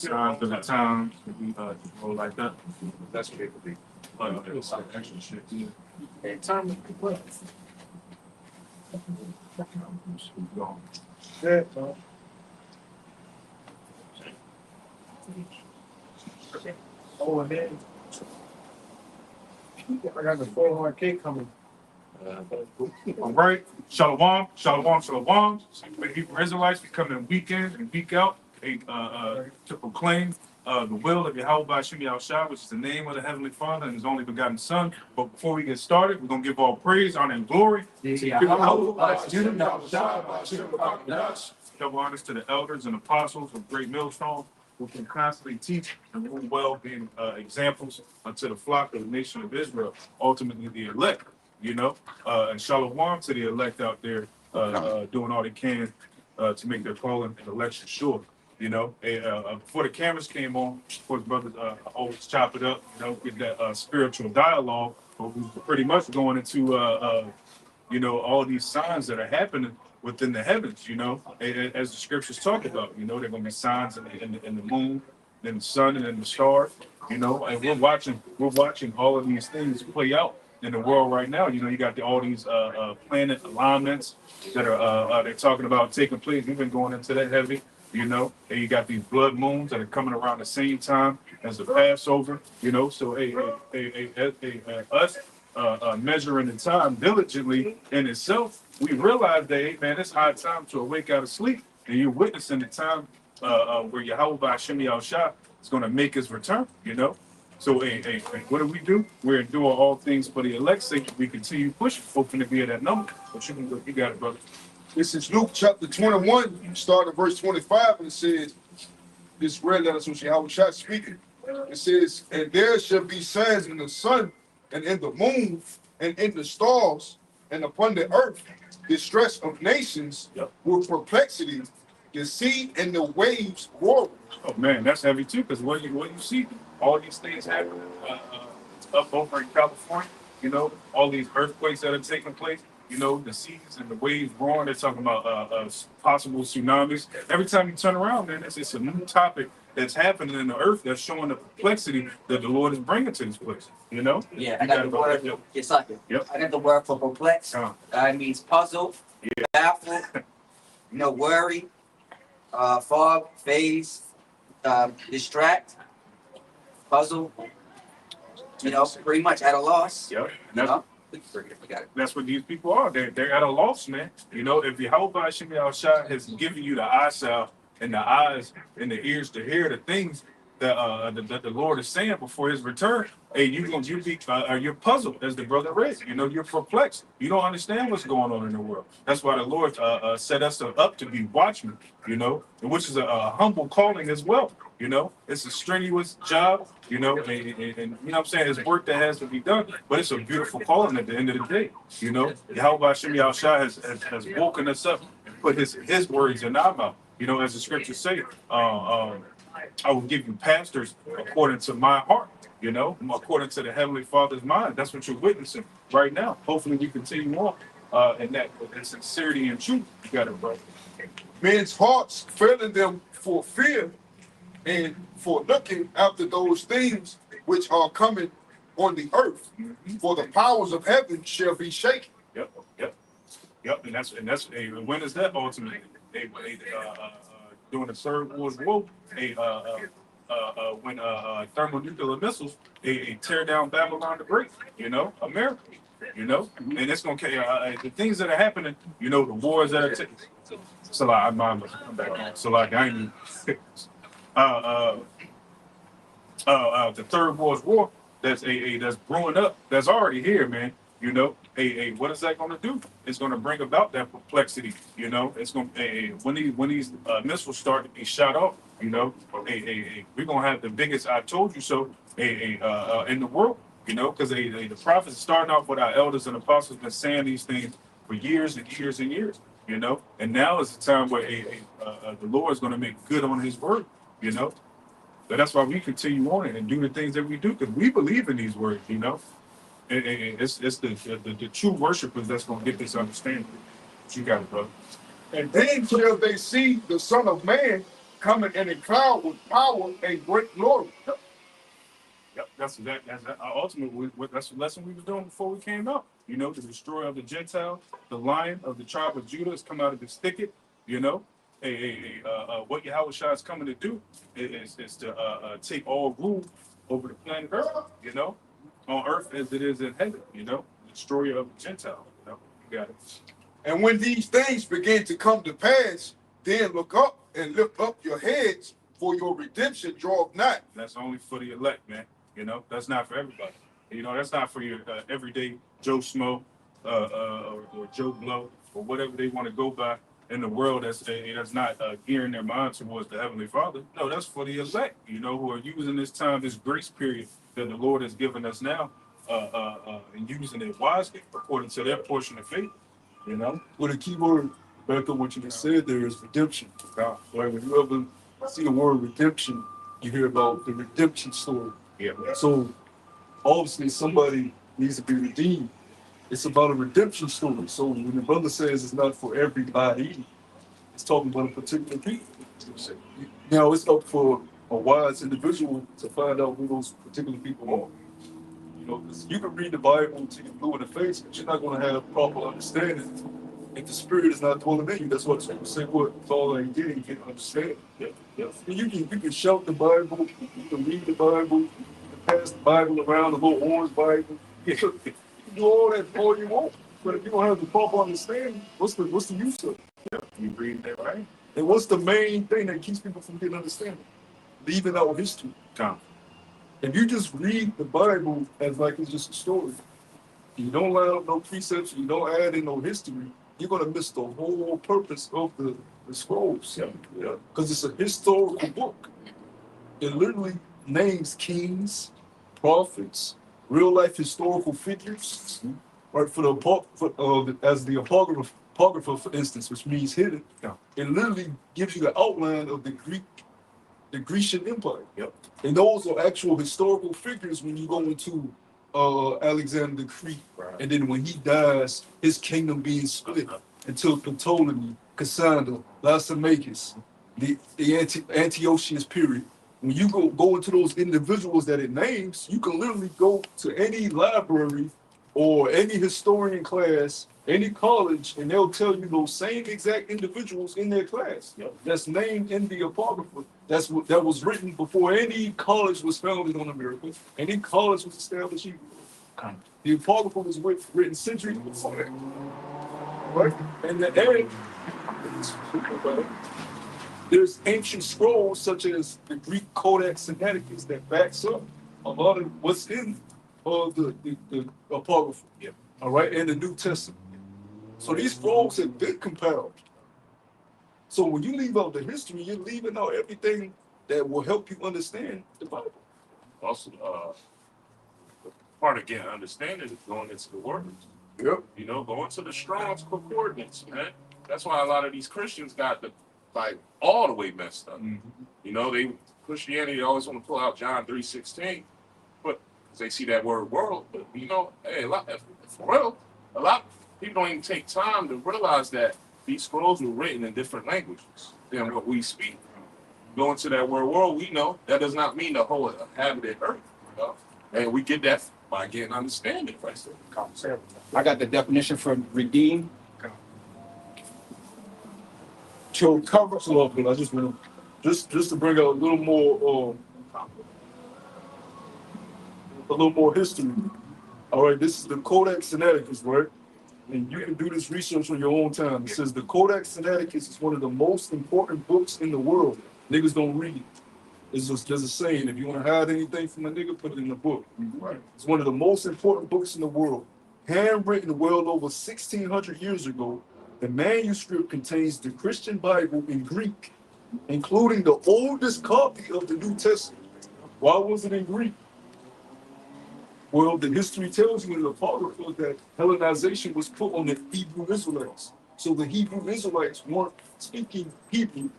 Times of the times we roll like that. That's what it would be. But it's like extra shit. Yeah. And time what? Gone. Yeah. Oh, and then I got the 400K coming. All right. Shalom, shalom, shalom. The Hebrew Israelites, we come in week in and week out to proclaim the will of Yahweh Hashem Yahushua, which is the name of the Heavenly Father and His only begotten Son. But before we get started, we're going to give all praise, honor, and glory. Double honors to the elders and apostles of Great Millstone, who can constantly teach and rule well, being examples unto the flock of the nation of Israel, ultimately the elect, and shalom to the elect out there doing all they can to make their calling and election sure. Before the cameras came on, of course, brothers always chop it up, get that spiritual dialogue. But we pretty much going into, all these signs that are happening within the heavens, as the scriptures talk about, they're going to be signs in the moon, in the sun, and in the stars, and we're watching all of these things play out in the world right now. You got all these planet alignments that are they're talking about taking place. We've been going into that heavy. And you got these blood moons that are coming around the same time as the Passover, so us measuring the time diligently in itself, we realize that, hey, man, it's high time to awake out of sleep, and you're witnessing the time where Yahweh Hashem Yahushua is going to make his return, So, what do? We're doing all things for the elect sake. We continue pushing, hoping to be at that number. But you got it, brother. This is Luke chapter 21, start at verse 25, and it says, this red letter, so Yahweh Shah speaking. It says, and there shall be signs in the sun, and in the moon, and in the stars, and upon the earth, distress of nations with perplexity, the sea and the waves roaring. Oh man, that's heavy too, because what you see, all these things happening up over in California, all these earthquakes that are taking place. The seas and the waves roaring. They're talking about possible tsunamis. Every time you turn around, man, it's a new topic that's happening in the earth that's showing the complexity that the Lord is bringing to this place. Yeah, I got the word. Yes, I can. Yep. I got the word for perplex. It means puzzle, baffle, worry, fog, phase, distract, puzzle. Pretty much at a loss. Yep. That's what these people are. They're at a loss, man. If Yahweh Hashem Yahushua has given you the eyesight and the eyes and the ears to hear the things that the Lord is saying before His return, hey, you're puzzled, as the brother read. You're perplexed. You don't understand what's going on in the world. That's why the Lord set us up to be watchmen. Which is a humble calling as well. It's a strenuous job. And what I'm saying, it's work that has to be done, but it's a beautiful calling at the end of the day. Yahweh Hashem Yahushua has woken us up and put his words in our mouth. As the scriptures say, I will give you pastors according to my heart, according to the Heavenly Father's mind. That's what you're witnessing right now. Hopefully we continue on in that with sincerity and truth. You got it, brother. Men's hearts failing them for fear and for looking after those things which are coming on the earth. For the powers of heaven shall be shaken. Yep. And that's when is that ultimately? During the Third World War, when thermonuclear missiles they tear down Babylon the Great, America, and it's gonna the things that are happening, the wars that are taking. Salah, I'm come back on. Salah, I ain't the Third World War that's brewing up, that's already here, man. What is that going to do? It's going to bring about that perplexity. It's going when these missiles start to be shot off. We're going to have the biggest "I told you so" in the world. Because the prophets starting off with our elders and apostles been saying these things for years and years and years. And now is the time where the Lord is going to make good on His word. So that's why we continue on and do the things that we do, because we believe in these words. It's the true worshipers that's going to get this understanding. You got it, brother. And then shall they see the Son of Man coming in a cloud with power and great glory. Yep, that's ultimately that's the lesson we was doing before we came out. You know, the destroyer of the Gentile, the lion of the tribe of Judah has come out of this thicket. You know, what Yahweh Shah is coming to do is to take all rule over the planet Earth. You know, on earth as it is in heaven. You know, the destroyer of the Gentile. You know, you got it. And when these things begin to come to pass, then look up and lift up your heads, for your redemption draweth nigh. That's only for the elect, man. You know, that's not for everybody. You know, that's not for your everyday Joe Smo or Joe Blow or whatever they want to go by in the world that's not gearing their mind towards the Heavenly Father. No, that's for the elect, you know, who are using this time, this grace period that the Lord has given us now and using it wisely according to their portion of faith, you know. Well, the key word back on what you just said there is redemption. Right? When you ever see the word redemption, you hear about the redemption story. Yeah. So obviously somebody needs to be redeemed. It's about a redemption story. So when the brother says it's not for everybody, it's talking about a particular people. Now it's up for a wise individual to find out who those particular people are. You know, 'cause you can read the Bible till you're blue in the face, but you're not going to have proper understanding if the Spirit is not dwelling in you. That's what people say. What? It's all I did. You can't understand. Yeah. Yeah. You can shout the Bible, you can read the Bible, you can pass the Bible around, the little orange Bible. You can do all that all you want, but if you don't have the proper understanding, what's the use of it? Yeah. You reading that right? And what's the main thing that keeps people from getting understanding? Leaving out history. Tom. If you just read the Bible as like it's just a story, you don't line up no precepts, you don't add in no history, you're gonna miss the whole purpose of the scrolls. Yeah. Because it's a historical book. It literally names kings, prophets, real life historical figures. Right, as the apocrypha, for instance, which means hidden. Yeah. It literally gives you the outline of the Grecian Empire. Yep. And those are actual historical figures when you go into Alexander the Great. Right. And then when he dies, his kingdom being split until Ptolemy, Cassander, Lysimachus, the Antiochus period. When you go into those individuals that it names, you can literally go to any library or any historian class, any college, and they'll tell you those same exact individuals in their class. Yep. That's named in the Apocrypha. That was written before any college was founded on America. Any college was established. The Apocrypha was written centuries before that. Right? And the end, there's ancient scrolls such as the Greek Codex Sinaiticus that backs up a lot of what's in the Apocrypha. Yep. All right, and the New Testament. So these scrolls have been compiled. So when you leave out the history, you're leaving out everything that will help you understand the Bible. Also, part of getting understanding is going into the words. Yep. You know, going to the Strong's Concordance, man. That's why a lot of these Christians got the all the way messed up. Mm-hmm. You know, Christianity always want to pull out John 3:16, but they see that word world. But you know, hey, for real, a lot of people don't even take time to realize that these scrolls were written in different languages than what we speak. Going to that word world, we know that does not mean the whole inhabited earth. You know? And we get that by getting understanding. Right? I got the definition for redeem. To cover. So I just want to bring out a little more history. All right, this is the Codex Sinaiticus, right? And you can do this research on your own time. It says the Codex Sinaiticus is one of the most important books in the world. Niggas don't read it. It's just there's a saying, if you want to hide anything from a nigga, put it in the book. Right. It's one of the most important books in the world. Handwritten well over 1,600 years ago, the manuscript contains the Christian Bible in Greek, including the oldest copy of the New Testament. Why was it in Greek? Well, the history tells you in the Apocrypha that Hellenization was put on the Hebrew Israelites. So the Hebrew Israelites weren't speaking Hebrew.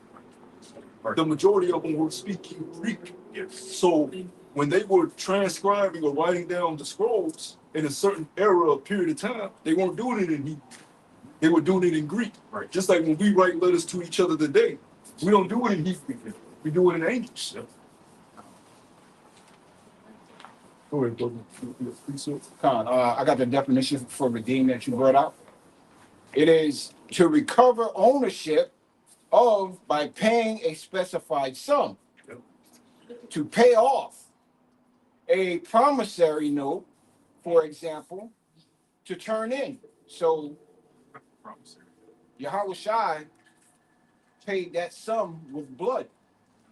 The majority of them were speaking Greek. Yes. So when they were transcribing or writing down the scrolls in a certain era or period of time, they weren't doing it in Hebrew. They were doing it in Greek. Right. Just like when we write letters to each other today, We don't do it in Hebrew. We do it in English. Go ahead, brother. Con, I got the definition for redeem that you brought out. It is to recover ownership of by paying a specified sum. To pay off a promissory note, for example, to turn in. So Yahweh Shai paid that sum with blood,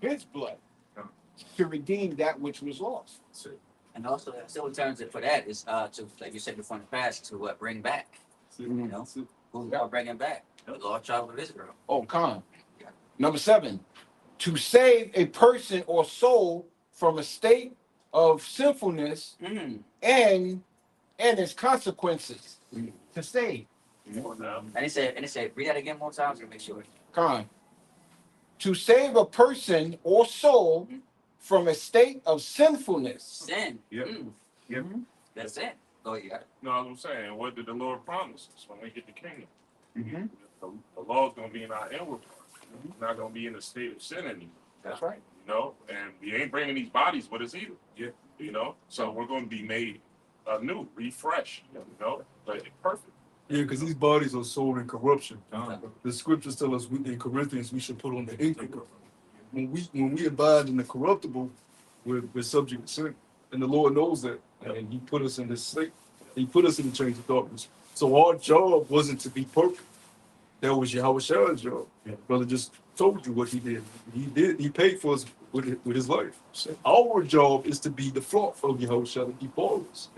his blood, to redeem that which was lost. And also, civil terms for that is to, like you said before in the past, to bring back. You know, who's bringing back the Lord tribe of Israel. Oh, Khan. Number 7, to save a person or soul from a state of sinfulness and its consequences. To save. And it said, read that again more times to make sure. Khan. To save a person or soul from a state of sinfulness. Sin. Yep. Yep. That's it. Oh, you got it. No, what I'm saying, what did the Lord promise us when we get the kingdom? Mm-hmm. The law's gonna be in our inward part. It's not gonna be in a state of sin anymore. That's right. You know, and we ain't bringing these bodies with us either. Yeah. You know, so we're gonna be made new, refreshed. You know, but perfect. Yeah, because these bodies are sold in corruption. The scriptures tell us in Corinthians we should put on the incorruptible. When we abide in the corruptible, we're subject to sin, and the Lord knows that, and He put us in this state. He put us in the chains of darkness. So our job wasn't to be perfect. That was Yahweh Shai's job. Brother just told you what he did. He paid for us with his life. Our job is to be the flock of Yahweh Shai, to be Paul's.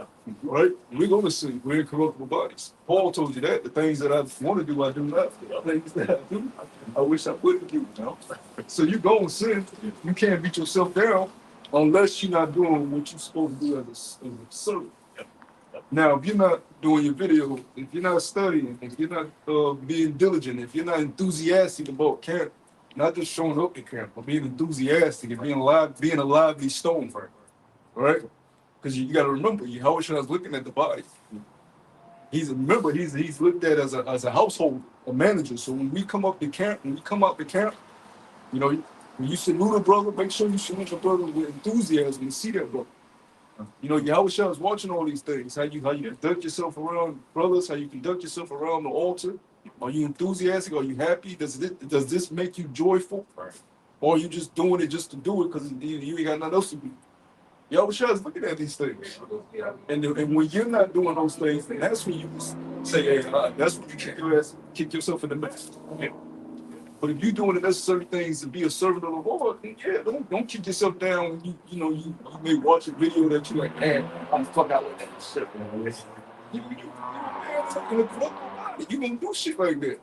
Right? We're going to sin. We're incorruptible bodies. Paul told you that. The things that I want to do, I do not. The things that I do, I wish I wouldn't do. You know? So you go and sin. You can't beat yourself down unless you're not doing what you're supposed to do as a servant. Now, if you're not doing your video, if you're not studying, if you're not being diligent, if you're not enthusiastic about camp, not just showing up at camp, but being enthusiastic and being a lively stone, right? Because you got to remember, Yahweh Shai is looking at the body. He's looked at as a household, a manager. So when we come up to camp, you know, when you salute a brother, make sure you salute your brother with enthusiasm and see that brother. You know, Yahweh Shai is watching all these things. How you conduct yourself around brothers, how you conduct yourself around the altar. Are you enthusiastic? Are you happy? Does this make you joyful? Or are you just doing it just to do it because you ain't got nothing else to do? Yahweh Shai is looking at these things. And when you're not doing those things, then that's when you say, hey, that's when you kick yourself in the mouth. But if you're doing the necessary things to be a servant of the Lord, then yeah, don't kick yourself down when you may watch a video that you're like, man, I'm fuck out with that shit. You're gonna do shit like that.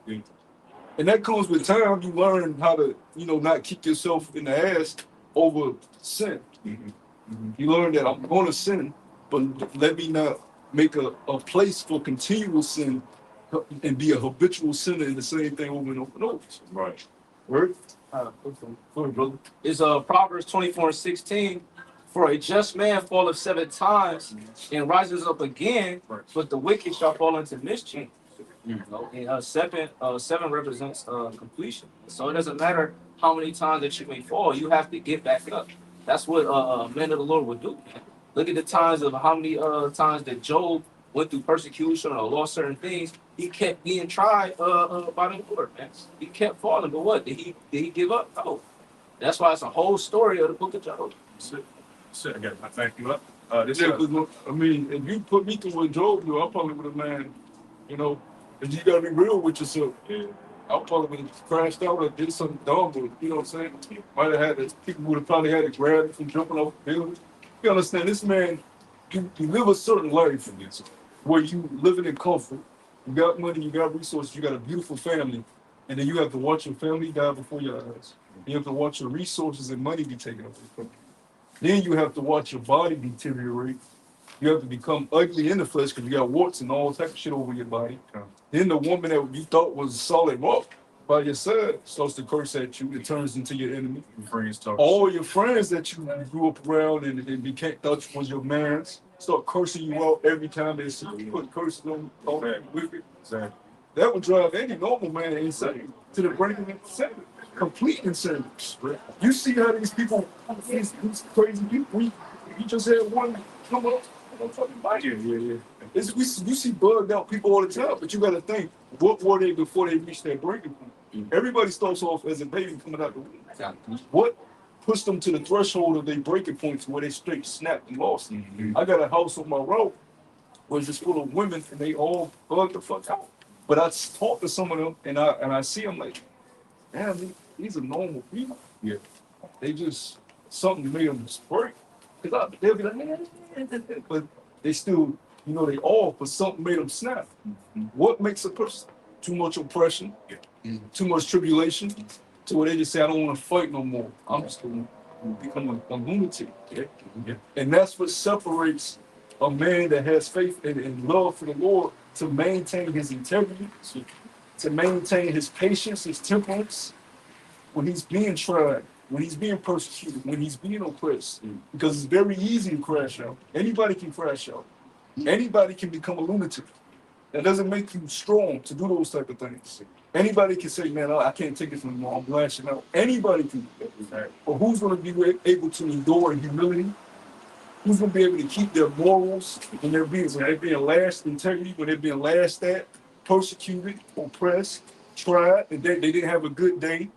And that comes with time. You learn how to, not kick yourself in the ass over sin. You learn that I'm gonna sin, but let me not make a place for continual sin and be a habitual sinner in the same thing over and over and over. Right. Right? Go ahead, brother. It's Proverbs 24:16. For a just man falleth 7 times and rises up again, but the wicked shall fall into mischief. And seven represents completion. So it doesn't matter how many times that you may fall, you have to get back up. That's what men of the Lord would do. Man. Look at the times of how many times that Job went through persecution or lost certain things. He kept being tried by the Lord, man. He kept falling, but what? Did he give up? No. That's why it's a whole story of the book of Job. I got to thank you up. If you put me through what Job knew, I probably would have, man, if you gotta be real with yourself. Yeah. I probably would have crashed out or did something dumb, but you know what I'm saying? Might have had to, people would have probably had to grab it from jumping off the building. You understand, this man, you live a certain life where you living in comfort, you got money, you got resources, you got a beautiful family, and then you have to watch your family die before your eyes. You have to watch your resources and money be taken away from you. Then you have to watch your body deteriorate. You have to become ugly in the flesh because you got warts and all type of shit over your body. Then the woman that you thought was a solid rock by your side starts to curse at you. It turns into your enemy. All your friends that you grew up around and became thought was your mans start cursing you out every time they see you. Put curses on with it. That would drive any normal man insane to the breaking of seven. complete insanity. You see how these people, these crazy people, you just had one come up. Yeah. You see bugged out people all the time, but you got to think, what were they before they reached that breaking point? Everybody starts off as a baby coming out the womb. What pushed them to the threshold of their breaking point to where they straight snapped and lost? I got a house on my road was just full of women, and they all bugged the fuck out. But I talk to some of them, and I see them like, damn, these are normal people. Yeah. They just something made them break. Cause they'll be like, man, but they still, you know, they all, but something made them snap. What makes a person? Too much oppression, too much tribulation, to where they just say, I don't want to fight no more. I'm just going to become a lunatic. And that's what separates a man that has faith and love for the Lord to maintain his integrity, to maintain his patience, his temperance, when he's being tried, when he's being persecuted, when he's being oppressed. Because it's very easy to crash out. Anybody can crash out. Anybody can become a lunatic. That doesn't make you strong to do those type of things. Anybody can say, man, I can't take it anymore, I'm lashing out. Anybody can do that. But who's going to be able to endure humility? Who's going to be able to keep their morals when they're being lashed, integrity, when they're being lashed at, persecuted, oppressed, tried, and they didn't have a good day,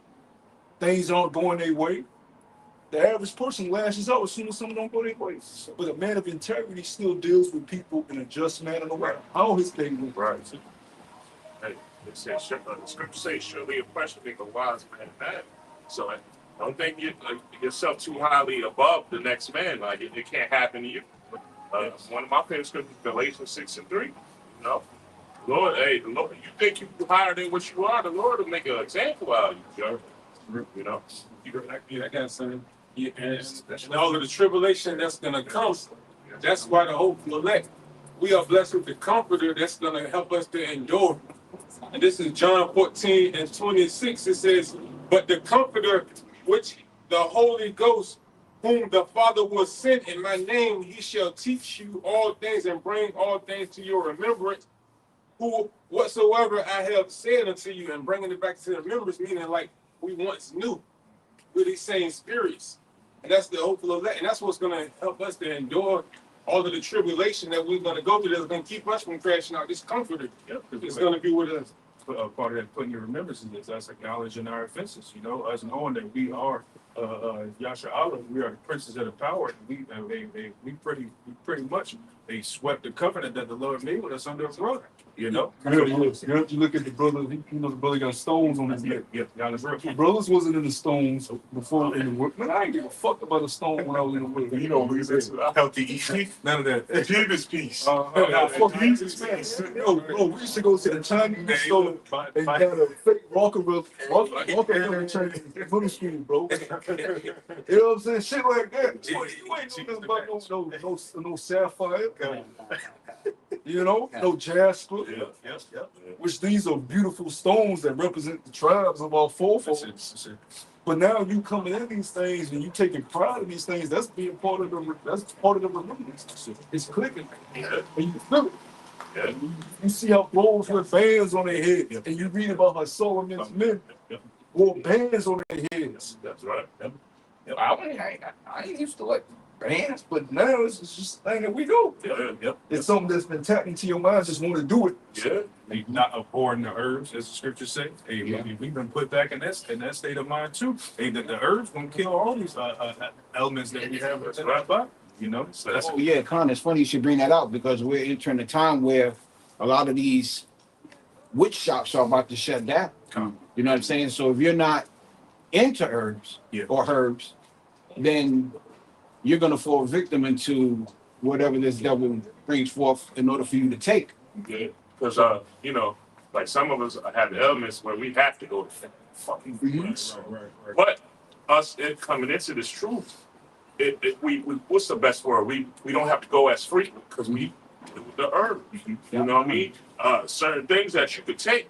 things aren't going their way? The average person lashes out as soon as something don't go their way. But a man of integrity still deals with people in a just manner, no matter how his day went. Right. Hey, it says, the scripture says, surely a question make a wise man mad. So don't think yourself too highly above the next man. Like it can't happen to you. One of my favorite scriptures, Galatians 6:3. You know, Lord, the Lord, you think you're higher than what you are, the Lord will make an example out of you, you know. I got something. Yeah, and all of the tribulation that's gonna come, that's why the hopeful elect, we are blessed with the comforter that's gonna help us to endure. And this is John 14:26. It says, but the comforter which the Holy Ghost, whom the Father will send in my name, he shall teach you all things and bring all things to your remembrance. Who whatsoever I have said unto you, and bringing it back to the remembrance, meaning like we once knew with these same spirits. And that's the hopeful elect. And that's what's going to help us to endure all of the tribulation that we're going to go through that's going to keep us from crashing out. This comforter is going to be with us. Part of that putting your remembrance is us acknowledging our offenses, you know, us knowing that we are Yasha Allah, we are the princes of the power. We pretty much they swept the covenant that the Lord made with us under a brother, you know. You look at the brother, you know, the brother got stones on his neck. The brothers wasn't in the stones before in the work. Man, I ain't give a fuck about a stone when I was in the work. You know, healthy eating. None of that. Jesus peace. Fuck Jesus, man. Yo, bro, we used to go to the Chinese store and had a fake Rockefeller Chinese middle school, bro. You know what I'm saying? Shit like that. You ain't know nothing about no sapphire. You know, no jasper. Which these are beautiful stones that represent the tribes of our forefathers. But now you coming in these things and you taking pride in these things. That's being part of the remembrance. It's clicking, and you feel it. Yeah. You see how bros with bands on their heads, and you read about how Solomon's men wore bands on their heads. That's right. I ain't used to like bands, but now it's just a thing that we do. It's something that's been tapped into your mind. Just want to do it. Yeah, they not abhorring the herbs, as the scriptures say. Hey, we've been put back in that state of mind too. Hey, the herbs gonna kill all these elements that we have in our body. You know, so that's Con, it's funny you should bring that out because we're entering a time where a lot of these witch shops are about to shut down. You know what I'm saying? So if you're not into herbs or herbs, then you're going to fall victim into whatever this devil brings forth in order for you to take. Yeah, because you know, like some of us have elements where we have to go to fucking right. But us coming into this truth, we what's the best word? We don't have to go as frequent because we do the herb. You know what I mean? Certain things that you could take.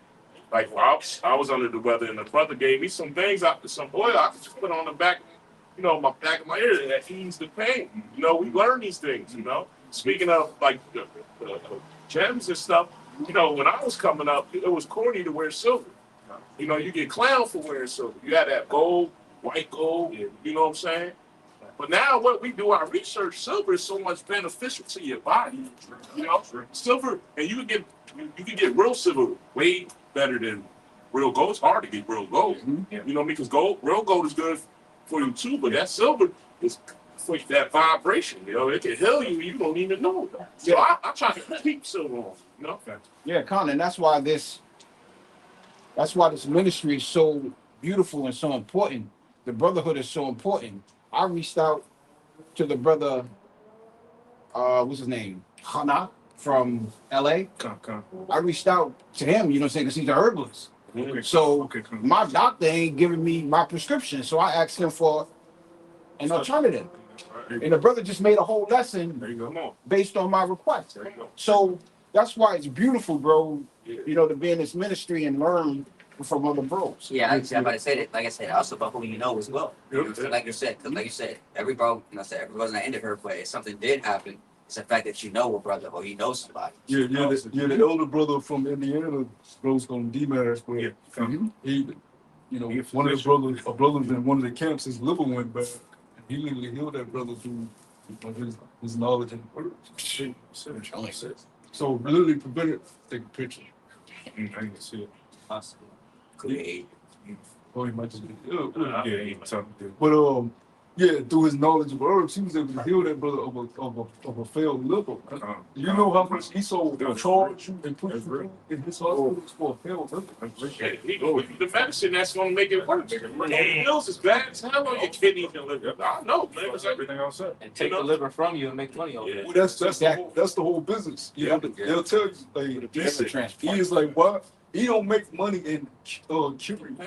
Like I was under the weather, and the brother gave me some things, some oil I could just put on the back, you know, my back of my ear that ease the pain. You know, we learn these things. You know, speaking of like the gems and stuff, you know, when I was coming up, it was corny to wear silver. You know, you get clowned for wearing silver. You had that gold, white gold, you know what I'm saying? But now what we do our research, silver is so much beneficial to your body. You know, silver, and you can get real silver way better than real gold. It's hard to get real gold. You know, because real gold is good for you too, but that silver is for that vibration. You know, it can heal you. You don't even know it. So I try to keep silver on. You know. Yeah, Colin, that's why this ministry is so beautiful and so important. The brotherhood is so important. I reached out to the brother, what's his name? Hana from LA. I reached out to him, you know what I'm saying, because he's a herbalist. So my doctor ain't giving me my prescription. So I asked him for an alternative. And the brother just made a whole lesson based on my request. So that's why it's beautiful, bro, you know, to be in this ministry and learn from other bros. Yeah, I'm about to say that. Like I said, also about who you know as well. Like you said, because like you said, every bro, you know, every bro's not ended her, but if something did happen, it's the fact that you know a brother or you know somebody. Yeah, the elder brother from Indiana, bro's on D-Mass, but he, you know, one of the brothers in one of the camps, his liver went bad. He literally healed that brother through his knowledge and words. So literally prevented take a picture. I can see it. Possible. Create. Or he might just be but yeah, through his knowledge of herbs, he was able to heal that brother of a failed liver. You know how much he sold charge you and put you in his hospital for a failed liver? The medicine that's gonna make it work. The pills is bad as hell on your kidneys and liver. I know, man. It's everything else said. And take the liver from you and make money on it. Well, that's the whole business. You know, they'll tell you like he is like what? He don't make money in curing.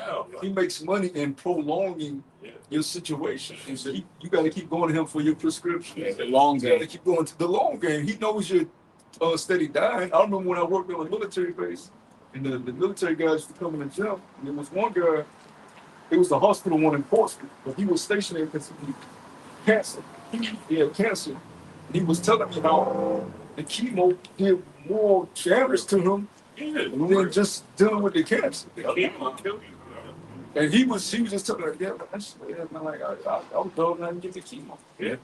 He makes money in prolonging your situation. And so you got to keep going to him for your prescription. The long game. You got to keep going to the long game. He knows you're steady dying. I remember when I worked on a military base, and the military guys used to come in the gym. And there was one guy. It was the hospital one in Portsmouth, but he was stationed there because he had cancer. He had cancer. And he was telling me how the chemo did more damage to him than just dealing with the cancer. And he was just telling me, man, like I was done and get the chemo. Yeah.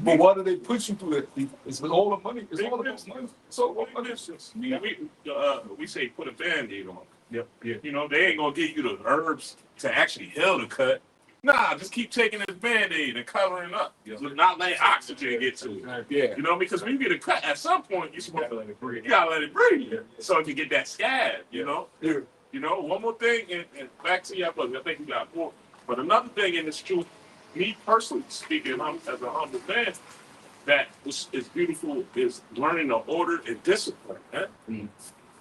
But why do they put you through that? It's all the money. It's all the money. So we say put a band-aid on. Yep. Yeah. You know, they ain't gonna give you the herbs to actually heal the cut. Nah, just keep taking this band-aid and covering up. Not letting oxygen get to it. Yeah. You know, because when you get a cut, at some point you're supposed to let it breathe. You gotta let it breathe. So you can get that scab, you know? Yeah. You know, one more thing, and back to your brother, I think you got more. But another thing in this truth, me personally speaking, I'm as a humble man, that is beautiful is learning the order and discipline. Man.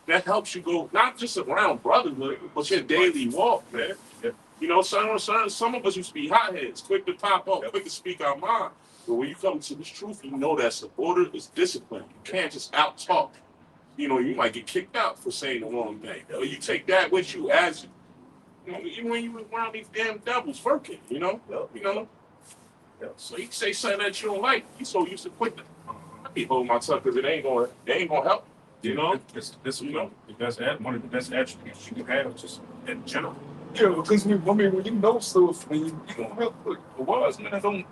That helps you go not just around brotherhood, but your daily walk, man. You know, some of us used to be hotheads, quick to pop up, quick to speak our mind. But when you come to this truth, you know that's the order is discipline. You can't just out talk. You know, you might get kicked out for saying the wrong thing. Or you take that with you as you know, even when you around these damn devils working, you know? You know? So you say something that you don't like, you so used to quit. I be holding my tongue because it ain't gonna help. You know? This you know, one of the best attributes you can have just in general. Yeah, because when you know stuff, when you don't have a wise man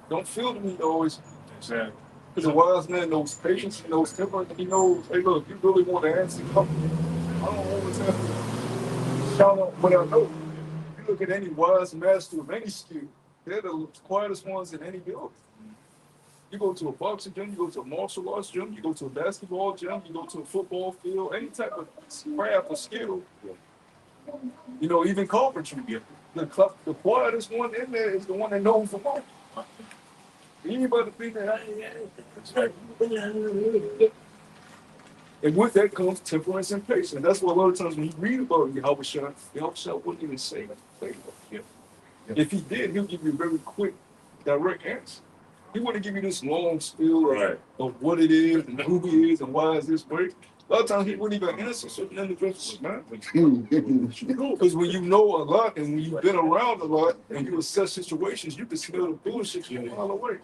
don't feel the need always. Exactly. Because a wise man knows patience, he knows temper, and he knows, hey look, you really want to answer something. I don't always have to shout out what I know. You look at any wise master of any skill, they're the quietest ones in any building. You go to a boxing gym, you go to a martial arts gym, you go to a basketball gym, you go to a football field, any type of craft or skill. You know, even carpentry, the quietest one in there is the one that knows the most. Anybody think that? And with that comes temperance and patience. That's why a lot of times when you read about Yahushua wouldn't even say that. If he did, he'll give you a very quick, direct answer. He wouldn't give you this long spiel of what it is and who he is and why is this way. A lot of times he wouldn't even answer certain individuals, man. Because when you know a lot and when you've been around a lot and you assess situations, you can smell the bullshit from a mile away.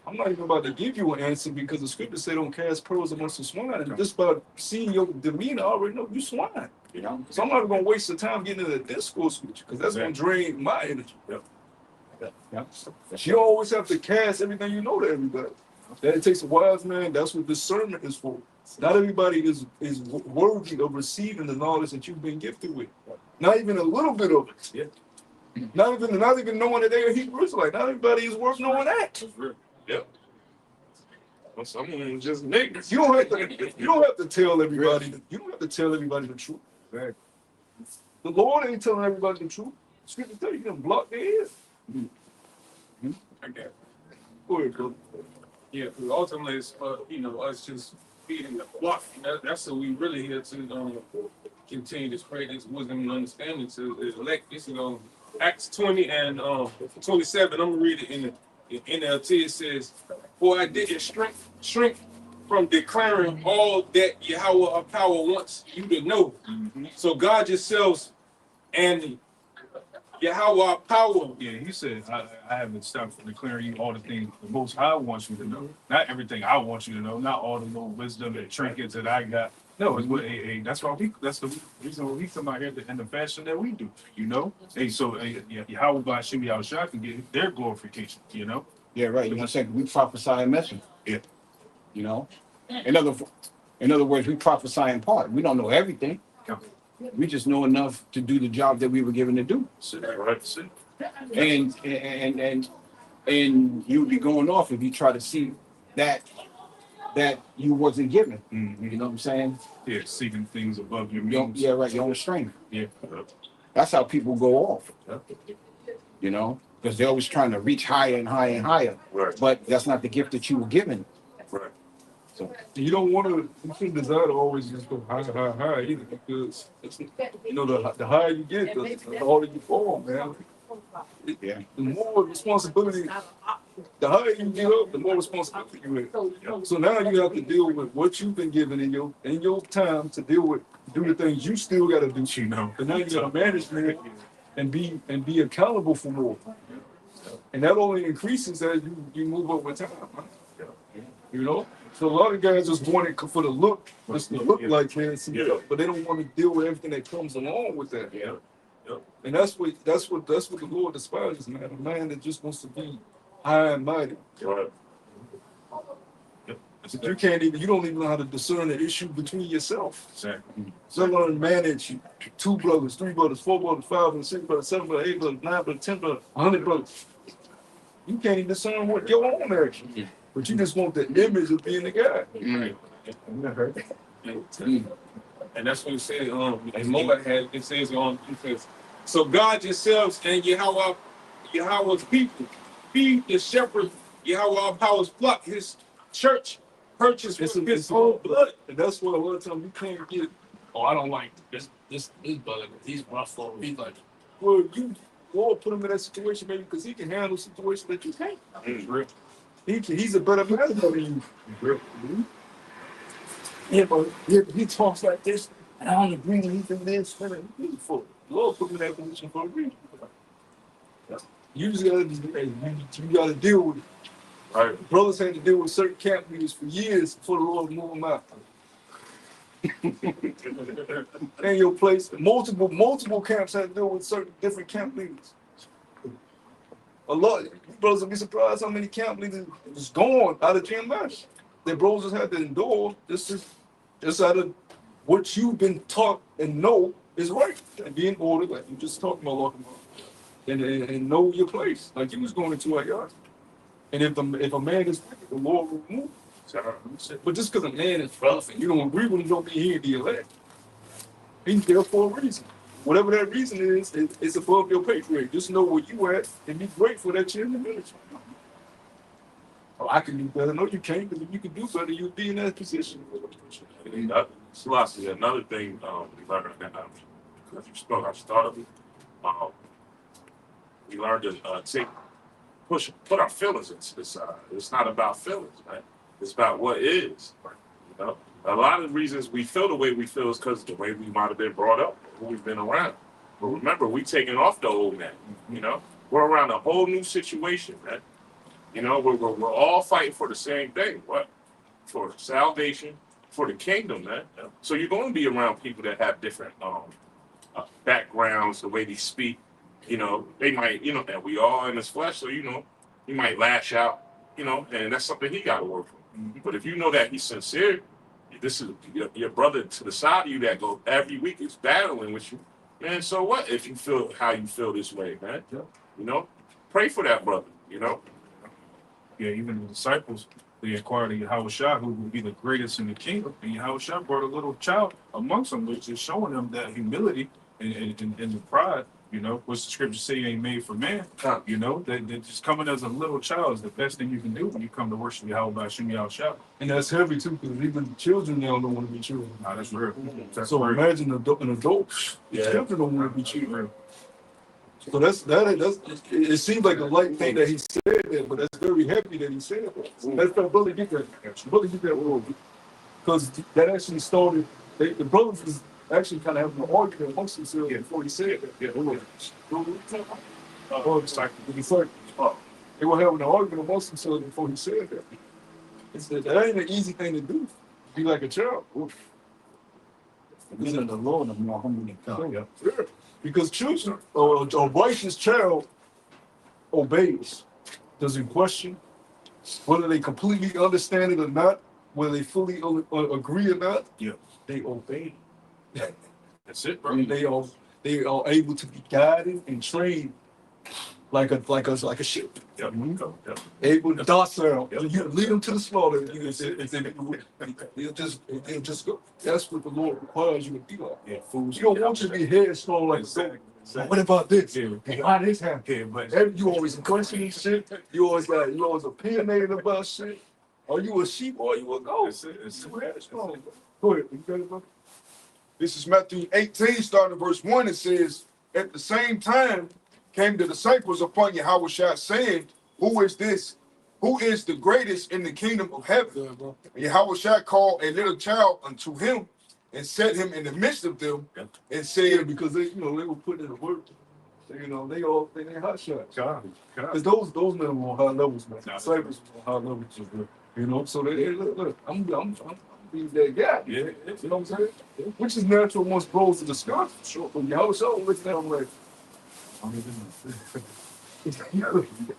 I'm not even about to give you an answer because the scriptures say don't cast pearls amongst the swine. And just by seeing your demeanor, I already know you swine. You know, so I'm not gonna waste the time getting into the discourse with you because that's gonna drain my energy. Yep. Yeah. But you don't always have to cast everything you know to everybody. That it takes a wise man. That's what discernment is for. Not everybody is worthy of receiving the knowledge that you've been gifted with. Not even a little bit of it. Yeah. Not even knowing that they're Hebrew Israelite. Not everybody is worth knowing that. Yep. Well, someone just niggas. You don't have to tell everybody. You don't have to tell everybody the truth. Right. The Lord ain't telling everybody the truth. Scripture tell you, you can block their ears. I got it. Go ahead, bro. Yeah, because ultimately it's us just feeding the flock. That's what we really here to continue to spread this wisdom and understanding to elect. This is Acts 20 and 27. I'm gonna read it in the NLT. It says, "For I didn't shrink from declaring all that Yahweh our power wants you to know." So God yourselves and Yahweh our power. Yeah, he said, I haven't stopped from declaring you all the things the Most High wants you to know. Not everything I want you to know, not all the little wisdom and trinkets that I got. No, it's what, hey, that's the reason why we come out here in the fashion that we do, you know? Hey, so Yahweh Bashim Yahushua can get their glorification, you know? Yeah, right. You know what I'm saying? We prophesy a message. Yeah. You know? In other words, we prophesy in part. We don't know everything. Yeah. We just know enough to do the job that we were given to do. Right. And you'd be going off if you try to see that you wasn't given. Mm-hmm. You know what I'm saying? Yeah, seeking things above your Your, means. yeah, right. Your own strength. Yeah. That's how people go off. Yeah. You know, because they're always trying to reach higher and higher and higher. Right. But that's not the gift that you were given. Right. So You don't want to. You shouldn't desire to always just go high either, because the higher you get, the harder you fall, man. yeah. The more responsibility, the higher you get up, the more responsibility you have. So now you have to deal with what you've been given in your time to do the things you still got to do. You know. But now you got to manage it and be accountable for more. And that only increases as you move up with time. You know? So a lot of guys just want it for the look, just to look like this, but they don't want to deal with everything that comes along with that. Yeah. And that's what the Lord despises, man. A man that just wants to be high and mighty. Right. But you don't even know how to discern the issue between yourself. Exactly. So learn to manage 2 brothers, 3 brothers, 4 brothers, 5 brothers, 6 brothers, 7 brothers, 8 brothers, 9 brothers, 10 brothers, 100 brothers. You can't even discern what your own action is. But you just want the image of being the guy. And that's what he said. And Moab had it says so God yourselves and Yahweh's people feed the shepherd Yahweh our power's flock, his church purchased with his own blood. And that's why a lot of times you can't get. Oh, I don't like this brother. He's rough over. He's like, Well, Lord put him in that situation maybe because he can handle situations that you can't. He's a better man than you. Yeah, but he talks like this, and I don't agree with anything this. Lord put him in that position for a reason. You just gotta deal with it. Right. Brothers had to deal with certain camp leaders for years before the Lord moved them out. In your place, multiple camps had to deal with certain different camp leaders. A lot, you brothers will be surprised how many camp leaders was gone out of GMS. Their brothers had to endure. This is out of what you've been taught and know is right and be in order, like you just talked about, and know your place, like you was going into our yard. And if a man is wicked, the Lord will remove him. But just because a man is rough and you don't agree with him, don't mean he ain't the elect. He's there for a reason. Whatever that reason is, it's above your pay grade. Just know where you at and be grateful that you're in the ministry. Oh, I can do better. No, you can't, because if you can do better, you'll be in that position. Selassie, another thing we learned that because you spoke, I started. We learned to put our feelings into the side. It's not about feelings, man. It's about what is. You know, a lot of the reasons we feel the way we feel is because of the way we might have been brought up, who we've been around. But remember, we taking off the old man. You know, we're around a whole new situation, man. You know, we're all fighting for the same thing. What? For salvation, for the kingdom, man. So you're going to be around people that have different backgrounds, the way they speak. You know, they might, you know, and we all in this flesh, so you know, he might lash out, you know, and that's something he got to work on. But if you know that he's sincere, this is your brother to the side of you that go every week is battling with you, man. So what if you feel how you feel this way, man? Yeah. You know, pray for that brother. You know. Yeah, even the disciples, they inquired of Yahushua who would be the greatest in the kingdom. And Yahushua brought a little child amongst them, which is showing them that humility and the pride, you know, which the scriptures say ain't made for man. You know, that just coming as a little child is the best thing you can do when you come to worship Yahweh by Shem Yahushua. And that's heavy too, because even the children now don't want to be children. Nah, that's real. That's So real. imagine an adult, Yeah. children don't want to be children. So that's it seems like a light thing that he said that, but that's very heavy that he said that. That's the brother get that. Brother get that word. Because that actually started, the brothers was actually kind of having an argument amongst themselves before he said that. Yeah. They were having an argument amongst themselves before he said that. It's that ain't an easy thing to do. Be like a child. Oof. Because of the Lord, I'm more humble than God. Yeah. Because children, a righteous child obeys, doesn't question, whether they completely understand it or not, whether they fully agree or not. Yeah. They obey. That's it, bro. And they are able to be guided and trained like a ship. Yeah. Yeah. Able to docile. Yep. You lead them to the slaughter. They'll just go. That's what the Lord requires you to be like. Yeah, fools. You don't want you to be headstrong like a Exactly. goat. What about this? Yeah. Hey, why this happen? Yeah, but You always questioning shit. You always opinionated about shit. Are you a sheep or are you a goat? that's it. It's You headstrong. Go ahead. You got it, bro? This is Matthew 18, starting verse 1. It says, at the same time came the disciples upon Yahushua, saying, who is this? Who is the greatest in the kingdom of heaven? And Yahushua called a little child unto him and set him in the midst of them and Yeah, said, because they were putting in the work. They hot shots. God. Because those men were on high levels, man. The disciples were on high levels. So they, hey, look, I'm be that guy. Yeah. You know what I'm saying? Which is natural once bros to discuss. Sure. But Yahushua looks down like,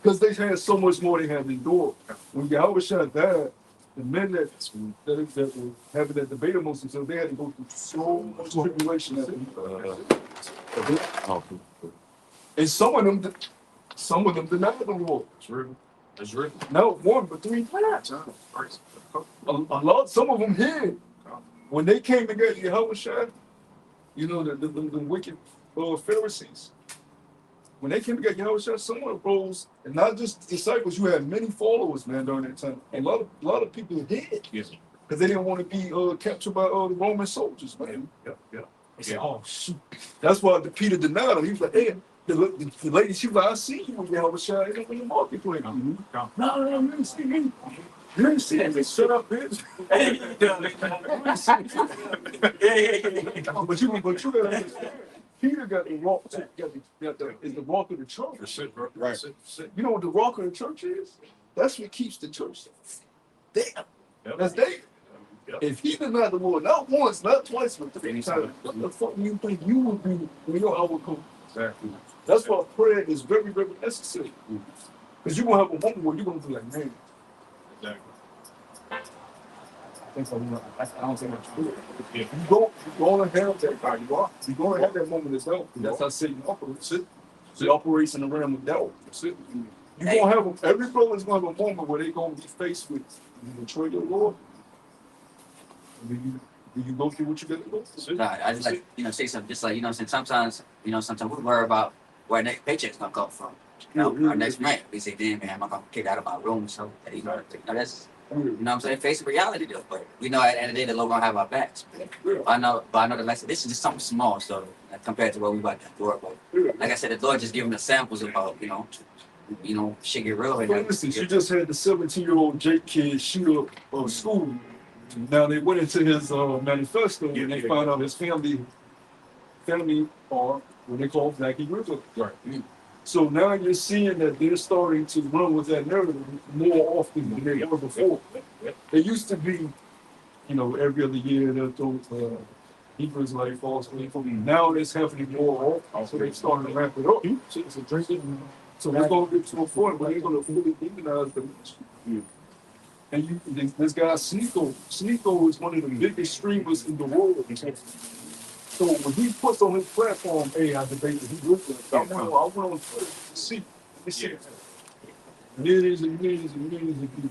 because they had so much more they had endured. When Yahushua died, the men that were having that debate amongst themselves, they had to go through so much tribulation. And some of them denied the Lord. It's real. It's real. Not one, but 3 times. A lot, some of them hid. When they came to get Yahushua, the wicked Pharisees, when they came to get Yahushua, someone rose, and not just disciples, you had many followers, man, during that time. A lot of people hid. Yes. Because they didn't want to be captured by the Roman soldiers, man. Yeah. They said, oh, shoot. That's why Peter denied him. He was like, hey, the lady, she was like, I see you with Yahushua in the marketplace. No, you didn't see me. You didn't see me. Shut up, bitch. But you gotta understand. Peter got the rock, is the rock of the church. That's it, bro. Right. That's it. You know what the rock of the church is? That's what keeps the church. Damn. Yep. That's David. Yep. If he denied the Lord, not once, not twice, but 3 times, what the fuck do you think you would do when your hour comes? Exactly. That's why prayer is very, very necessary. Because you're going to have a moment where you're going to be like, man, Exactly. I don't think that's true. Yeah. You're going to have that part. You're going to have that moment of doubt. That's how Satan operates. He operates in the realm of doubt. You're going to have every brother's going to have a moment where they're going to be faced with, you betray your Lord. Do you go through what you got to go through? Nah, I just like, say something, just like, sometimes we worry about where our next paycheck's gonna come from. Our next rent, we say, damn, man, I'm not gonna kick out of my room. So, that's, what I'm saying, face reality though. But we know at the end of the day, the Lord gonna have our backs. I know that, like I said, this is just something small, so compared to what we about to endure. But like I said, the Lord just giving us samples about, shit get real. For instance, you just had the 17-year-old Jake kid shoot up school. Now they went into his manifesto and they found out his family are what they call Blackie River. Right. So now you're seeing that they're starting to run with that narrative more often than they were before. It used to be every other year they'll throw Hebrews like false belief. Now it's happening more often, so they started to ramp it up. So it's a drinking. So we're going to get to a point where they're going to fully demonize the ministry. And this guy Sneeko is one of the biggest streamers in the world. So when he puts on his platform, hey, I debated, he looked at it. I went on Twitter to see. Millions and millions and millions of views.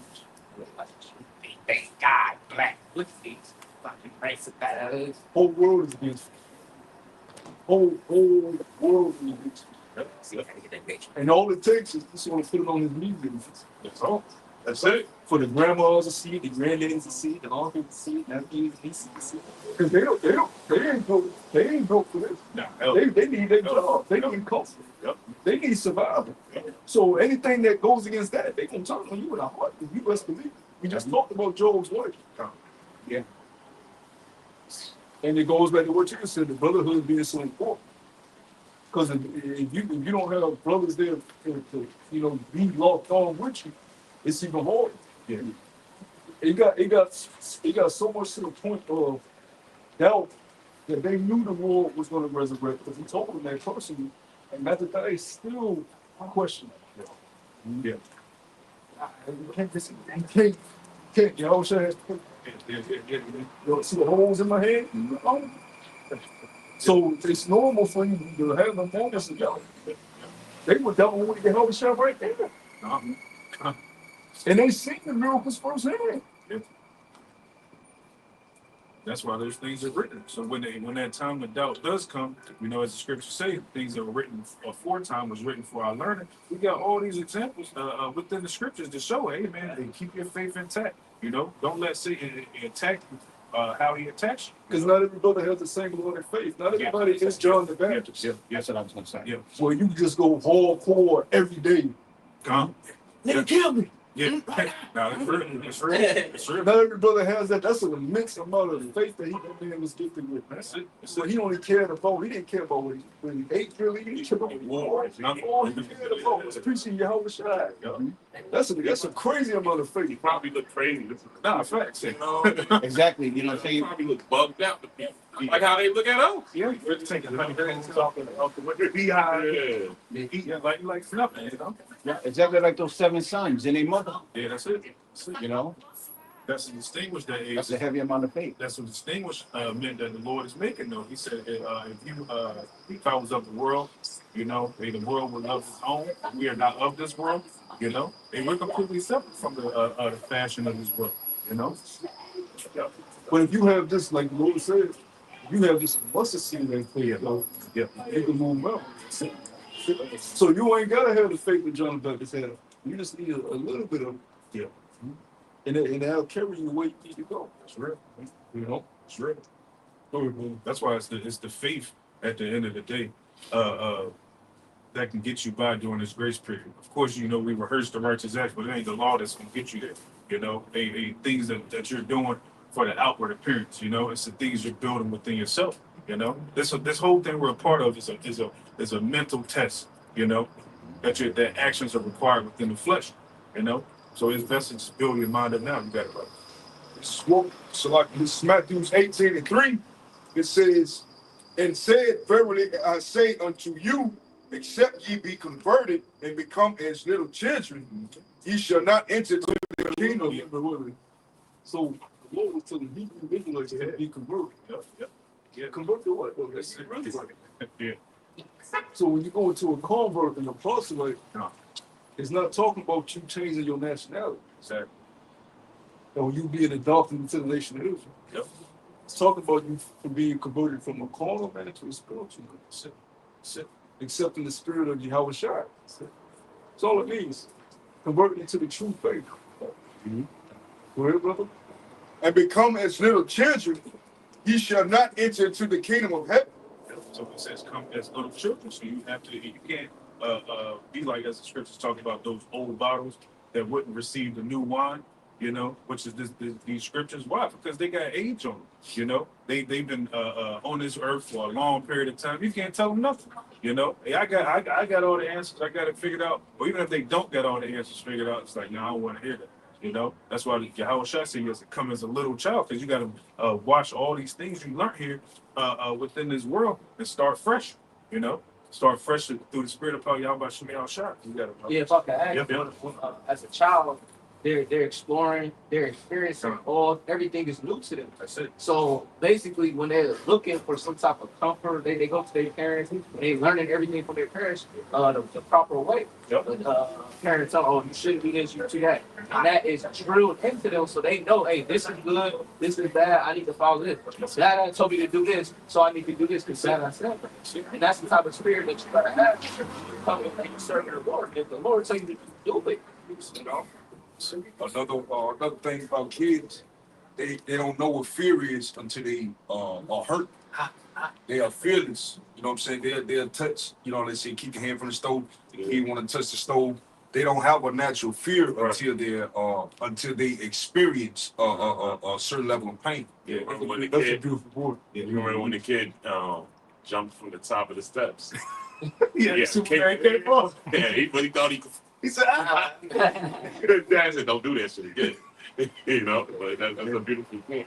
Thank God, black. Look at these fucking racist. Whole world is against me. Whole world is against me. See, I gotta get that picture. And all it takes is just want to put it on his media. That's all. That's it. For the grandmas to see it, the granddaddies to see it, the uncles to see it, nephews to see it. Because they ain't built for this. No, They need their job. They need comfort. Yep. They need survival. So anything that goes against that, they gonna turn on you in a heartbeat. You best believe it. We just talked about Job's wife. Yeah. And it goes back to what you said, the brotherhood being so important. Because if you don't have brothers there to be locked on with you, it's even harder. Yeah. It got so much to the point of doubt that they knew the Lord was going to resurrect, because he told them that personally, and after that they still question it. Yeah. You can't, you know what I'm saying? You see the holes in my head? No. So it's normal for you to have them moments of doubt. They were doubting when they held the shot right there. And they seen the miracles firsthand. That's why those things are written. So when that time of doubt does come, as the scriptures say, things that were written aforetime was written for our learning. We got all these examples within the scriptures to show, hey man, they keep your faith intact. Don't let Satan attack you how he attacks you. Because not every brother has the same Lord of faith. Not everybody is John the Baptist. Yeah, that's what I was going to say. Yeah. Well, you just go hardcore every day. Nigga, kill me. Yeah. No, it's real. It's real. Not every brother has that. That's an immense amount of faith that that man was gifted with. That's it. So he only cared about, he didn't care about what he ate, really. He didn't care about war. All he cared about was preaching Yahweh Shai. That's a crazy amount of faith. He probably looked crazy. Nah, facts. Exactly. You know what I'm He saying? probably looked bugged out to people. Like how they look at us. Yeah, you're taking 100 grams off the window. Yeah. Yeah, like nothing, Yeah, exactly like those 7 sons and their mother. Yeah, that's it. That's to distinguish that age. That's a heavy amount of faith. That's what distinguish meant that the Lord is making, though. He said, if I was of the world, the world would love his own. We are not of this world, and we're completely separate from the fashion of this world, But if you have this, like the Lord said, you have this mustard seed in faith, you can move mountains. So you ain't gotta have the faith that John the Baptist had. You just need a little bit of it. And that'll carry you where you need to go. It's real. It's real. Mm-hmm. That's why it's the faith at the end of the day that can get you by during this grace period. Of course, we rehearse the righteous acts, but it ain't the law that's gonna get you there. Things that you're doing for the outward appearance. It's the things you're building within yourself. This whole thing we're a part of is a mental test. That actions are required within the flesh. So it's best to just build your mind up now. You got it right. So like this Matthew 18:3, it says, and said, verily I say unto you, except ye be converted and become as little children, ye shall not enter into the kingdom. So the Lord was telling Hebrew Israelites to be converted. Yeah. Convert to what? Well, that's really Yeah. So when you go into a convert and a proselyte, No. it's not talking about you changing your nationality Exactly. or you being adopted into the nation of Israel. Yep. It's talking about you being converted from a carnal man to a spiritual man. That's it. Accepting the spirit of Yahweh Shai. That's all it means. Converting into the true faith. Go ahead, brother. And become as little children, ye shall not enter into the kingdom of heaven. So it says, come as little children. So you can't be like, as the scriptures talk about, those old bottles that wouldn't receive the new wine, which is these scriptures. Why? Because they got age on them. They've been on this earth for a long period of time. You can't tell them nothing. Hey, I got all the answers. I got it figured out. Or even if they don't get all the answers figured out, it's like, no, I don't want to hear that. You know, that's why Yahweh Shah said you have to come as a little child, because you got to watch all these things you learn here within this world and start fresh. You know, start fresh through the spirit of power Yahweh Shah Shah. You got to. Yeah, if I can ask, Yep, yep. as a child, they're exploring, they're experiencing everything is new to them. That's it. So basically, when they're looking for some type of comfort, they go to their parents. They learning everything from their parents the proper way. Yep. But, parents tell, oh, you shouldn't do this, you should do that, and that is drilled into them, so they know, hey, this is good, this is bad. I need to follow this. Dad told me to do this, so I need to do this because Dad said. And that's the type of spirit that you gotta have. You come and you serve your Lord. If the Lord tells you to do it, you know. Another thing about kids, they don't know what fear is until they are hurt. They are fearless. You know what I'm saying? They'll touch. You know, they say keep your hand from the stove. You want to touch the stove. They don't have a natural fear until they experience a certain level of pain. Yeah, remember when the That's a kid, beautiful word. you remember when the kid jumped from the top of the steps? Yeah, Yeah, Superman came off. Yeah, but he thought he could. He said, ah. Dad said, "Don't do that shit again." You know, but that's a beautiful thing.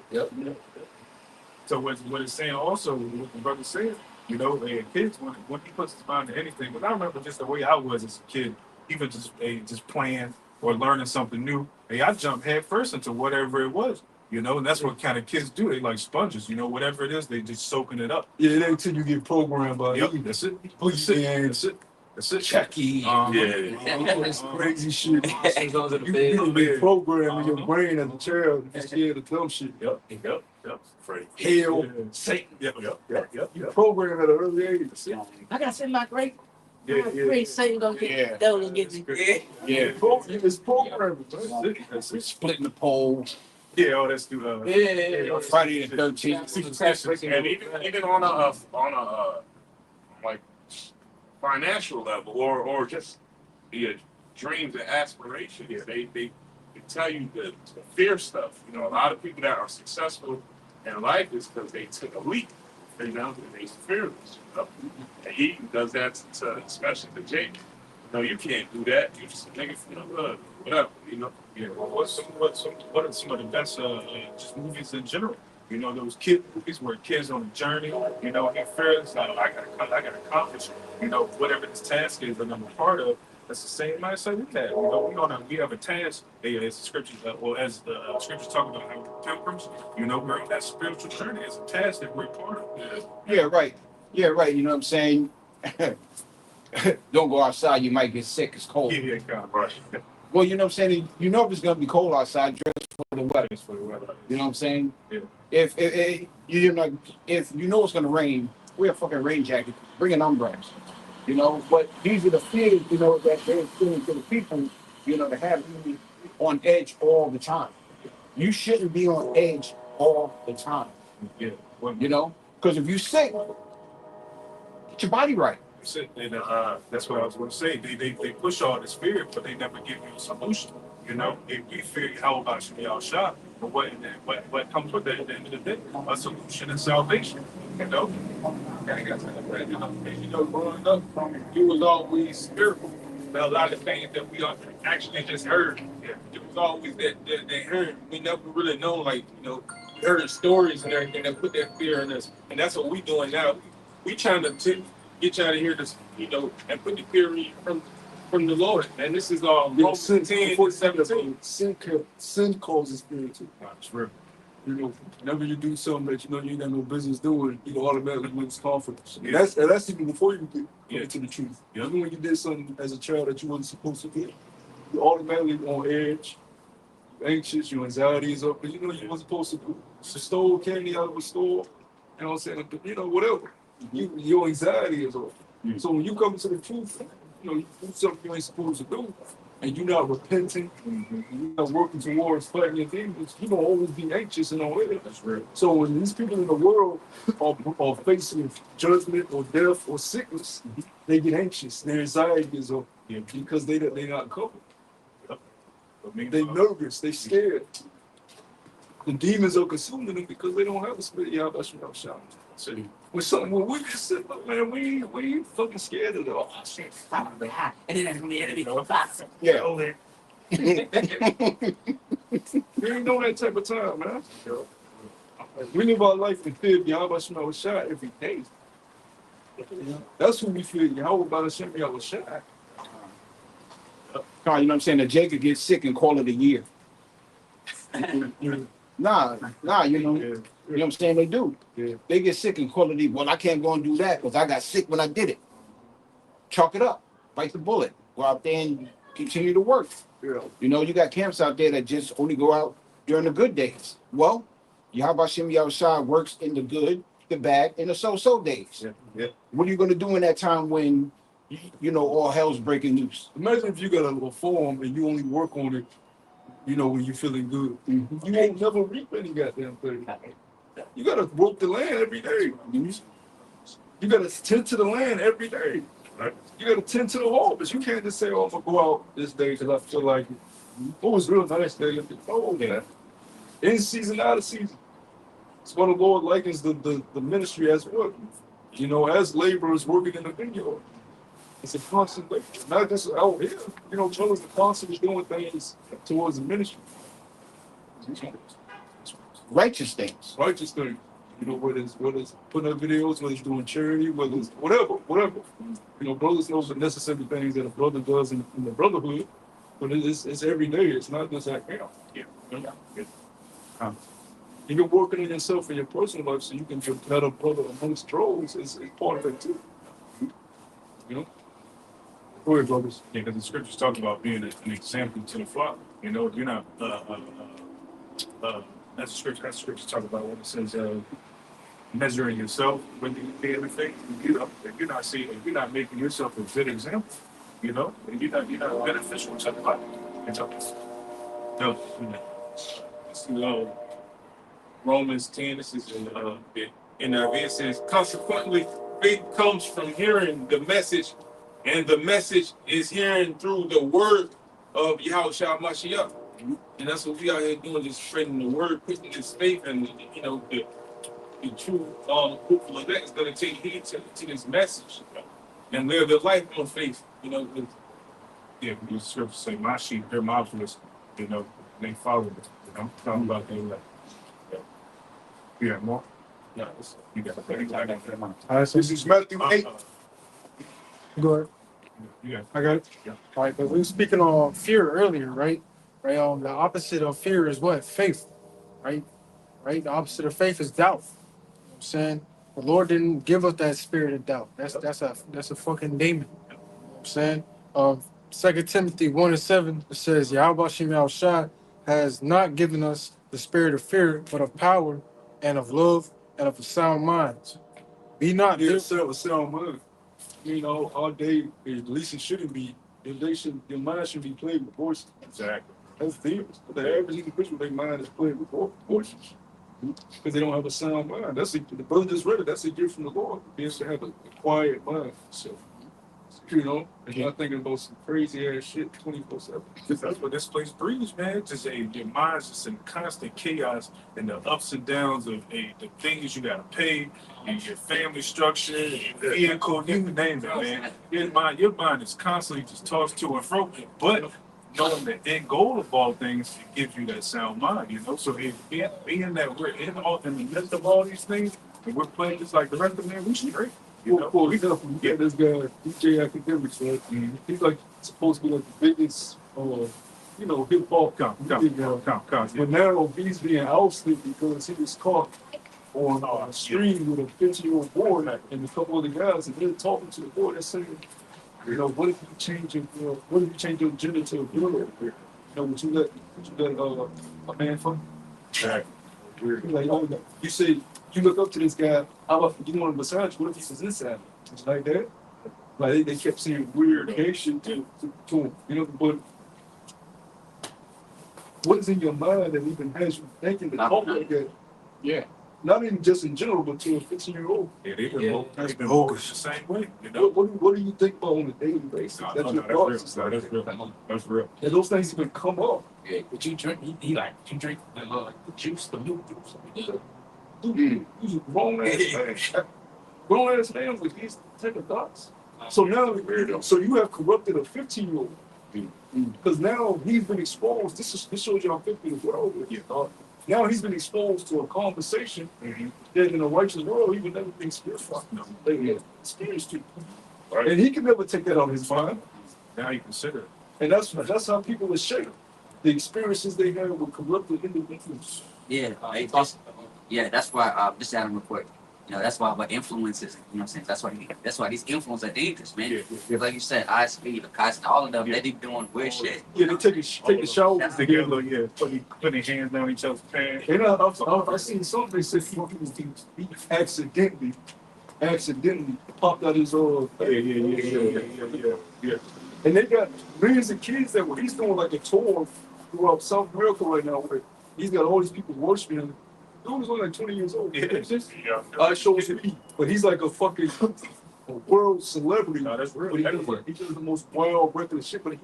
So what it's saying also, what the brother said, you know, kids, when he puts his mind to anything, but I remember just the way I was as a kid, even just playing or learning something new, hey, I jumped head first into whatever it was, you know, and that's what kind of kids do. They like sponges, you know, whatever it is, they just soaking it up. Yeah, it ain't until you get programmed by Yep, it. that's it. Put That's your it. hands, That's it. That's it. Chucky. Yeah. all this crazy shit. He goes to the You bed. be programmed in your brain as a child. You're scared of dumb shit. Yep. Afraid. Hell, Yeah. Satan. Yep. You programmed at an early age. I gotta send my great Yeah. great Satan gonna get Yeah. that was get me. Yeah. It's programming. That's it. Splitting the pole. Yeah, oh, that's through Yeah. Friday the 13th. And even on a like financial level or just your dreams and aspirations, they tell you the fear stuff. You know, a lot of people that are successful in life is because they took a leap. They know they fearless. You know? And he does that to especially to Jake. No, you can't do that. You just nigga, you know, whatever. You know. Yeah, well, what are some of the best just movies in general? You know, those kid movies where kids on a journey. You know, he feels like I gotta accomplish. You know, whatever this task is that I'm a part of. That's the same mindset we have. You know, we have a task. As the scriptures, as the scriptures talk about how we're pilgrims. You know, we're on that spiritual journey. It's a task that we're part of. Yeah, right. Yeah, right. You know what I'm saying? Don't go outside. You might get sick. It's cold. Yeah, God, right. Well, you know what I'm saying? You know if it's going to be cold outside, dress for the weather. That's for the weather. You know what I'm saying? Yeah. If you know it's going to rain, wear a fucking rain jacket. Bring an umbrella. You know, but these are the fears, you know, that they're feeling to the people, you know, to have you on edge all the time. You shouldn't be on edge all the time. Yeah. Well, You know? Because if you sick, get your body right. And that's what I was going to say. They push all this fear, but they never give you a solution. You know, if we fear how about y'all shot, but what comes with that at the end of the day? A solution and salvation. You know. You know, growing up, it was always spiritual. But a lot of things that we actually just heard, it was always that they heard. We never really know, like, you know, we heard stories and everything that put that fear in us. And that's what we doing now. We trying to get y'all to hear this, you know, and put the fear in from the Lord. And this is Romans 10 to 17. Sin causes fear too. It's real. You know, whenever you do something that you know you ain't got no business doing, you automatically lose confidence. Yeah. And that's even before you get Yeah. to the truth. Yeah. Even when you did something as a child that you wasn't supposed to do, you automatically on edge, you're anxious, your anxiety is up, because you know you wasn't supposed to do. So stole candy out of a store, you know what I'm saying? You know, whatever. Your anxiety is up. Mm. So when you come to the truth, you know, you do something you ain't supposed to do, and you're not repenting, you're not working towards fighting your demons, you're gonna always be anxious and on edge. That's real. So when these people in the world are facing judgment or death or sickness, they get anxious. Their anxiety is up because they're not covered. But me, They nervous. They scared. The demons are consuming them because they don't have a spirit. Yeah, that's what I'm shouting. When something, when we just sit up, man, we ain't fucking scared of it. Oh shit, And then that's when the enemy Yeah. over. We ain't know that type of time, man. We live our life in fear of Yahweh Shema Shai every day. That's who we fear. Yahweh about Shema Shai. You know what I'm saying? The Jacob gets sick and call it a year. Nah, you know. You know what I'm saying? They do. Yeah. They get sick and call it, well, I can't go and do that because I got sick when I did it. Chalk it up. Bite the bullet. Go out there and continue to work. Yeah. You know, you got camps out there that just only go out during the good days. Well, Yahweh Shem Yahushua works in the good, the bad, and the so-so days. Yeah. What are you going to do in that time when, you know, all hell's breaking loose? Imagine if you got a form and you only work on it, you know, when you're feeling good. Mhm. You won't never reap any goddamn thing. You gotta work the land every day. You gotta tend to the land every day. Right. You gotta tend to the harvest. You can't just say, "Oh, I'm gonna go out this day because I feel like it." Oh, it's real nice day. Oh, man. In season, out of season. It's what the Lord likens the ministry as well. You know, as laborers working in the vineyard. It's a constant labor. Not just out here. You know, brothers are constantly doing things towards the ministry. Righteous things. Righteous things. You know, whether it's putting up videos, whether it's doing charity, whether it's whatever. You know, brothers know the necessary things that a brother does in the brotherhood, but it's every day. It's not just that camp. Yeah. Even working on yourself in your personal life so you can be a better brother amongst trolls is part of it too. You know? Go ahead, brothers. Yeah, because the scriptures talk about being an example to the flock. You know, you're not. That's the scripture talk about when it says measuring yourself when you do everything. You know, if you're not seeing, if you're not making yourself a good example, you know, and you're not beneficial to the flock. It's up. No, Romans 10, this is in NIV, it says, consequently, faith comes from hearing the message, and the message is hearing through the word of Yahushua Mashiach. And that's what we out here doing, just spreading the word, putting this faith, and you know, the true hopeful elect is going to take heed to this message and live their life on faith. You know, yeah, the scriptures say, "My sheep, they're my voice." You know, they follow me. You know, talking about they like. Yeah, more. no, You got it. All right, so this is Matthew 8. Go ahead. Yeah. I got it. Yeah. All right, but we were speaking on fear earlier, right? Right. The opposite of fear is what? Faith, right? Right. The opposite of faith is doubt. You know what I'm saying the Lord didn't give us that spirit of doubt. That's a fucking demon. You know what I'm saying 2 Timothy 1:7 it says Yahweh Shem Yahushua has not given us the spirit of fear, but of power and of love and of a sound mind. Be not Yeah, therefore sound mind. You know, all day, at least it shouldn't be. Your mind should be played with voices. Exactly. That's demons. The average individual, their mind is played with voices. Because they don't have a sound mind. The brother just read it. That's a gift from the Lord. Be able to have a quiet mind. So, you know, and not thinking about some crazy ass shit 24/7. That's what this place breeds, man. Just your mind's just in constant chaos and the ups and downs of the things you gotta pay, and your family structure, and your vehicle, you name it, man. Your mind is constantly just tossed to and fro. But knowing the end goal of all things, it gives you that sound mind, you know. So being that we're in the midst of all these things, and we're playing just like the rest of them, we straight. You know, For example, you got this guy, DJ Academics, right? He's like supposed to be like the biggest, you know, hip hop. Count. But now he's being ousted because he was caught on a stream with a 15-year-old boy and a couple other guys, and they're talking to the boy. They're saying, you know, what if you change your gender to a girl? You know, would you let a man fuck? Right. Like, oh, you say you look up to this guy. How about you want to massage? What if he was inside? It's like that. Like they kept saying weird gay shit to him. You know, but what is in your mind that even has you thinking to talk like that? Yeah. Not even just in general, but to a 15-year-old. Yeah, they've been bogus the same way, you know. What do you think about on a daily basis? That's your thoughts. That's real. And those things even come up. Yeah, but you drink. He like you drink the juice, the milk juice. Dude, he's a grown ass man. Grown ass man with these type of thoughts. So now, so you have corrupted a 15-year-old. Because now he's been exposed. This shows you how 50 is world. Now he's been exposed to a conversation that in a righteous world he would never be experienced. Experienced to. Right. And he can never take that out of his mind. Now you consider it. And that's how people are shaped. The experiences they have with corrupted individuals. Yeah, that's why this Adam report. You know, that's why what influences. You know, what I'm saying that's why these influences are dangerous, man. Like you said, ISP, the Costa, all of them, they be doing weird shit. Yeah, they take the show. That's together, putting hands down each other's pants. And I've seen something they said he accidentally popped out his Yeah. And they got millions of kids that he's doing like a tour throughout South America right now where he's got all these people worshiping him. Dude was only like 20 years old. I shows me, but he's like a fucking world celebrity. No, that's real. But he does the most wild, reckless shit. But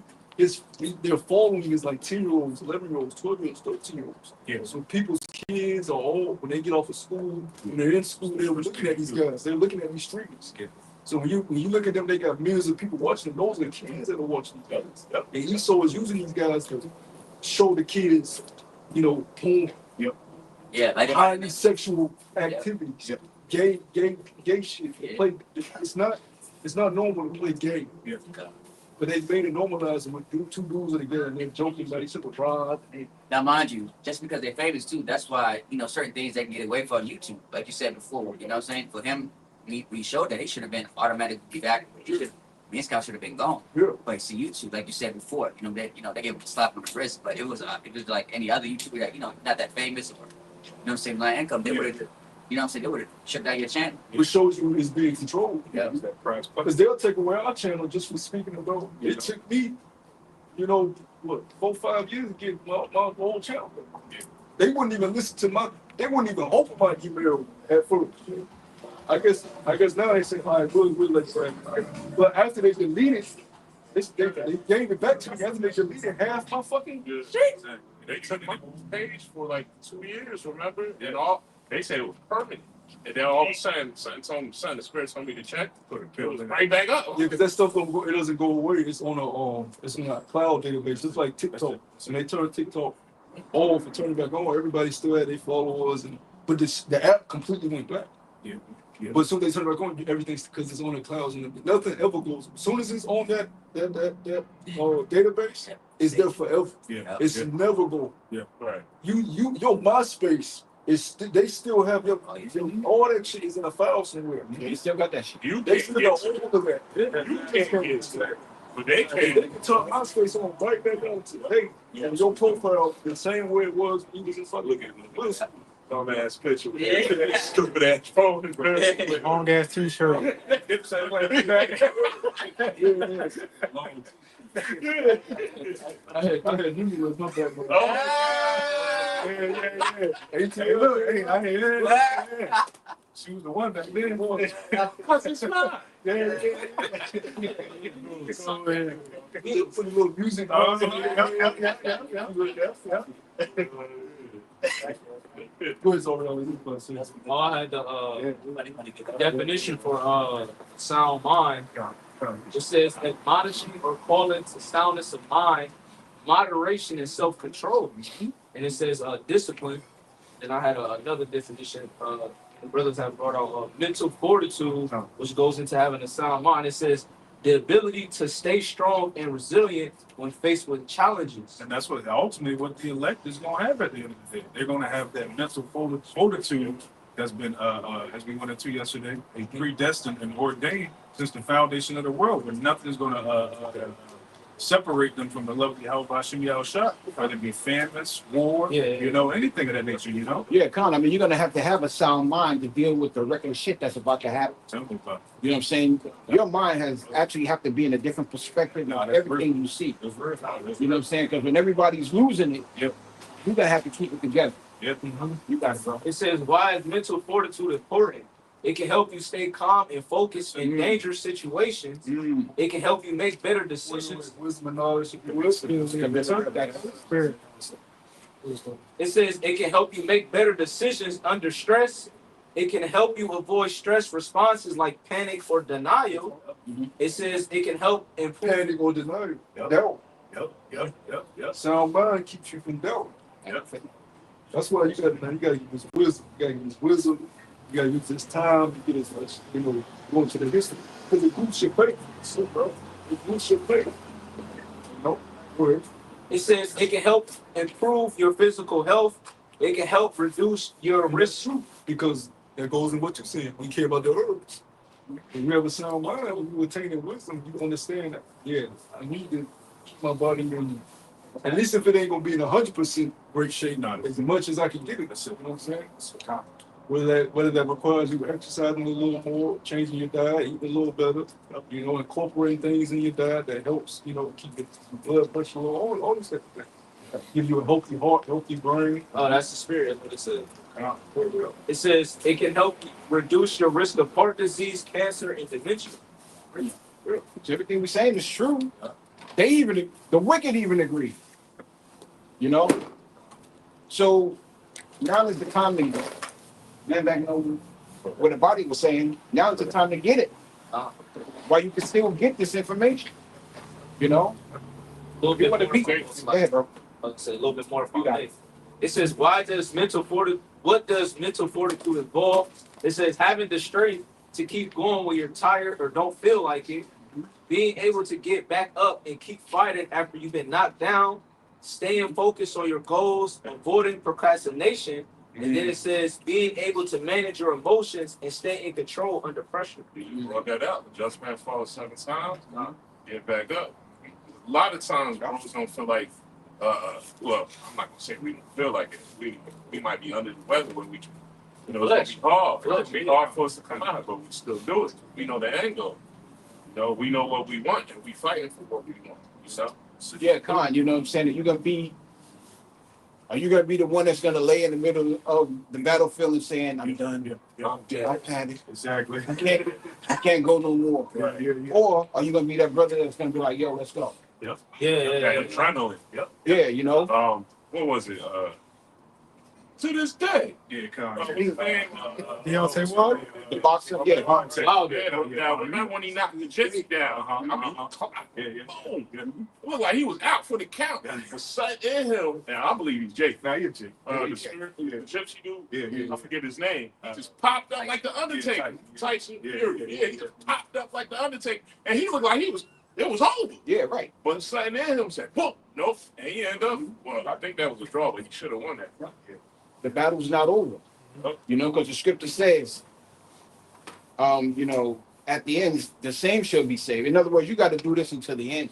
their following is like 10-year-olds, 11-year-olds, 12-years, 13-years. Yeah. So people's kids are all, when they get off of school, when they're in school, they're looking at these guys. They're looking at these streamers. Yeah. So when you look at them, they got millions of people watching them. Those are the kids that are watching these guys. Yep. And Esau is using these guys to show the kids, porn. Yeah, like Highly sexual activities. Yep. Gay shit. They play, it's not normal to play gay. Yeah. But they made it normalize when two dudes are together and they're joking about each other. Rod. now, mind you, just because they're famous too, that's why certain things they can get away from YouTube, like you said before. You know what I'm saying? For him, we showed that he should have been automatically back. His guy should have been gone. Yeah. But see, YouTube, like you said before, they gave him a slap on the wrist, but it was like any other YouTuber that not that famous or saying like income, they would have, they would have shut down your channel. Which shows you it's being controlled. Yeah. Because they'll take away our channel just for speaking about. It took me, 4-5 years to get my whole channel. Yeah. They wouldn't even listen to they wouldn't even open my email at first. I guess now they say, all right, we'll let you have. But after they deleted, they gave it back to me after they deleted half my fucking shit. They took my page for like 2 years, remember? And all they said it was permanent. And then all of a sudden, the spirit told me to check. It was right back up. Yeah, because that stuff it doesn't go away. It's on a cloud database. It's like TikTok. So they turn TikTok off and turn it back on. Everybody still had their followers, but the app completely went black. Yeah. But as soon as they turn it back on, everything's because it's on the clouds and nothing ever goes. As soon as it's on that database, it's there forever. Yeah. It's never go. Yeah. Right. Your MySpace they still have all that shit is in a file somewhere. They still got that shit. They still got all of that. You can't get it. But they They can't. can turn MySpace on right back on today, and your profile the same way it was when you was in fucking Look at me. Dumbass picture. Yeah. Stupid ass phone. Long ass t-shirt. It's the same way. I had New Year's, not that much. Oh. Hey, look, hey, I had that. She was the one that did Cause it's not. So, put a little music on. Go ahead, Zoriel. Oh, I had the definition for sound mind. It says admonishing or calling to soundness of mind, moderation and self-control. And it says discipline. And I had another definition. The brothers have brought out mental fortitude, which goes into having a sound mind. It says the ability to stay strong and resilient when faced with challenges. And that's ultimately what the elect is going to have at the end of the day. They're going to have that mental fortitude that's been, as we went into yesterday, predestined and ordained since the foundation of the world, where nothing is going to separate them from the love of Yahweh Hashem Yahushua, whether it be famines, war, anything of that nature, Yeah, Con, I mean, you're going to have a sound mind to deal with the regular shit that's about to happen. Simple, but You know what I'm saying? Your mind has actually have to be in a different perspective of everything you see. it's very You know what I'm saying? Because when everybody's losing it, Yep. you got to have to keep it together. Yep. You got it, bro. It says, why is mental fortitude important? It can help you stay calm and focused in dangerous situations. It can help you make better decisions. Wisdom and knowledge. Spirit. It says it can help you make better decisions under stress. It can help you avoid stress responses like panic or denial. It says it can help improve. Panic or denial. Doubt. Yep. Sound mind keeps you from doubt. Yep. That's why you gotta use wisdom. You gotta use wisdom. You gotta use this time to get as much, going to the history. Because the group should pay. So, bro, the group should pay. No, go ahead. It says it can help improve your physical health. It can help reduce your risk. Because that goes in what you're saying. We care about the herbs. When you have a sound mind, when you attain wisdom, you understand that, yeah, I need to keep my body in, at least if it ain't gonna be in 100% great shape, not as much as I can get it. You know what I'm saying? Whether that requires you exercising a little more, changing your diet, eating a little better, incorporating things in your diet that helps, keep the blood pressure low, all this stuff. Give you a healthy heart, healthy brain. Oh, that's the spirit. That's what it says. It says it can help reduce your risk of heart disease, cancer, and dementia. Everything we're saying is true. The wicked even agree. So now is the time to man back over what the body was saying. Now is the time to get it. While you can still get this information. A little bit more. Go ahead, bro. Say a little bit more about it. It says, what does mental fortitude involve? It says having the strength to keep going when you're tired or don't feel like it, being able to get back up and keep fighting after you've been knocked down, staying focused on your goals, avoiding procrastination, and then it says being able to manage your emotions and stay in control under pressure. You brought that out. The just man falls 7 times, get back up. A lot of times, bros don't feel like. Well, I'm not gonna say we don't feel like it. We might be under the weather when it's gonna be hard. It's gonna be hard for us to come out, but we still do it. We know the end goal. We know what we want, and we fighting for what we want. So yeah, come on. You know what I'm saying? Are you gonna be the one that's gonna lay in the middle of the battlefield and saying, "I'm done. I've had it. Exactly. I can't go no more." Right. Or are you gonna be that brother that's gonna be like, "Yo, let's go." Yep. Yeah. Adrenaline. Yep. Yeah, What was it? To this day. Yeah, Deontay Wilder? The boxer, yeah. Now remember when he knocked the Jesse down? Boom. It looked like he was out for the count. But something in him, and I believe he's Jake. Now you're Jake. The spirit, the gypsy dude. Yeah. I forget his name. He just popped up like the Undertaker. Tyson Fury. Yeah, he just popped up like the Undertaker, and he looked like it was over. Yeah, right. But something in him said, "Boom, nope," and he ended up. Well, I think that was a draw, but he should have won that. The battle's not over. Because the scripture says, at the end, the same shall be saved. In other words, you got to do this until the end.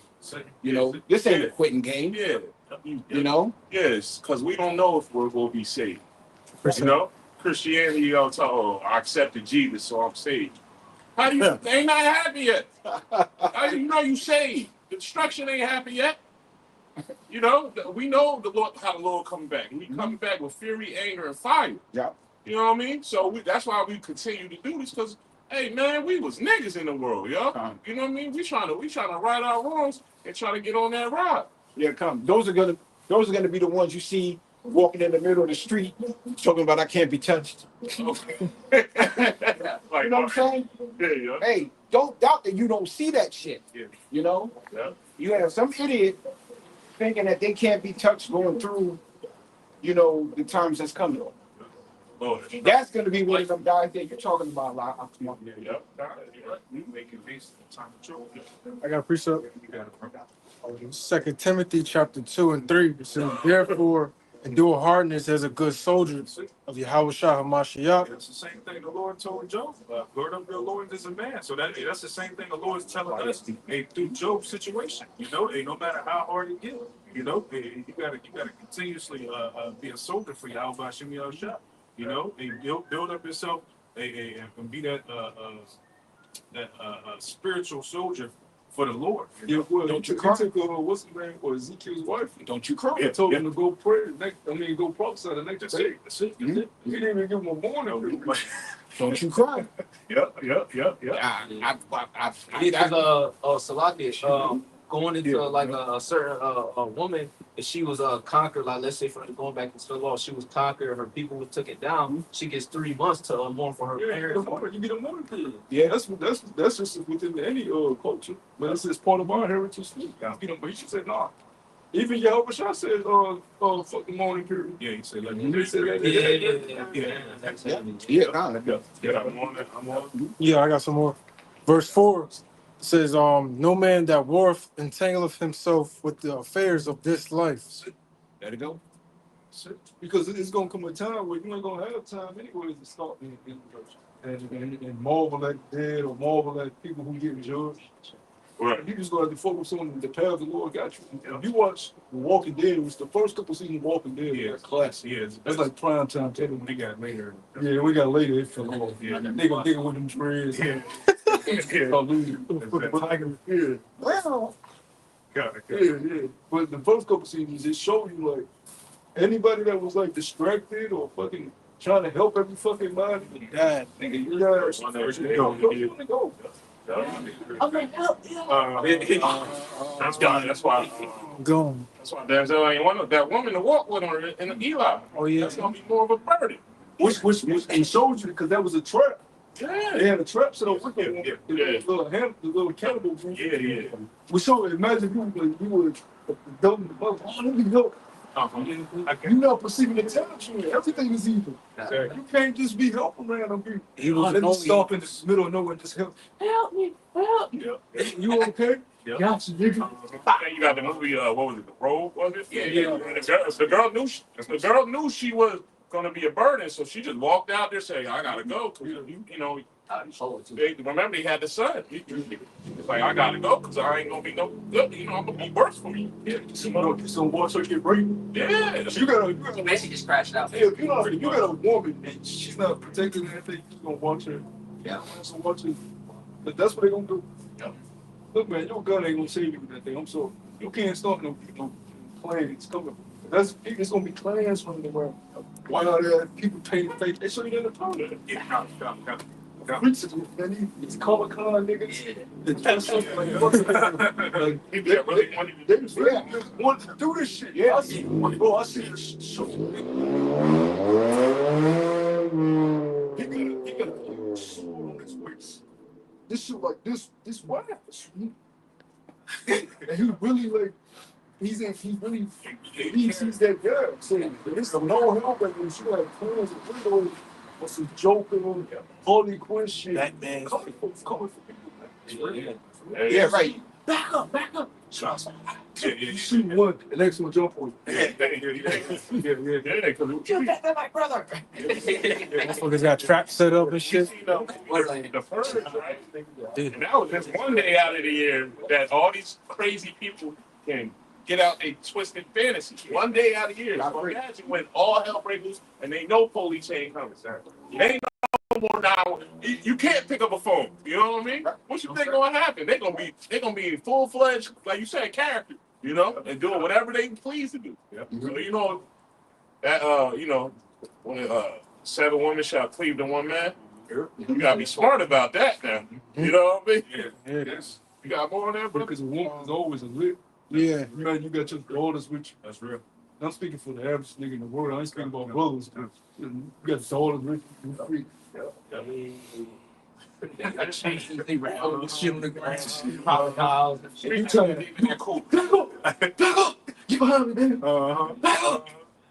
This ain't a quitting game. Yeah. Yes, because we don't know if we're going to be saved. Christianity, I accepted Jesus, so I'm saved. How do you? They ain't not happy yet. How do you know you saved? The destruction ain't happy yet. We know the Lord, how the Lord coming back. He coming back with fury, anger, and fire. Yeah. You know what I mean? So that's why we continue to do this, because, hey man, we was niggas in the world, yo. You know what I mean? We trying to right our wrongs and try to get on that ride. Yeah, come. Those are gonna be the ones you see walking in the middle of the street talking about I can't be touched. You know what I'm saying? Yeah. Hey, don't doubt that you don't see that shit. Yeah. Yeah. You have some idiot thinking that they can't be touched going through, the times that's coming. Lord. That's going to be one of them guys that you're talking about a lot. I got a precept. 2 Timothy chapter 2 and 3. It says, therefore, endure hardness as a good soldier of Yahweh Shah HaMashiach. That's the same thing the Lord told Job. Gird up your loins as a man. So that's the same thing the Lord's telling us. Hey, through Job's situation, hey, no matter how hard it gets, you gotta continuously be a soldier for Yahweh Hashem Yahushua. And build up yourself and be that spiritual soldier for the Lord. Don't you cry? What's his name? Or Ezekiel's wife? Don't you cry? He told him to go pray. Go prophesy the next day. That's it. He didn't even give him a warning. Don't you cry? Yep. Salaki, going into a certain a woman, if she was conquered, like let's say going back into the law, she was conquered, her people took it down. She gets 3 months to mourn for her parents. You get a mourning period. Yeah, that's just within any culture, but it's part of our heritage too. But he should say no. Even Yahweh Shah said, fuck the morning period. Yeah, he said, let He me said that. I'm on. Yeah, I got some more. Verse 4 says, no man that warreth entangleth himself with the affairs of this life. Let it go. Because it's gonna come a time where you ain't gonna have time anyways to start in and marvel at the dead or marvel at people who get judged. Right. You just gonna have to focus on the path the Lord got you. If you watch The Walking Dead, it was the first couple seasons of Walking Dead. Yeah, That's classic. Yeah, That's like prime time television. we got later. Yeah, we got later. It fell off. Yeah. Nigga with them dreads. Yeah. Tiger. Yeah. Well. Got it. Yeah. But the first couple seasons, it showed you like anybody that was like distracted or fucking trying to help every fucking body. Dad. Nigga, you gotta go. Okay, help. That's why. That's why. Gone. That's why Denzel ain't want that woman to walk with her in the Eli. Oh, yeah. That's gonna be more of a burden. Which it showed you because that was a trap. Yeah. They had a trap set up with them. Yeah. The little cannibal group. Yeah. We showed. Imagine you would dumb the mother. Oh, let me help. You're not perceiving the territory. Everything is evil. You can't just be helping around people. Let me stop in the middle of nowhere and just help. Help me. Help me. You okay? Yeah. Got you, nigga. Then you got the movie. What was it? The Road, was it? Yeah. The girl knew she was gonna be a burden, so she just walked out there saying, "I gotta go." 'Cause you know. Remember, he had the son. He's like, I gotta go because I ain't gonna be no good. You know, I'm gonna be worse for you. Yeah, some watch her get raped. Yeah. You gotta Basically just crashed out. Hey, if you got a woman and she's not protecting anything, you gonna watch her. Yeah. So watch her. But that's what they gonna do. Yeah. Look, man, your gun ain't gonna save you with that thing. I'm sorry. You can't start no plans coming. It's gonna be clans running around. Why not people painting face? They show you in the toilet. Yeah. It's Comic-Con, niggas. People that really wanted to do this. They want to do this shit. Yeah, I see this show. He got a huge sword on his waist. This shit like this wife. And he really like he really sees that guy. So it's no help that when she like plans and windows or some joking Harley Quinn shit. Batman. Coming for people. Yeah, right. Back up. You see one, the next one jump on you. Yeah. Kill that my brother. Motherfuckers got traps set up and shit. The first, right? And that was just one day out of the year that all these crazy people can get out a twisted fantasy. One day out of the year. So imagine when all hell breaks loose and they know police ain't coming. They ain't no more now. You can't pick up a phone. You know what I mean? What you think gonna happen? They're gonna be full-fledged, like you said, character. You know, and doing whatever they please to do. So you know that when 7 women shall cleave to 1 man. You gotta be smart about that now. You know what I mean? Yeah. You got more on that, bro? Because a woman is always a lit. Yeah. Man, you got your daughters with you. That's real. I'm speaking for the average nigga in the world. I ain't speaking about brothers. You got daughters with you. Free. They ran with shit on the ground. Crocodiles and shit. You tell me, Cool. back up, get behind me, man. Back up.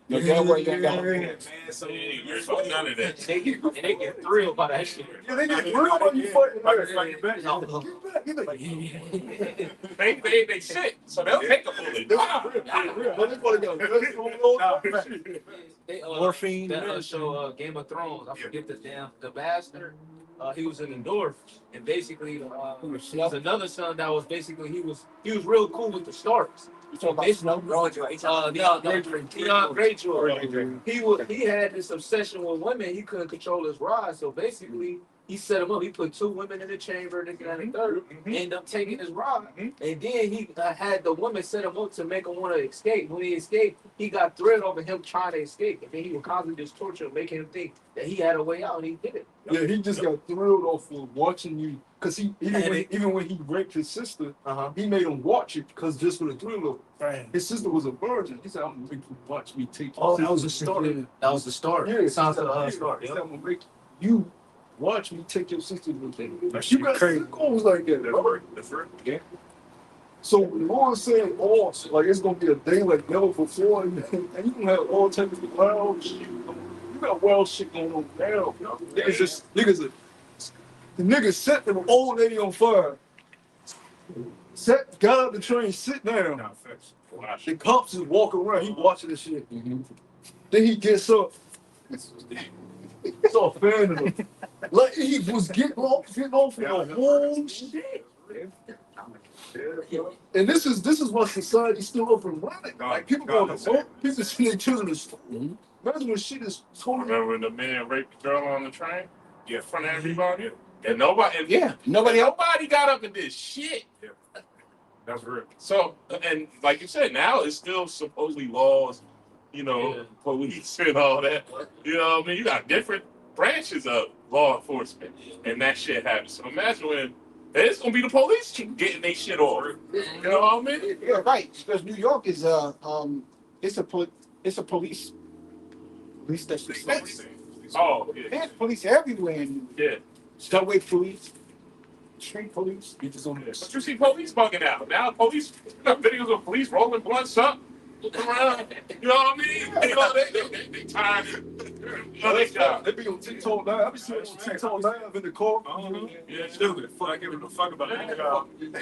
Look that way, you got Man, so none of that. They get thrilled by that shit. Yeah, they get real when you fighting. They sick, so they'll take a bullet. Morphine. That show Game of Thrones. I forget the bastard. He was in the North, and basically there was another son that was basically he was real cool with the Starks. So basically, Theon Greyjoy. He had this obsession with women. He couldn't control his rod. So basically, he set him up. He put 2 women in the chamber, and the third ended up taking his rod. And then he had the woman set him up to make him want to escape. When he escaped, he got thrilled over him trying to escape, and then he would constantly just torture him, making him think that he had a way out, and he did it. Yeah, he just got thrilled off of watching you. Because even when he raped his sister, he made him watch it because just for the thrill of it. His sister was a virgin. He said, I'm going to make you watch me take your sister. That was the start. That was the start. Yeah, sounds like the start. He said, I'm going to make you watch me take your sister to the thing. That You shit got crazy. goals like that, bro. That's real. Yeah. So the Lord said, "Oh, like it's gonna be a day like never before," and you gonna have all types of wild shit. You got wild shit going on now. The niggas set the old lady on fire. Got out the train, sit down. Nah, facts. The cops is walking around. He watching the shit. Then he gets up. It's all fan of him. Like he was getting off in the whole shit. And this is what society's still up and running. Like people going to vote, people see their children in school. Imagine when shit is totally. Remember when the man raped the girl on the train? Yeah, in front of everybody. And nobody Nobody else. got up and did shit. Yeah. That's real. So, and like you said, now it's still supposedly laws, police and all that. You know what I mean? You got different branches of law enforcement, and that shit happens. So imagine when it's gonna be the police getting their shit off. You know what I mean? Yeah, right. Because New York is it's a police station. Oh, yeah. There's police everywhere. Yeah. Subway police, street police. He just on this. But you see police bugging out. Now police, videos of police rolling blunts up, looking around. You know what I mean? You know, they tired. They be on TikTok live. I be seeing on TikTok live in the car. Yeah, stupid. Fuck, giving a fuck about that job. And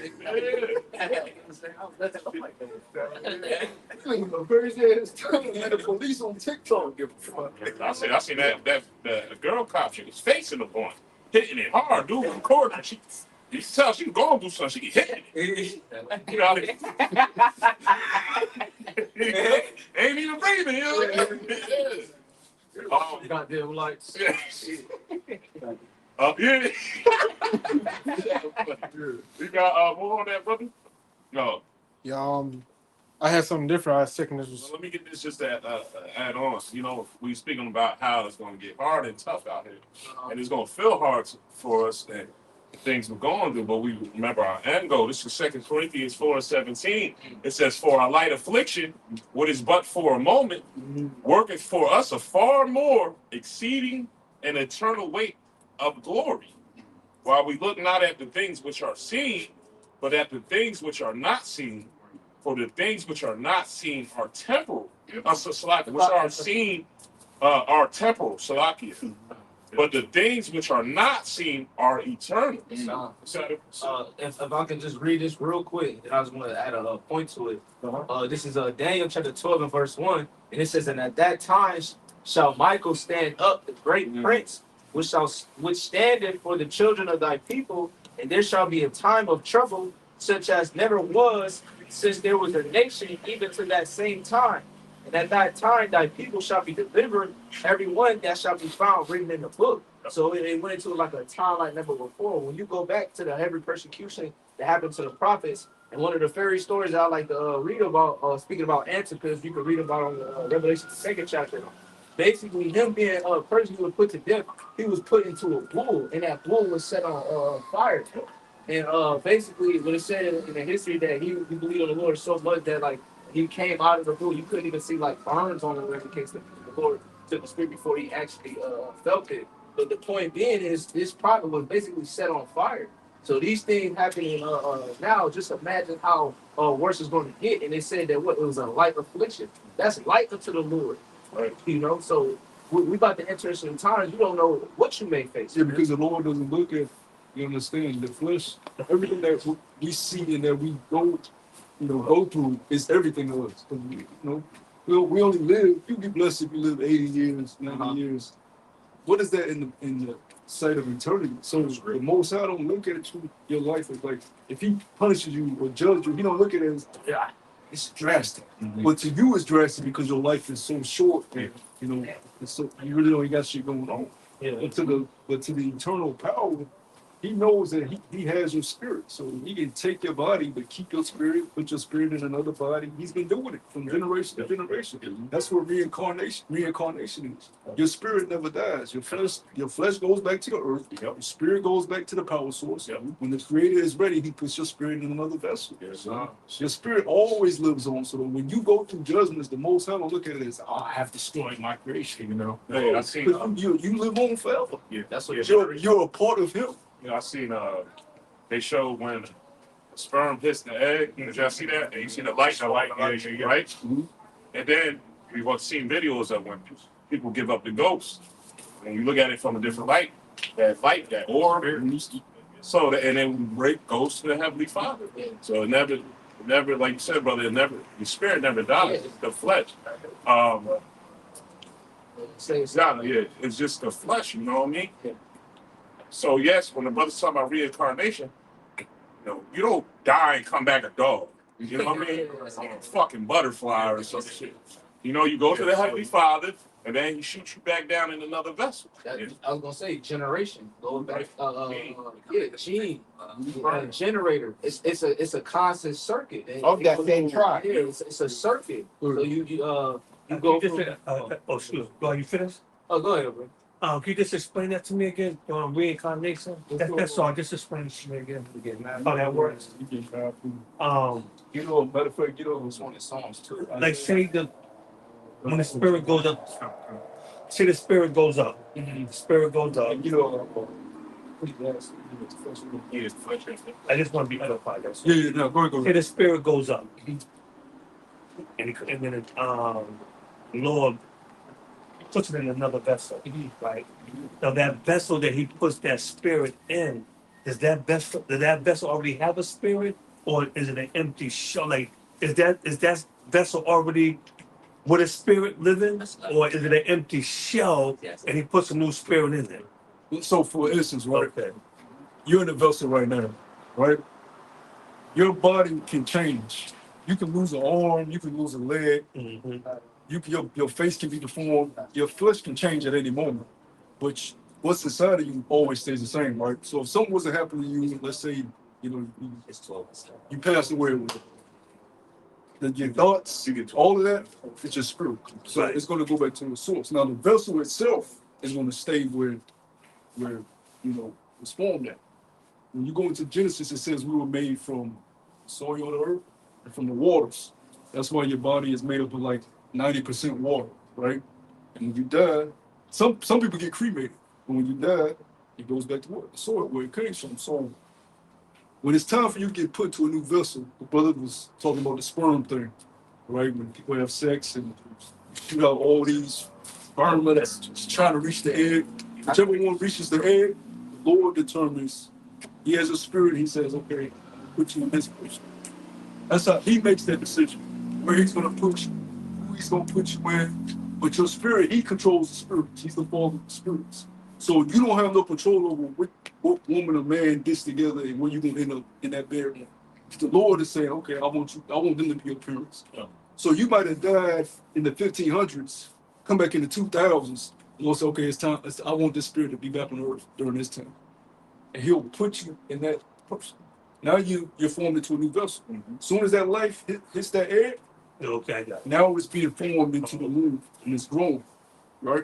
the police on TikTok give a fuck. I seen that the girl cop, she was facing the point, hitting it hard, dude, recording. You can tell she was going through something. She hit it. You know, ain't even breathing. You know? Goddamn lights. Yeah. You got more on that, brother? No. Yeah, I had something different. I was thinking this was. So let me get this just to add on. You know, we speaking about how it's going to get hard and tough out here, and it's going to feel hard for us and things we're going through. But we remember our end goal. This is 2 Corinthians 4:17. It says, "For our light affliction, what is but for a moment, worketh for us a far more exceeding and eternal weight of glory, while we look not at the things which are seen, but at the things which are not seen. For the things which are not seen are temporal, which are seen are temporal, Salakia. But the things which are not seen are eternal." If I can just read this real quick, and I just want to add a point to it. This is Daniel chapter 12 and verse 1, and it says, "And at that time shall Michael stand up, the great prince, which standeth for the children of thy people, and there shall be a time of trouble, such as never was since there was a nation, even to that same time. And at that time thy people shall be delivered, every one that shall be found written in the book." So it went into like a time like never before. When you go back to the heavy persecution that happened to the prophets, and one of the fairy stories I like to read about, speaking about Antipas, you can read about on Revelation 2nd chapter. Basically, him being personally was put to death, he was put into a bull, and that bull was set on fire. And basically, what it said in the history that he believed on the Lord so much that like he came out of the bull, you couldn't even see like burns on him in case the Lord took the spirit before he actually felt it. But the point being is this prophet was basically set on fire. So these things happening now, just imagine how worse it's going to get. And they said that it was a light affliction. That's light unto the Lord. Right. You know, so we about to enter some times you don't know what you may face. Yeah, because the Lord doesn't look at, you understand, the flesh, everything that we see and that we go through is everything to us. We only live, you'll be blessed if you live 80 years, 90 years. What is that in the sight of eternity? So the Most High don't look at your life as like, if he punishes you or judges you, he don't look at it as, it's drastic. But to you it's drastic because your life is so short, and, so you really don't got shit going on. But to the eternal power, he knows that he has your spirit. So he can take your body, but keep your spirit, put your spirit in another body. He's been doing it from generation to generation. That's what reincarnation is. Your spirit never dies. Your flesh goes back to the earth. Your spirit goes back to the power source. When the creator is ready, he puts your spirit in another vessel. Your spirit always lives on. So when you go through judgments, the Most High don't look at it as, I have destroyed my creation, Hey, I seen you live on forever. Yeah, That's what You're a part of him. I seen they showed when sperm hits the egg. Did y'all see that? And you see the light, Yeah. right? Mhm. And then we've all seen videos of when people give up the ghost. When you look at it from a different light, that light, that orb, so and then break goes to the Heavenly Father. So it never, like you said, brother, the spirit never dies. It's the flesh. It's just the flesh, you know what I mean? So yes, when the brother's talking about reincarnation, you don't die and come back a dog. You know what I mean? Or a fucking butterfly or some shit. You go to the Heavenly Father, and then he shoots you back down in another vessel. I was gonna say generation. Going back, gene, generator. It's a constant circuit. Of that same tribe. Yeah, it's a circuit. So you go from. Excuse me. Are you finished? Oh, go ahead, bro. Can you just explain that to me again? Reincarnation. That's all. Just explain it to me again. How that works. Matter of fact, It's one of the songs too. Like say when the spirit goes up. Say the spirit goes up. The spirit goes up. I just want to be edified. That's all. Yeah, no, go ahead. Say the spirit goes up, and then Lord puts it in another vessel, right? Now that vessel that He puts that spirit in, does that vessel already have a spirit, or is it an empty shell? Like, is that vessel already with a spirit living, or is it an empty shell and He puts a new spirit in it? So, for instance, right, Okay. you're in a vessel right now, right? Your body can change. You can lose an arm, you can lose a leg, your face can be deformed, your flesh can change at any moment. But what's inside of you always stays the same, right? So if something wasn't happening to you, let's say, you passed away with it. Then your thoughts, all of that, it's your spirit. So Right. it's going to go back to the source. Now the vessel itself is going to stay where it's formed at. When you go into Genesis, it says we were made from soil of the earth and from the waters. That's why your body is made up of like 90% water, right? And when you die, some people get cremated, but when you die, it goes back to what? The soil where it came from. So when it's time for you to get put to a new vessel, the brother was talking about the sperm thing, right? When people have sex and shoot out all these sperm that's trying to reach the egg. Whichever one reaches the egg, the Lord determines. He has a spirit. He says, okay, put you in this person. That's how He makes that decision, where He's going to put you, who He's going to put you in. But your spirit, He controls the spirits. He's the father of the spirits. So you don't have no control over what woman or man gets together and when you're going to end up in that bed. The Lord is saying, okay, I want them to be your parents. Yeah. So you might have died in the 1500s, come back in the 2000s, and Lord say, okay, it's time. I want this spirit to be back on earth during this time. And He'll put you in that person. Now you're formed into a new vessel. As soon as that life hits that air, Okay, I got it. now it's being formed into the womb and it's grown, right?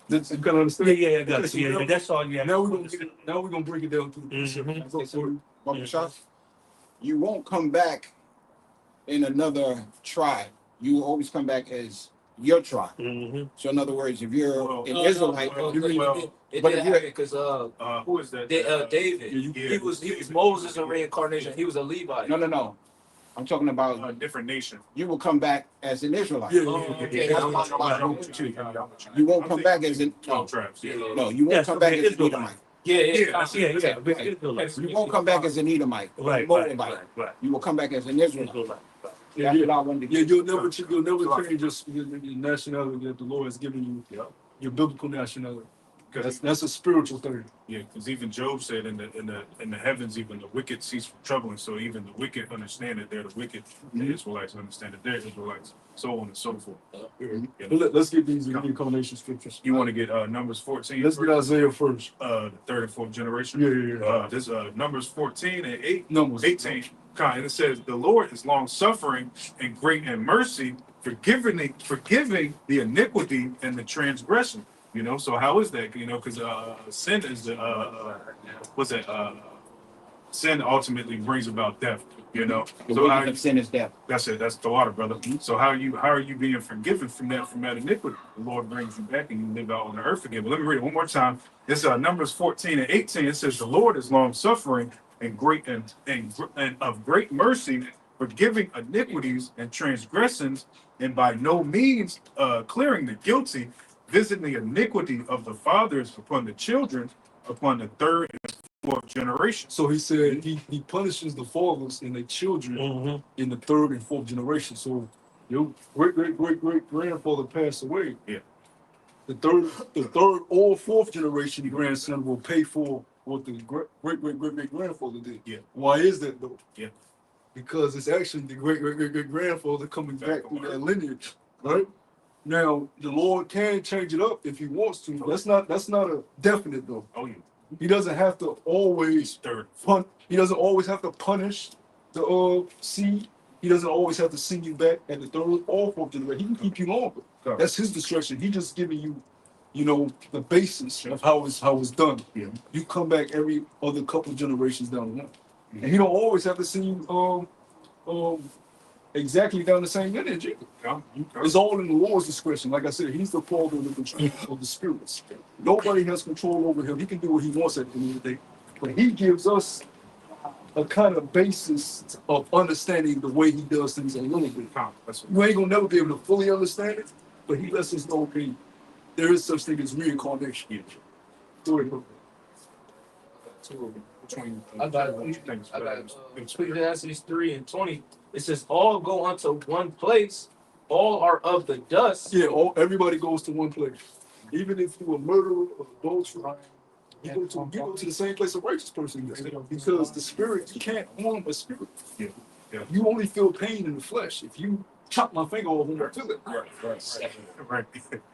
That's, you kind of understand? Yeah, I got it. So Yeah, now- that's all. Yeah. Now we're gonna break it down to the Mhm. So, Baba Shah, you won't come back in another tribe. You will always come back as your tribe. So in other words, if you're an Israelite, It But did if you- happen because Who is that? David, he was Moses in reincarnation. He was a Levite. no. I'm talking about A different nation. you will come back as an Israelite. Yeah, Okay, That's I'm what not- I'm I'm- talking about. You won't come back as an 12 tribes. Yeah. no. You won't Yes, come back okay, as an Israelite. Edomite. Yeah. You won't come back as an Edomite. or Right. Moabite. You will come back as an Israelite. That's what I wanted to Yeah, get. you'll never change your nationality that the Lord has given you, your biblical nationality. That's a spiritual thing. Yeah, because even Job said in the heavens, even the wicked cease from troubling. So even the wicked understand that they're the wicked. The Israelites understand that they're Israelites. So on and so forth. But let's get these reincarnation scriptures. You want to get Numbers 14? Let's get Isaiah first. The third and fourth generation. Yeah. This Numbers 14 and 8. Numbers 18. And it says, the Lord is long suffering and great in mercy, forgiving the iniquity and the transgression. So how is that? Because sin is sin ultimately brings about death. The So wages of sin is death. that's it. That's the water, brother. So how are you being forgiven from that iniquity? The Lord brings you back and you live out on the earth again. But let me read it one more time. It's Numbers 14 and 18. It says, the Lord is long suffering and of great mercy, forgiving iniquities and transgressions, and by no means clearing the guilty, visiting the iniquity of the fathers upon the children, upon the third and fourth generation. So he said he punishes the fathers and their children in the third and fourth generation. So your great grandfather passed away. Yeah. The third or fourth generation grandson will pay for what the great grandfather did. Yeah. Why is that though? Yeah. Because it's actually the great grandfather coming back through that lineage, right? Now the Lord can change it up if He wants to. That's not a definite though. Oh, yeah. He doesn't have to always He doesn't always have to punish the seed. He doesn't always have to send you back at the third or fourth generation. He can keep you longer. That's His discretion. He just giving you, the basis of how it's done. Yeah. You come back every other couple of generations down the line, and He don't always have to send you exactly down the same lineage either. It's all in the Lord's discretion. Like I said, He's the father of the control of the spirits. Nobody has control over Him. He can do what He wants at the end of the day, but He gives us a kind of basis of understanding the way He does things a little bit. You ain't gonna never be able to fully understand it, but He lets us know, okay, there is such thing as reincarnation. Yeah. Go ahead. I got Ecclesiastes 3:20. It says, "All go unto one place. All are of the dust." Yeah, everybody goes to one place. Even if you're a murderer or adulterer, you go to the same place a righteous person is. Because the spirit, you can't harm a spirit. Yeah. Yeah. You only feel pain in the flesh. If you chop my finger off, I feel it. Right.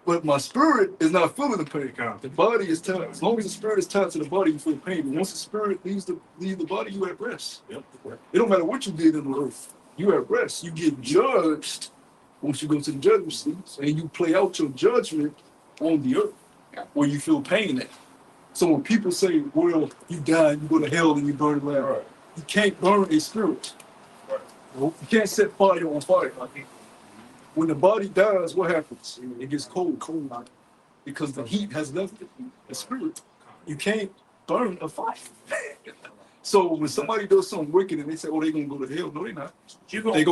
But my spirit is not feeling the pain. The body is tied. As long as the spirit is tied to the body, you feel pain. But once the spirit leaves the body, you at rest. Yep. It don't matter what you did in the earth. You at rest. You get judged once you go to the judgment seat, and you play out your judgment on the earth where you feel pain at. So when people say, well, you die, you go to hell and you burn alive, you can't burn a spirit. You can't set fire on fire. When the body dies, what happens? It gets cold, because the heat has left it. The spirit. You can't burn a fire. So when somebody does something wicked and they say, "Oh, they're gonna go to hell," no, they're not. They're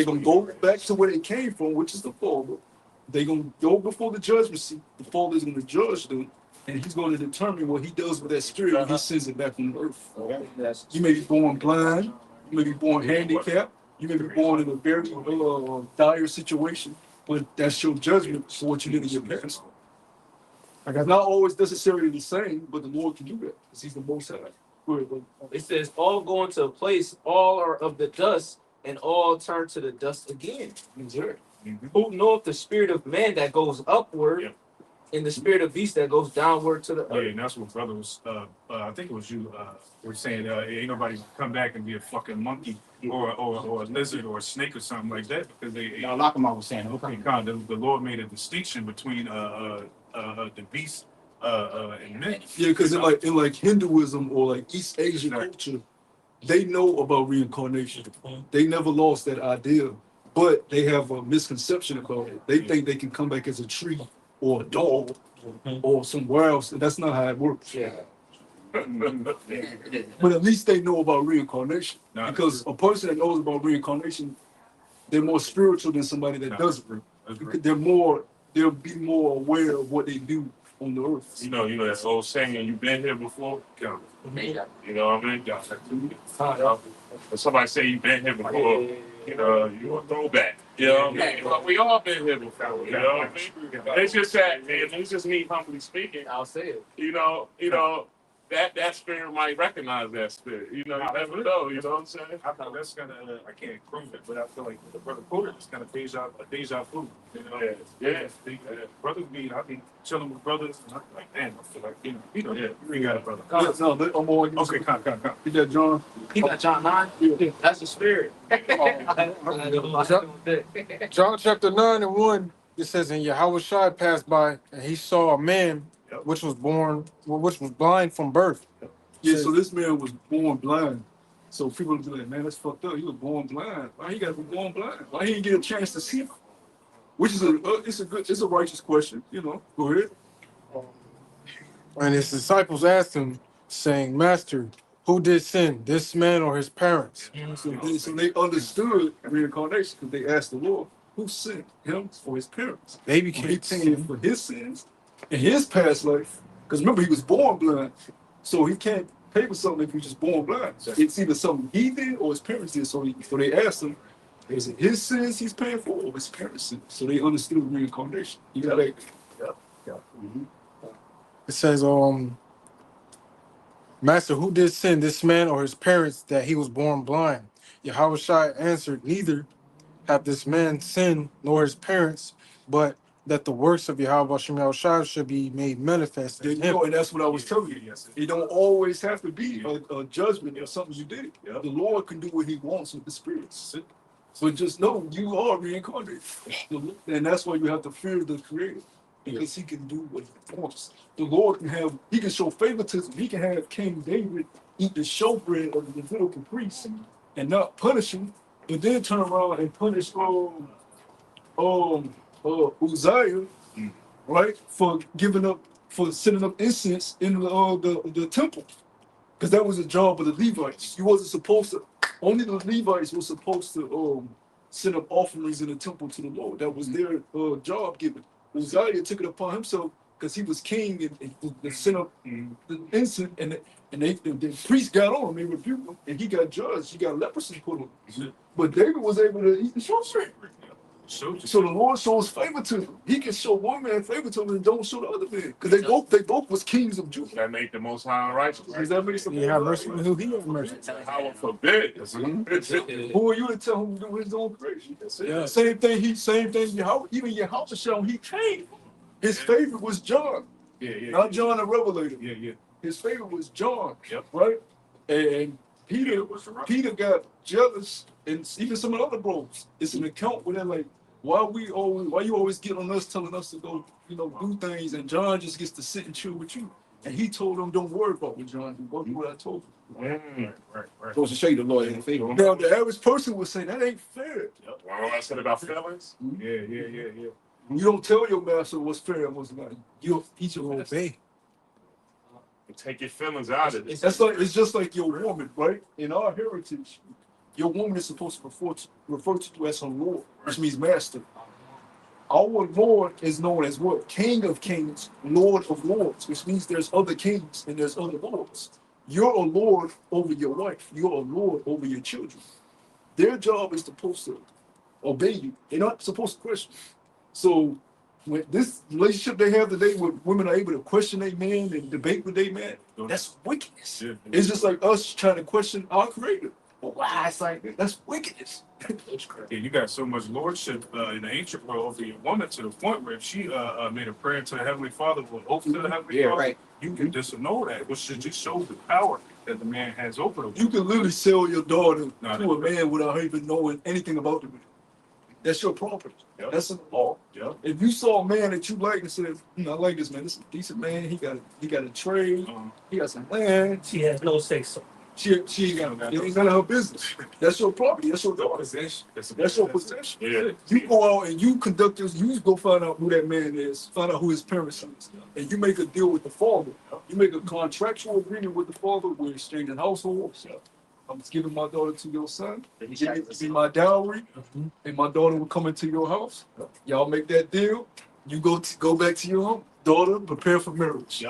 gonna go back to where they came from, which is the Father. They're gonna go before the judgment seat. The Father is gonna judge them, and He's going to determine what He does with that spirit when He sends it back on the earth. You may be born blind, you may be born handicapped, you may be born in a very dire situation, but that's your judgment for what you did in your past. It's not always necessarily the same, but the Lord can do that because He's the Most High. It says, "All go into a place. All are of the dust, and all turn to the dust again." Who knoweth the spirit of man that goes upward, and the spirit of beast that goes downward to the earth? Yeah, and that's what brother was. I think it was you. Were saying ain't nobody come back and be a fucking monkey or a lizard or a snake or something like that because they. Now, Lockham was saying, okay. The Lord made a distinction between the beast and men. Yeah, because in like Hinduism or like East Asian culture, they know about reincarnation. They never lost that idea, but they have a misconception about it. They think they can come back as a tree or a dog or somewhere else, and that's not how it works. Yeah. But at least they know about reincarnation. Because a person that knows about reincarnation, they're more spiritual than somebody that doesn't. They'll be more aware of what they do on the earth. You know that old saying, "You've been here before." You know what I mean? When somebody say you've been here before, you a throwback. You know what I mean? But we all been here before. You know what I mean? It's just that, it's just me humbly speaking. I'll say it. You know. That spirit might recognize that spirit. You never know. You know what I'm saying? I thought that's kind of I can't prove it, but I feel like the brother quoted is kind of deja vu. Yeah. Brothers I be chilling with brothers, and I'm like, damn, I feel like you ain't got a brother. No, I'm on. Okay, come. You got John? He got John 9. Yeah. That's the spirit. John chapter 9:1, it says, "And Yahushua passed by, and he saw a man which was blind from birth." Yeah, so this man was born blind. So people would be like, "Man, that's fucked up. He was born blind. Why he got to be born blind? Why he didn't get a chance to see?" Which is it's a righteous question. Go ahead. And his disciples asked him, saying, "Master, who did sin, this man or his parents? So they understood reincarnation because they asked the Lord, who sinned, him or his parents? They He became paid for his sins in his past life. Because remember, he was born blind. So he can't pay for something if he's just born blind. It's either something he did or his parents did. So they asked him, is it his sins he's paying for or his parents' sins? So they understood reincarnation. You got to. It says, Master, who did sin, this man or his parents, that he was born blind? Yahushua answered, neither have this man sinned nor his parents, but that the works of Yahweh Shem Yahushua should be made manifest There in you him. go, and that's what I was telling you. It don't always have to be a judgment or something you did. The Lord can do what he wants with the spirits. But just know you are reincarnated. And that's why you have to fear the Creator. Because he can do what he wants. The Lord he can show favoritism. He can have King David eat the showbread of the Levitical priest and not punish him, but then turn around and punish Uzziah, right, for setting up incense in the temple, because that was the job of the Levites. You wasn't supposed to. Only the Levites were supposed to set up offerings in the temple to the Lord. That was their job given. Uzziah took it upon himself because he was king and set up the incense, and the priest got on him, they rebuked him, and he got judged. He got leprosy put on him. But David was able to eat the showbread. So the Lord shows favor to him. He can show one man favor to him and don't show the other man. Because they both was kings of Judah. That make the Most High righteous. Does that make some He have mercy on who he have mercy. How forbid. Who are you to tell him to do his own creation? Yeah. Same thing, even Yahweh, he came. His favorite was John. Not John the Revelator. His favorite was John. Right? And Peter got jealous, and even some of the other bros. It's an account where they're like, why you always get on us telling us to go, do things, and John just gets to sit and chill with you. And he told them, don't worry about what John do. Go do what I told you. Right. Supposed to show you the Lord in favor. Now the average person would say that ain't fair. What I said about feelings? Yeah. You don't tell your master what's fair and what's not. You teach your Obey. Take your feelings out of this. It's just like your woman, right? In our heritage, your woman is supposed to refer to you as her Lord, which means master. Our Lord is known as what? King of kings, Lord of lords, which means there's other kings and there's other lords. You're a lord over your wife. You're a lord over your children. Their job is supposed to obey you. They're not supposed to question. So when this relationship they have today where women are able to question their man and debate with their man, that's wickedness. It's just like us trying to question our creator. Well, why? It's like, that's wickedness. Yeah, you got so much lordship in the ancient world over your woman to the point where if she made a prayer to the Heavenly Father with oath to the Heavenly Father, right. you can disannul that, which should just show the power that the man has over the woman. You can literally sell your daughter to a man without even knowing anything about the man. That's your property. That's in the law. If you saw a man that you like and said, I like this man, this is a decent man, he got a trade, he got some land. She has no say so. She ain't got it ain't none of her business. That's your property. That's your daughter. That's your possession. Yeah. You go out and you conduct this. You go find out who that man is. Find out who his parents is, and you make a deal with the father. You make a contractual agreement with the father. We're exchanging households. I'm giving my daughter to your son. Give me my dowry, and my daughter will come into your house. Y'all make that deal. You go back to your home. Daughter, prepare for marriage.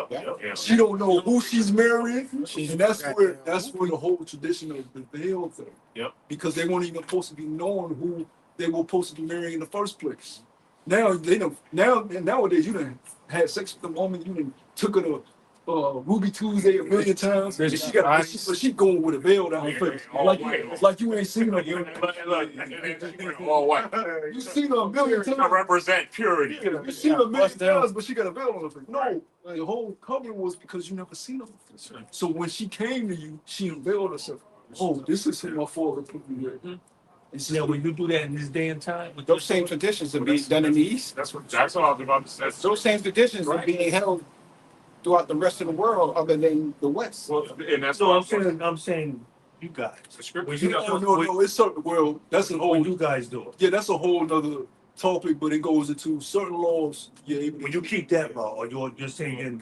She don't know who she's marrying, and that's where the whole tradition of the veil thing. Because they weren't even supposed to be knowing who they were supposed to be marrying in the first place. Now nowadays you done had sex with the woman, you done took her to Ruby Tuesday a million times, but she going with a veil down her face. Like you ain't seen her. All white. You seen her a million To times. represent purity. You seen her a million times, but she got a veil on her face. No, the whole covenant was because you never seen her before. So when she came to you, she unveiled herself. Oh, this is who my father put me with. Now, when you do that in this day and time, with Those same traditions are being done in the East. That's what I was about to say. Those same traditions are being held throughout the rest of the world other than the West. Well, and that's So what I'm saying you guys. When No, it's certain. Well, that's a whole. when you guys do it. Yeah, that's a whole nother topic, but it goes into certain laws. Yeah, When you keep that law, or you're saying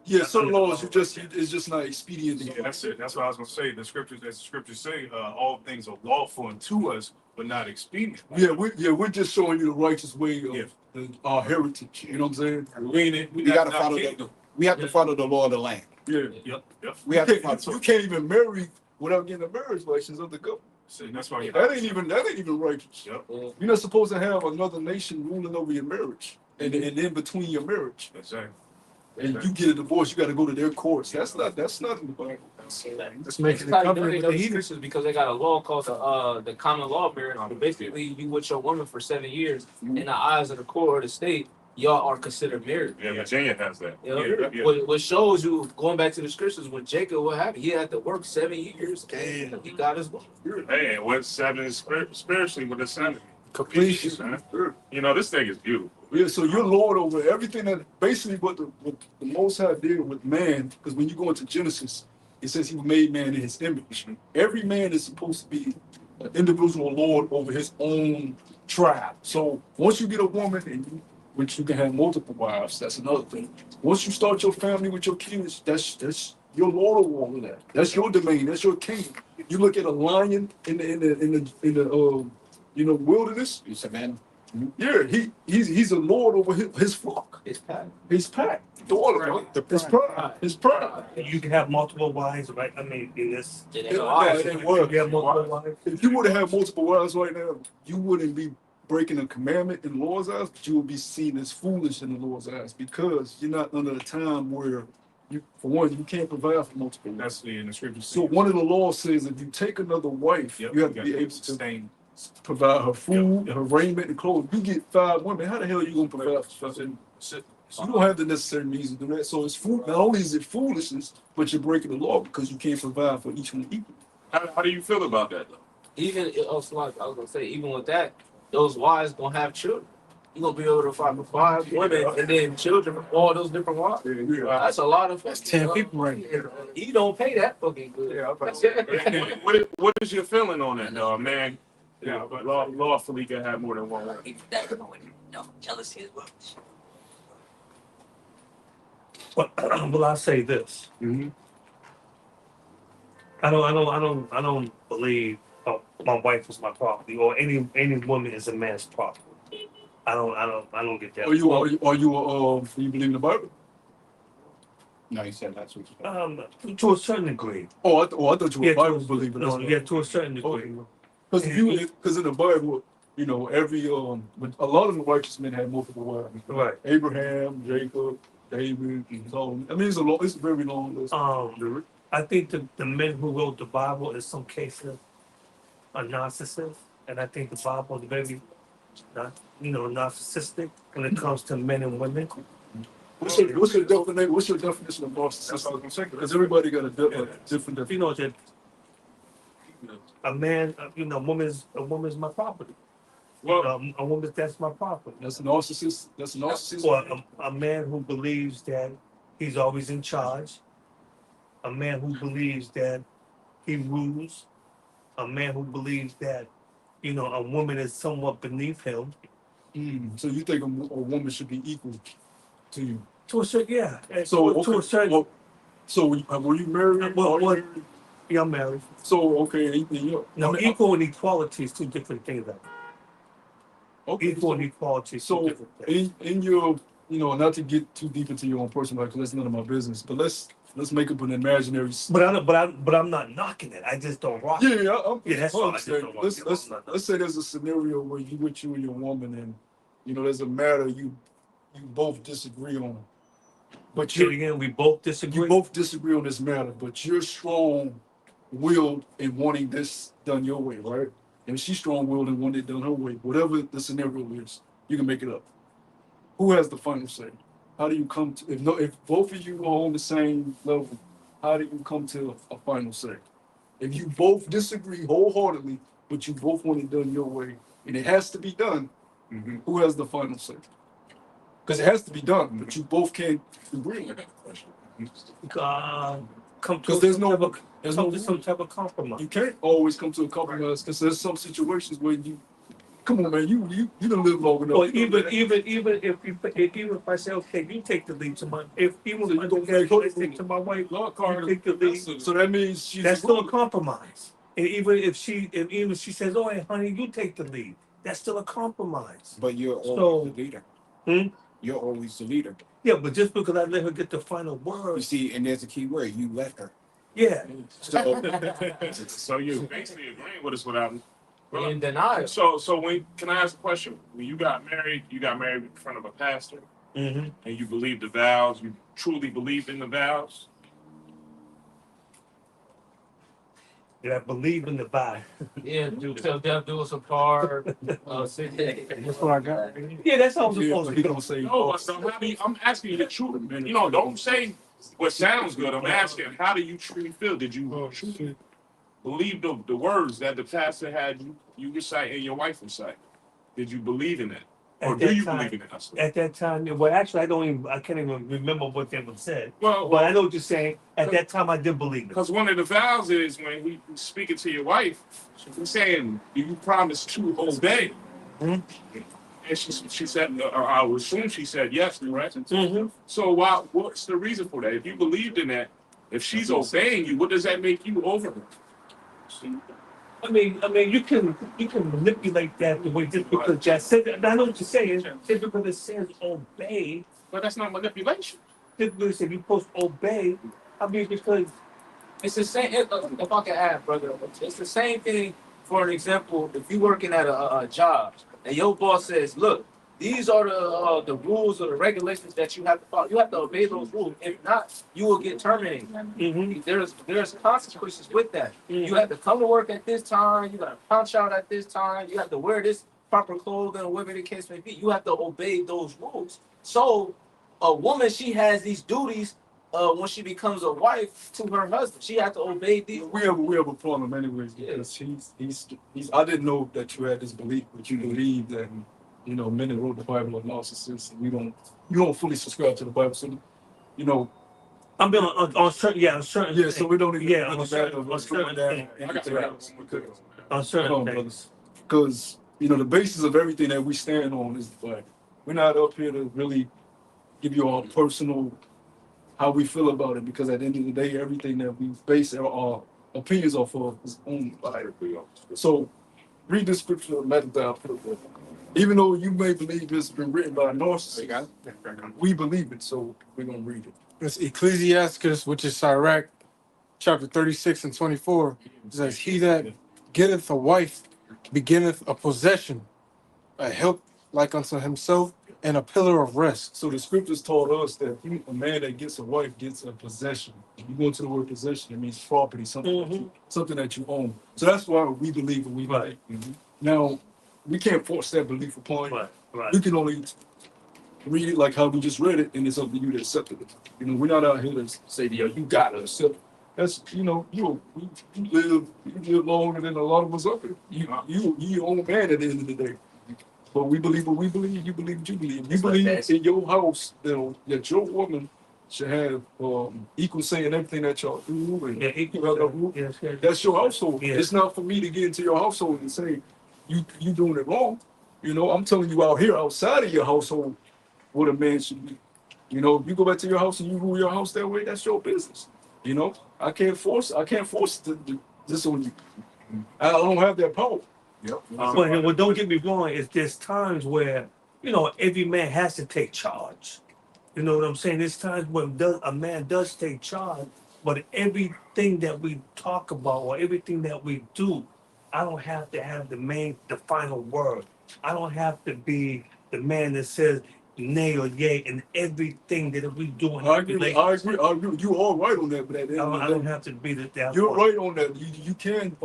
Yeah, certain laws it's just not expedient. Yeah, that's it. That's what I was gonna say. The scriptures, as the scriptures say, all things are lawful unto us, but not expedient. We're just showing you the righteous way of Yeah. our heritage. You know what I'm saying? We We gotta not follow kingdom. we have to follow the law of the land. Yeah. Yep. We have to follow. You can't even marry without getting a marriage license of the government. See, that's why That ain't even righteous. Yep. You're not supposed to have another nation ruling over your marriage and in between your marriage. Exactly. And you get a divorce, you got to go to their courts. That's not in the Bible. That's making That's it how you know they covenant know with the these heathen. Christians because they got a law called the common law marriage. But basically, you with your woman for 7 years, in the eyes of the court or the state, y'all are considered married. Yeah, Virginia has that. You know? Yeah. What shows you, going back to the scriptures, when Jacob, what happened? He had to work 7 years. And he got his wife. Hey, what's 7 spiritually with the 7? Completion. You know, this thing is beautiful. Yeah, so you're Lord over everything that basically what the Most High did with man, because when you go into Genesis, it says he made man in his image. Every man is supposed to be an individual Lord over his own tribe. So once you get a woman and which you can have multiple wives, that's another thing. Once you start your family with your kids, that's your Lord over all of that. That's your domain, that's your kingdom. You look at a lion in the wilderness. You said, man, Yeah, he's a lord over his flock. His path. His pack. His pride. You can have multiple wives, right? I mean, in this. It Yeah, ain't wise. it ain't You work. can have multiple wives. If you would have had multiple wives right now, you wouldn't be breaking a commandment in the Lord's eyes, but you would be seen as foolish in the Lord's eyes because you're not under a time where for one, you can't provide for multiple wives. That's in the scriptures. So one of the laws says if you take another wife, you have to be able to sustain. provide her food, her raiment, and clothes. You get 5 women, how the hell are you gonna provide for them? You don't have the necessary means to do that. So it's food. Not only is it foolishness, but you're breaking the law because you can't provide for each one equally. How do you feel about that, though? Even also, like I was gonna say, even with that, those wives gonna have children. You gonna be able to find 5 women and then children from all those different wives. That's a lot of. That's 10 people right there. You don't pay that fucking good. What is your feeling on that, though, man? Yeah, but lawfully can have more than one wife. Jealousy as well. But will I say this? Mm-hmm. I don't believe my wife is my property or any woman is a man's property. I don't get that. Do you believe in the Bible? no, you said that's what you said. To a certain degree. I thought you were a Bible to, believer. no, yeah, to a certain degree. Because in the Bible, every a lot of the righteous men had multiple wives. Right. Abraham, Jacob, David, Solomon. I mean, it's a very long list. I think the men who wrote the Bible in some cases are narcissists, and I think the Bible is very, narcissistic when it comes to men and women. What's your definition of narcissism? Because everybody got a different definition. You know that a man, a woman's my property. Well, A woman that's my property. That's a narcissist. Or a man who believes that he's always in charge. A man who believes that he rules. A man who believes that, a woman is somewhat beneath him. So you think a woman should be equal to you? To a certain, yeah. So to a certain. So were you married? Yeah, I'm married. So okay, Equal and equality is 2 different things. Okay. Equal and equality is 2 So different things. in your, not to get too deep into your own personal life, because that's none of my business. But let's make up an imaginary. But I'm not knocking it. I just don't rock it. Yeah, that's all. I just don't rock it. Let's say there's a scenario where you and your woman, and there's a matter you both disagree on. But Say it again, we both disagree. you both disagree on this matter, but you're strong-willed in wanting this done your way, right? And she's strong-willed and wanting it done her way. Whatever the scenario is, you can make it up. Who has the final say? How do you come to if both of you are on the same level? How do you come to a final say? If you both disagree wholeheartedly, but you both want it done your way, and it has to be done, who has the final say? Because it has to be done, but you both can't agree. Come to Because there's some type of compromise. You can't always come to a compromise because there's some situations where Come on, man. You don't live long enough. Or You know even that. even if I say, okay, you take the lead to my, if even So you if don't I make her say to my wife, Law you card. take the lead, So that means she's that's a still a ruler. compromise. And even if she says, oh, hey, honey, you take the lead, that's still a compromise. But you're So- always the leader. Hmm? You're always the leader. Yeah, but just because I let her get the final You word, see, and there's a key word. You let her. yeah. So So you basically agreeing with us without. In denial. So when can I ask a question? When you got married in front of a pastor, Mm-hmm. and you believed the vows. You truly believed in the vows. Did I believe in the Bible? Yeah, do till death do us apart. That's what I got. Yeah, that's how I'm Yeah, supposed but to he be. don't say. No, but so how do you, I'm asking you the truth. You know, don't say what sounds good. I'm asking, how do you truly feel? Did you truly believe the words that the pastor had you recite and your wife recite? Did you believe in it? Or At do that you time- believe in it? At that time, well, actually, I can't even remember what they was said. Well, But I know what you're saying. At that time, I did believe it. because one of the vows is when he's speaking to your wife, he's saying, "Do you promise to obey?" Mhm. And she said, or I would assume she said yes, correct? Mm-hmm. So what's the reason for that? If you believed in that, if she's obeying you, what does that make you over her? I mean, you can manipulate that the way just because Jack said that. I know what you're saying. Just because it says obey, But that's not manipulation. just because if you post obey, I mean because It's the same. If I can add, brother, it's the same thing. For an example, if you're working at a job and your boss says, "Look, these are the rules or the regulations that you have to follow. You have to obey those rules. If not, you will get terminated. mm-hmm. There's consequences with that. You have to come to work at this time. You got to punch out at this time. You have to wear this proper clothing, or whatever the case may be. You have to obey those rules. So, a woman, she has these duties. When she becomes a wife to her husband, she has to obey these. We have a problem anyways because he's. I didn't know that you had this belief, but you believe that men that wrote the Bible are narcissists, and you don't fully subscribe to the Bible. So, I'm being on certain, on certain. yeah. So we don't even Yeah, really on certain- matter on what's going certain down things. and I got anything the else because on certain Hold on, things. brothers. Because the basis of everything that we stand on is the Bible. We're not up here to really give you our personal how we feel about it, because at the end of the day, everything that we base our opinions off of is on the Bible. So read the scripture of Matthew. Even though you may believe it's been written by a narcissist, we believe it, so we're gonna read it. It's Ecclesiasticus, which is Sirach, chapter 36 and 24. It says, "He that getteth a wife beginneth a possession, a help like unto himself, and a pillar of rest." So the scriptures taught us that a man that gets a wife gets a possession. If you go into the word possession, it means property, something that you own. So that's why we believe what we believe. Now, we can't force that belief upon you. Right. You can only read it like how we just read it, and it's up to you to accept it. We're not out here to say, "Yo, you gotta accept it." That's you live longer than a lot of us up here. You your own man at the end of the day. But we believe what we believe. You believe what you believe. You believe in your house that your woman should have equal say in everything that y'all do. And Yeah, yes. that's your household. Yeah. It's not for me to get into your household and say you doing it wrong. I'm telling you out here outside of your household what a man should be. If you go back to your house and you rule your house that way, that's your business. I can't force this on you. I don't have that power. Yep. Well, don't get me wrong. There's times where every man has to take charge. You know what I'm saying? There's times when a man does take charge, but everything that we talk about or everything that we do, I don't have to have the final word. I don't have to be the man that says nay or yay in everything that we do. I agree. You are right on that, but at the end of I the don't day, have to be the. you're right on that. You can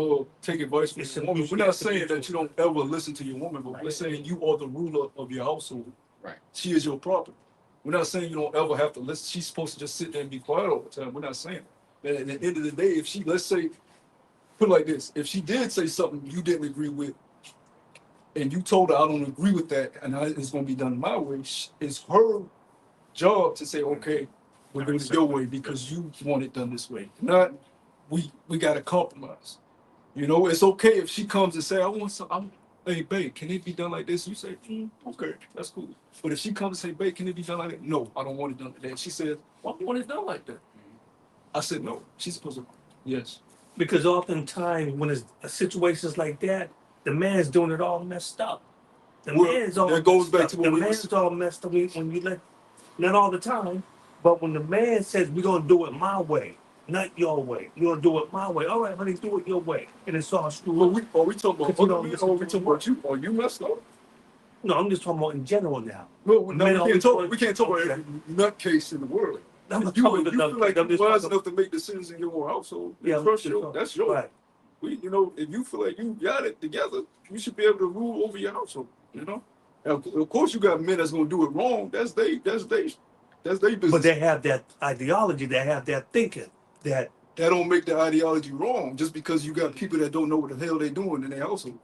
take advice from It's your a woman. mutual- We're not it's a saying mutual- that you don't ever listen to your woman, but we're saying you are the ruler of your household. Right. She is your property. We're not saying you don't ever have to listen. She's supposed to just sit there and be quiet all the time. We're not saying that. But at the end of the day, if she, let's say, put it like this, if she did say something you didn't agree with, and you told her, "I don't agree with that, and it's going to be done my way," it's her job to say, "Okay, we're doing it your way because you want it done this way." Not we got to compromise. It's okay if she comes and say, "I want some. hey, babe, can it be done like this? You say, okay, that's cool. But if she comes and say, babe, can it be done like that? No, I don't want it done like that. She said, well, I want it done like that. I said, no. She's supposed to, yes. Because oftentimes when it's situations like that, the man's doing it all messed up. The Well, man's all that goes messed back up. to The what we man's was, all messed up when you let, not all the time, but when the man says we're gonna do it my way, not your way, you're gonna do it my way. All right, honey, do it your way, and it's all screwed well, up. are we talking about Because you other don't men listen or are to we talking the about you? Are you messed up? No, I'm just talking about in general now. No, Men no, we always can't talk. want- We can't talk about Okay. every nutcase in the world. I'm not You, talking you about feel like I'm you're just wise talking- enough to make decisions in your own household. Yeah, That's your. right. We, you know, if you feel like you got it together, you should be able to rule over your household. You know, of course, you got men that's gonna do it wrong. That's they business. But they have that ideology, they have that thinking that That don't make the ideology wrong. Just because you got people that don't know what the hell they doing in their household,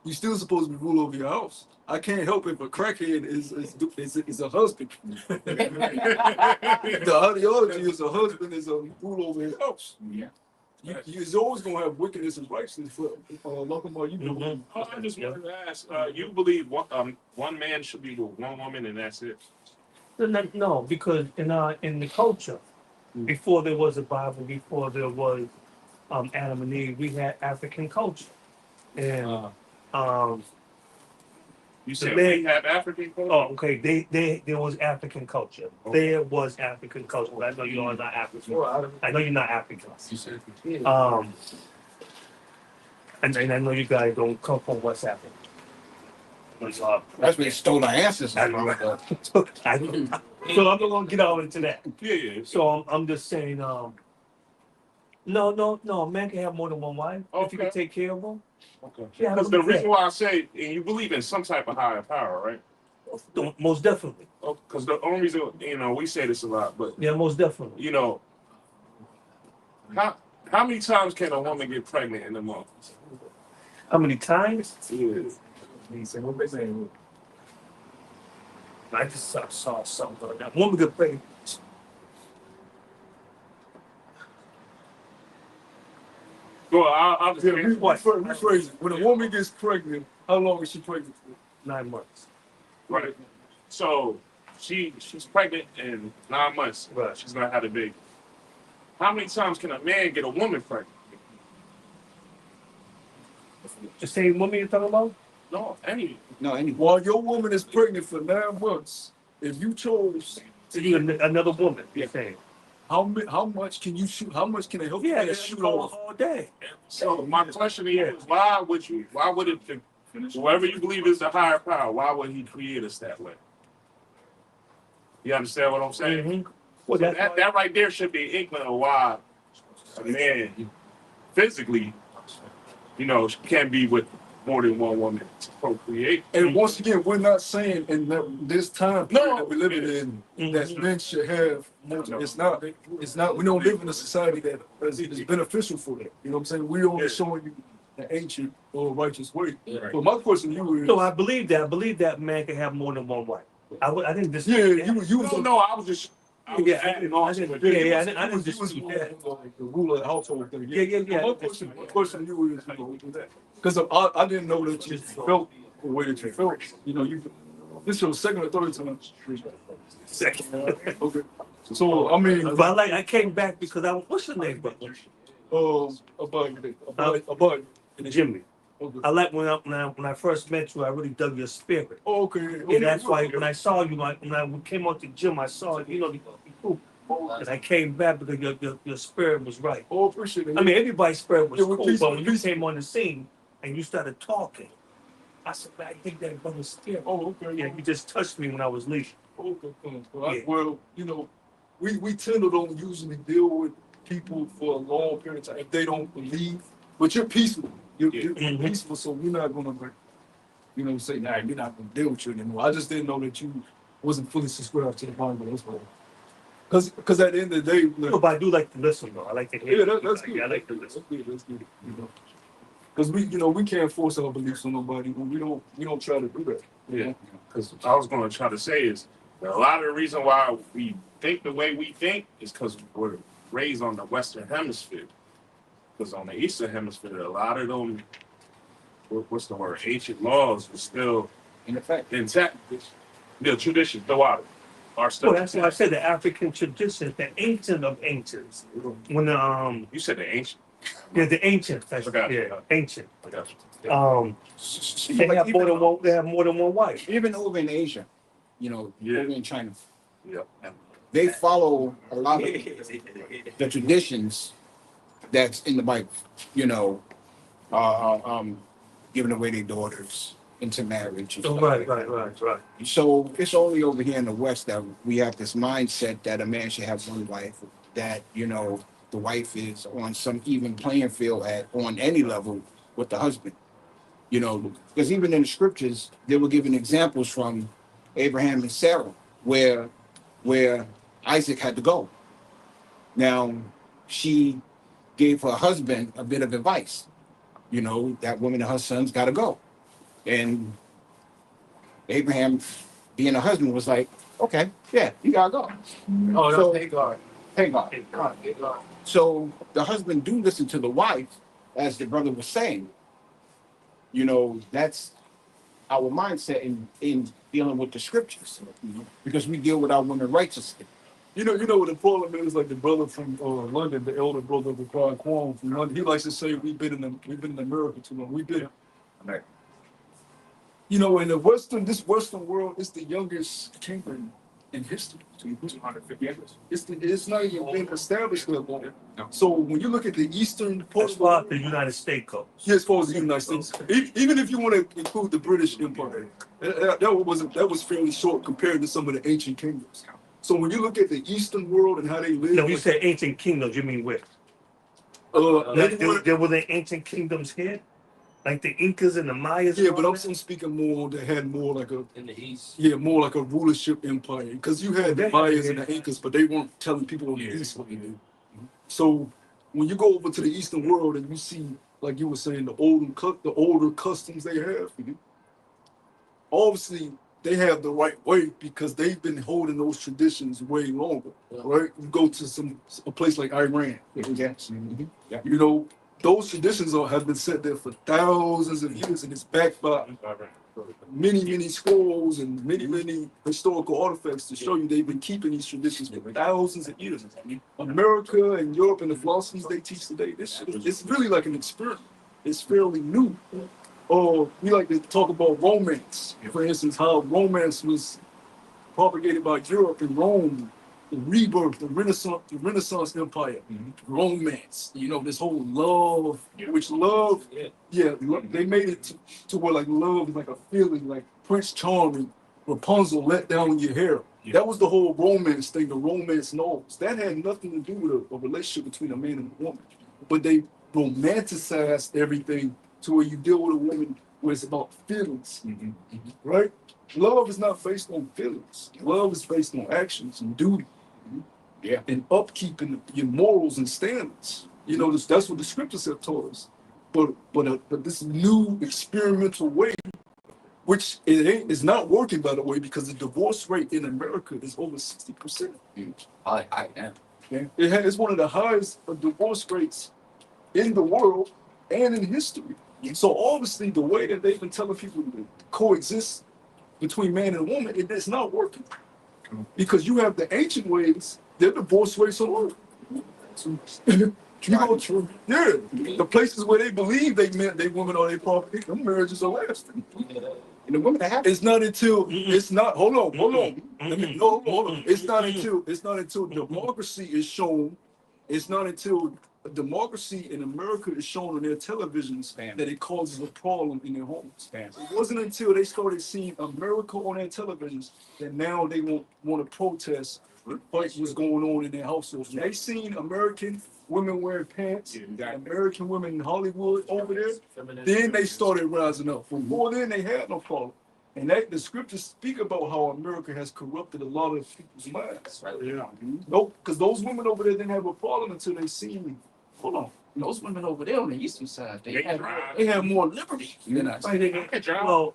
you still supposed to be rule over your house. I can't help if a crackhead is a husband. The ideology is a husband is a rule over his house. Yeah. You're always gonna have wickedness and righteousness for Lokamar, you know. Mhm. I just wanted to ask, you believe one man should be with one woman and that's it? no, because in the culture, before there was a Bible, before there was Adam and Eve, we had African culture. And You said man- we have African culture? oh, okay, there was African culture. Okay. There was African culture. But I know you are not African. I know you're not African. Yeah. And I know you guys don't come from West Africa. That's where they stole our ancestors from. So I'm not gonna get all into that. Yeah. So I'm just saying, no, a man can have more than one wife if you can Okay. take care of them. Okay. Yeah, Because the reason why I say, and you believe in some type of higher power, right? Most definitely. Because the only reason, we say this a lot, but Yeah, most definitely. how many times can a woman get pregnant in a month? How many times? Yeah. I just saw something like that. Woman get pregnant. Well, I'll just Yeah, answer. rephrase it. When a woman gets pregnant, how long is she pregnant for? 9 months. Right. So she's pregnant in 9 months. Right. She's gonna have a baby. How many times can a man get a woman pregnant? The same woman you're talking about? No, any. No, anyway. While your woman is pregnant for 9 months, if you chose, So you another woman, you're saying? how much can you shoot? How much can a healthy Yeah, man that's shoot all, off? all day. So my question to you is, why would it, whoever you believe is the higher power, why would he create us that way? You understand what I'm saying? Mm-hmm. Well, So that's why- that right there should be inkling of why a man physically, can be with more than one woman to procreate. And once again, we're not saying in this time period that we're living in that Mhm. men should have. It's not. We don't live in a society that is beneficial for that. You know what I'm saying? We only Yeah. showing you the ancient or righteous way. Right. But my question to you is, No, I believe that. I believe that man can have more than one wife. I didn't yeah, dispute that. you was No, I was just. I was Yeah, adding I on to didn't- it. yeah, I you didn't was dispute more that. like the ruler of the household thing. Yeah. My question to you is, because I didn't know that you felt the way that you felt. This is your second or third time. Second. Okay. So I mean, But I came back because what's your name, brother? about Jimmy. Okay. I like when I first met you, I really dug your spirit. Okay. And that's why when I saw you, when I came out the gym, I saw the cool. And I came back because your spirit was right. Oh, appreciate it. I mean, everybody's spirit was Yeah, well, cool, peace- but when you peace- came on the scene and you started talking, I said, man, I think that brother's spirit. Oh, okay. Yeah, you just touched me when I was leaving. Okay. Cool. Yeah. Well, we tend to don't usually deal with people for a long period of time if they don't believe. But you're peaceful. You're Mhm. peaceful, so we're not gonna say, nah, you're not gonna deal with you anymore. I just didn't know that you wasn't fully subscribed to the Bible. That's why. Because at the end of the day, No, but I do like to listen, though. I like to hear. yeah, that's good. Yeah, I like to listen. That's good. Because we can't force our beliefs on nobody. We don't try to do that. Yeah, because I was going to try to say is that a lot of the reason why we think the way we think is because we're raised on the Western Hemisphere. Because on the Eastern Hemisphere, a lot of them what's the word? Ancient laws are still In effect. intact. The tradition, throw out our Well, stuff. that's why I said the African tradition, the ancient of ancients. When You said the ancient. yeah, the ancient, that's I got you. yeah, ancient. I got you. They have more than one. They have more than one wife. Even over in Asia, Yeah. over in China, Yeah. they follow a lot of the traditions that's in the Bible. Giving away their daughters into marriage. And stuff Right, like right, that. right. So it's only over here in the West that we have this mindset that a man should have one wife, that, the wife is on some even playing field on any level with the husband. Because even in the scriptures, they were giving examples from Abraham and Sarah, where Isaac had to go. Now, she gave her husband a bit of advice. That woman and her sons got to go. And Abraham, being a husband, was like, okay, yeah, you got to go. Oh, So- Hagar. Hagar. Hagar. So the husband do listen to the wife, as the brother was saying. That's our mindset in dealing with the scriptures, because we deal with our women righteously. You know what the problem is? Like the brother from London, the elder brother of the Kwame from London, he likes to say we've been in America too long. We've been, Right. in this Western world, it's the youngest kingdom in history. 250 years. It's not even been established that long. No. So when you look at the eastern part As of the far world, as the United States goes. yeah, as far as the United States, even if you want to include the British Empire, that was fairly short compared to some of the ancient kingdoms. So when you look at the Eastern world and how they live, No, you say ancient kingdoms. You mean where? maybe There were the ancient kingdoms here, like the Incas and the Mayas. yeah, and but all I'm speaking more that had more like a In the east. more like a rulership empire, because you had the Mayas and the Incas, but they weren't telling people in the East what to do. So when you go over to the Eastern world and you see, like you were saying, the older customs they have, obviously they have the right way because they've been holding those traditions way longer, right? You go to a place like Iran, Yes. Yeah. those traditions have been set there for thousands of years, and it's backed by many scrolls and many historical artifacts to show you they've been keeping these traditions for thousands of years. America and Europe and the philosophies they teach today, it's really like an experiment. It's fairly new. We like to talk about romance, for instance, how romance was propagated by Europe and Rome, the rebirth, the Renaissance Empire, romance, this whole love, which love, they made it to where like love is like a feeling, like Prince Charming, Rapunzel let down your hair. That was the whole romance thing, the romance novels. That had nothing to do with a relationship between a man and a woman. But they romanticized everything to where you deal with a woman where it's about feelings, right? Love is not based on feelings. Love is based on actions and duty. Yeah. And upkeeping your morals and standards. That's what the scriptures have taught us. But this new experimental way, which is not working, by the way, because the divorce rate in America is over 60%. I am. Yeah. It's one of the highest divorce rates in the world and in history. So obviously the way that they've been telling people to coexist between man and woman, it's not working. Because you have the ancient ways, their divorce rates are low. The places where they believe they women are their property, them marriages are lasting. And the women that have It's not until it's not. Hold on. Hold on. It's not until democracy is shown. It's not until democracy in America is shown on their televisions that it causes a problem in their homes. It wasn't until they started seeing America on their televisions that now they want to protest what was going on in their households. They seen American women wearing pants, American women in Hollywood over there. Then they started rising up. Before then, they had no problem. And the scriptures speak about how America has corrupted a lot of people's minds. Nope, because those women over there didn't have a problem until they seen. Hold on, those women over there on the eastern side, they have more liberty than us. Well,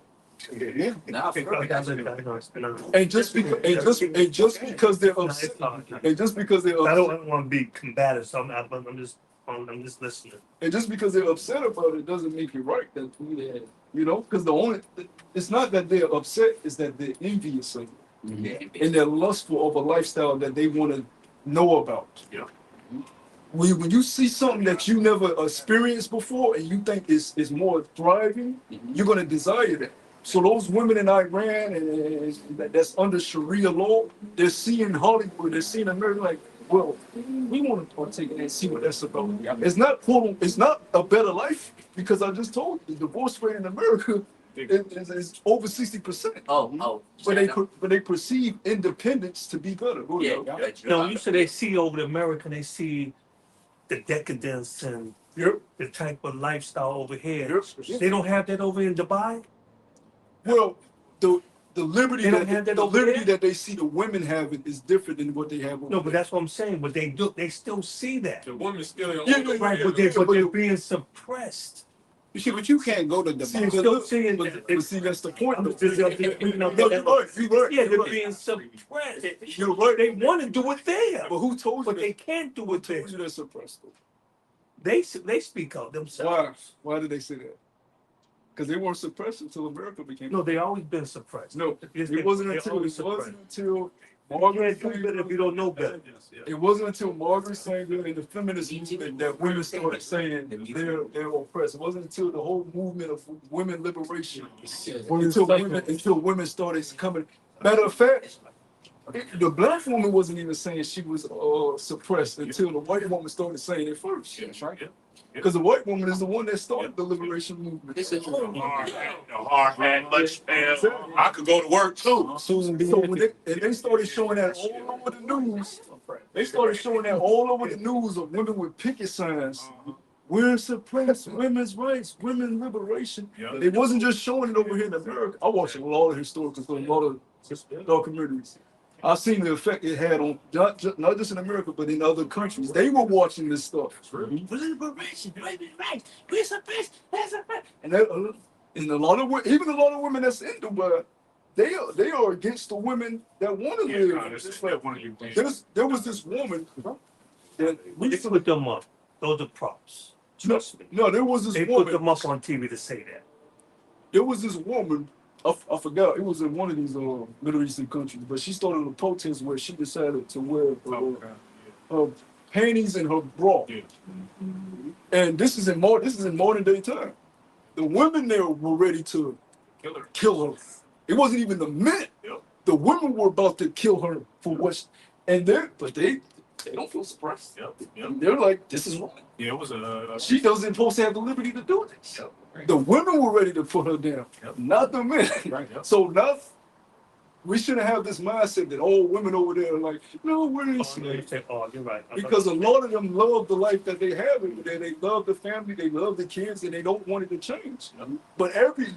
Nah, for real, that's what And just because they're upset, and just because they're I upset, don't want to be combative, so I'm just I'm just listening. And just because they're upset about it doesn't make it right. That you know, because the only it's not that they're upset, it's that they're envious of it. And they're lustful of a lifestyle that they want to know about. Yeah. When you see something that you never experienced before and you think is more thriving, you're gonna desire that. So those women in Iran and that's under Sharia law, they're seeing Hollywood, they're seeing America like, well, we want to partake in that and see what that's about. It's not it's not a better life because I just told you the divorce rate in America is over 60%. But they perceive independence to be better. No, you said they see over the American, they see the decadence and the type of lifestyle over here. They don't have that over in Dubai. Well, the liberty that they see the women having is different than what they have over No, but that's what I'm saying. But they still see that. The women still Right, but they're being suppressed. You see, but you can't go to the See, still seeing see, that's the point. Yeah, they're being suppressed. You're right. They want to do it there, But who told you but they can't do it there. told you they're suppressed? They speak out themselves. Why did they say that? Because they weren't suppressed until America became. No, they always been suppressed. No, It's- it wasn't they're until always Margaret You can't do better if you don't know better. It wasn't until Margaret Sanger and the feminist movement that women started saying they're oppressed. It wasn't until the whole movement of women liberation until women started coming. Matter of fact, the black woman wasn't even saying she was suppressed until the white woman started saying it first. That's right. Because the white woman is the one that started the liberation movement. hard hat, lunch pail. I could go to work too. Susan B. So when they started showing that all over the news, they started showing that all over the news of women with picket signs. We're suppressed, women's rights, women liberation. Yeah. They wasn't just showing it over here in America. I watched a lot of historical stuff, a lot of documentaries. I've seen the effect it had on not just in America, but in other countries. They were watching this stuff. Liberation, women's rights, we're suppressed, we're suppressed. And a lot of women that's in Dubai, they are against the women that want to live. It's like one of you. There was this woman that We just put them up. Those are props. Trust me. no, there was this They put woman. them up on TV to say that. There was this woman. I forgot. It was in one of these Middle Eastern countries, but she started a protest where she decided to wear her panties and her bra. Yeah. And this is in modern day time. The women there were ready to kill her. It wasn't even the men. Yep. The women were about to kill her for what, but they don't feel suppressed. Yep. They're like, this is wrong. Yeah, it was a She doesn't supposed to have the liberty to do this. The women were ready to put her down, not the men. So now we shouldn't have this mindset that all women over there are like, no, we're in slaves. You're right. Because a lot of them love the life that they have over there. They love the family, they love the kids, and they don't want it to change. But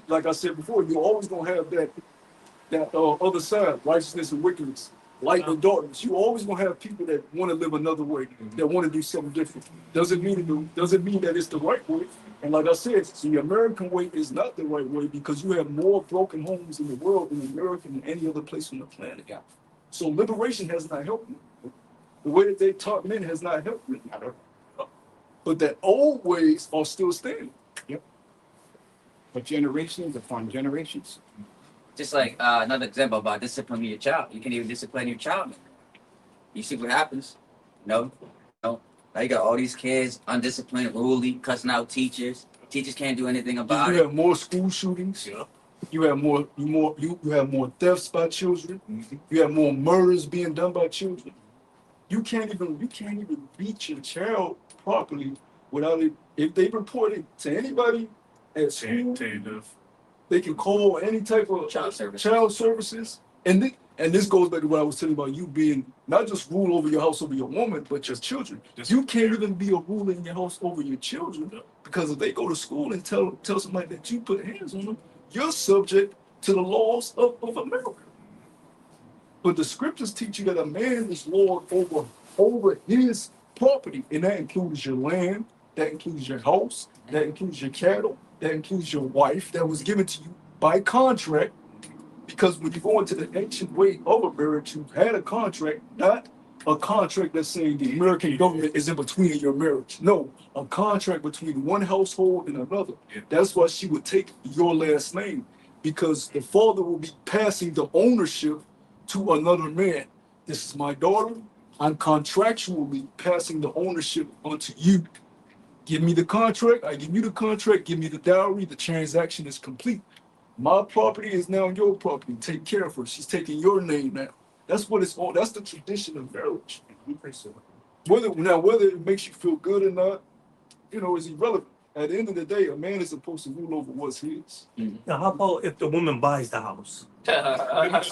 like I said before, you're always gonna have that other side, righteousness and wickedness, light and darkness. You always gonna have people that want to live another way, that want to do something different. Doesn't mean that it's the right way. And like I said, the American way is not the right way because you have more broken homes in the world in America than any other place on the planet. So liberation has not helped me. The way that they taught men has not helped me. But that old ways are still standing. For generations upon generations. Just like another example about disciplining your child. You can even discipline your child. You see what happens? No. Now you got all these kids undisciplined, unruly, cussing out teachers. Teachers can't do anything about You it. have more school shootings. You have more thefts by children. You have more murders being done by children. You can't even beat your child properly without it. If they report it to anybody at school, they can call any type of child services. And this goes back to what I was telling you about you being not just rule over your house over your woman, but your children. You can't even be a ruler in your house over your children because if they go to school and tell somebody that you put hands on them, you're subject to the laws of America. But the scriptures teach you that a man is Lord over his property, and that includes your land, that includes your house, that includes your cattle, that includes your wife that was given to you by contract. Because when you go into the ancient way of a marriage, you had a contract, not a contract that's saying the American government is in between your marriage. No, a contract between one household and another. That's why she would take your last name, because the father will be passing the ownership to another man. This is my daughter. I'm contractually passing the ownership onto you. Give me the contract. I give you the contract. Give me the dowry. The transaction is complete. My property is now your property. Take care of her. She's taking your name now. That's what it's all. That's the tradition of marriage. Whether it makes you feel good or not, is irrelevant. At the end of the day, a man is supposed to rule over what's his. Now, how about if the woman buys the house? Where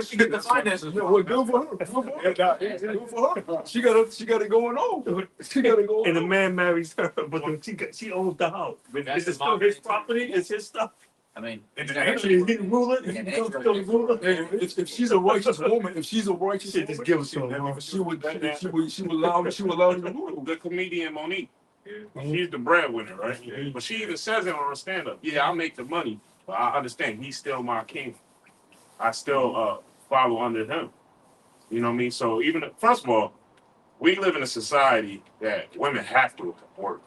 she get the finances? Yeah, well, good for her. Good for her. Good for her. She got it going on. She got it going And the on. man marries her, but she owns the house. Is it still his property? It's his stuff. I mean, Actually, he rule it. He becomes still the ruler. Hey, if she's a righteous woman, Shit, just give it to him. she would allow you to rule. The comedian Monique, she's the breadwinner, right? But she even says it on her stand-up. Yeah, I'll make the money, but I understand he's still my king. I still follow under him. You know what I mean? So even first of all, we live in a society that women have to work.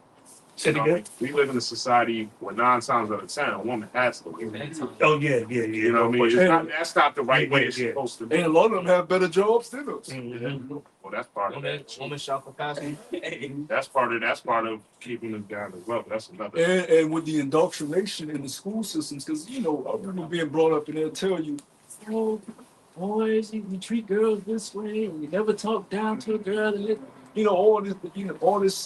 Say it You know what I again. mean? We live in a society where 9 times out of 10, a woman has to work. Oh yeah. You know what I mean? That's not the right way it's supposed to be. And a lot of them have better jobs than us. Mhm. Well, that's part of it. Woman shop capacity. That's part of keeping them down as well. But that's another. And with the indoctrination in the school systems, because I remember being brought up and they'll tell you, oh, boys, you treat girls this way, and you never talk down to a girl, and all this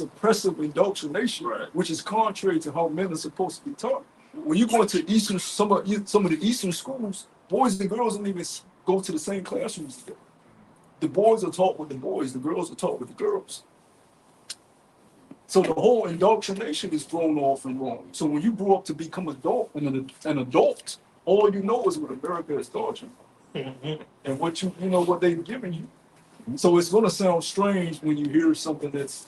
suppressive indoctrination, Right. which is contrary to how men are supposed to be taught. When you go into some of the Eastern schools, boys and girls don't even go to the same classrooms together. The boys are taught with the boys, the girls are taught with the girls. So the whole indoctrination is thrown off and wrong. So when you grow up to become an adult, all you know is what America has taught you and what they've given you. So it's going to sound strange when you hear something that's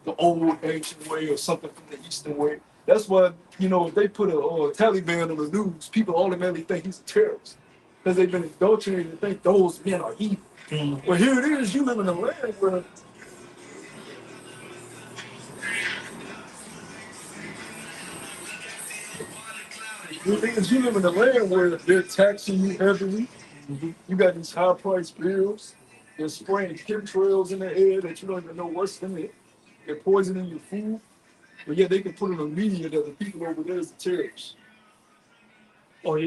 the old ancient way or something from the Eastern way. That's why, if they put a Taliban on the news, people automatically think he's a terrorist because they've been indoctrinated to think those men are evil. Well, here it is. You live in a land where they're taxing you heavily. You got these high-priced bills. They're spraying chemtrails in the air that you don't even know what's in it. They're poisoning your food. But yet they can put it on media that the people over there is the terrorists. Oh, I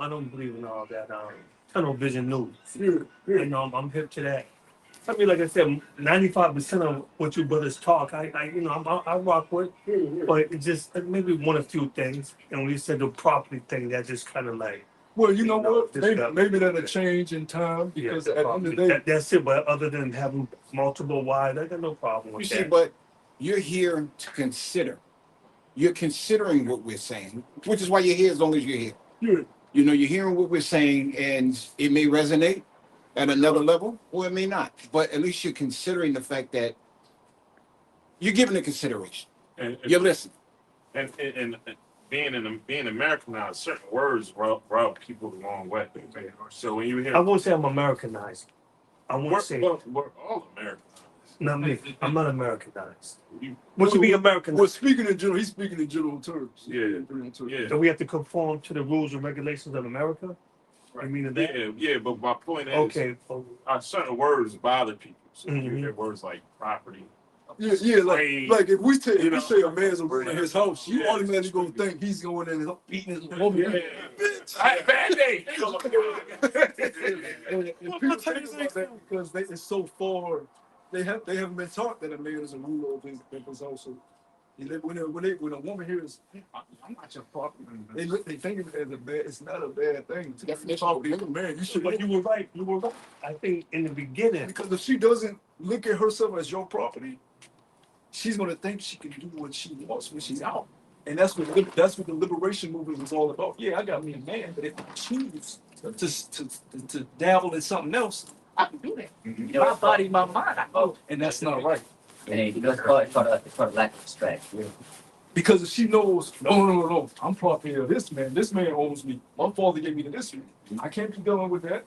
don't believe in all that. Tunnel vision news. Yeah. I'm hip to that. I mean, like I said, 95% of what you brothers talk, I rock with. But it's just maybe one or few things. And when you said the property thing, that just kind of like. Well, you know what? This Maybe that'll change in time because at the end of the day, that's it. But other than having multiple wives, I got no problem with You see, that. but you're here to consider. You're considering what we're saying, which is why you're here as long as you're here. yeah, You're hearing what we're saying, and it may resonate at another level, or it may not. But at least you're considering the fact that you're giving it consideration. And You're listening. being Americanized, certain words rub people the wrong way. So when you hear, I won't say I'm Americanized. I won't say we're all Americanized. not me. I'm not Americanized. You- What you be well, Americanized? speaking in general, he's speaking in general terms. Yeah. In general terms. Yeah. So we have to conform to the rules and regulations of America? You mean that? Yeah, but my point is, Okay. certain words bother people. So you Mhm. hear words like property. Yeah, like if we say a man's a in his house, you Yeah. automatically gonna think he's going in and beating his woman. Yeah. I had a bad day. And people think about that because it's so far. They haven't been taught that a man is a ruler of his household. When a woman hears, "I'm not your property," they think of it as a bad. It's not a bad thing. To Definition talk to a man, you should. But you were right. I think in the beginning, Because if she doesn't look at herself as your property, she's gonna think she can do what she wants when she's out. And that's what the liberation movement was all about. Yeah, I got me a man, but if I choose to dabble in something else, I can do that. My body, my mind. And that's not right. And it's for the lack of respect. Because if she knows, no, I'm property of this man. This man owns me. My father gave me to this man. I can't be dealing with that.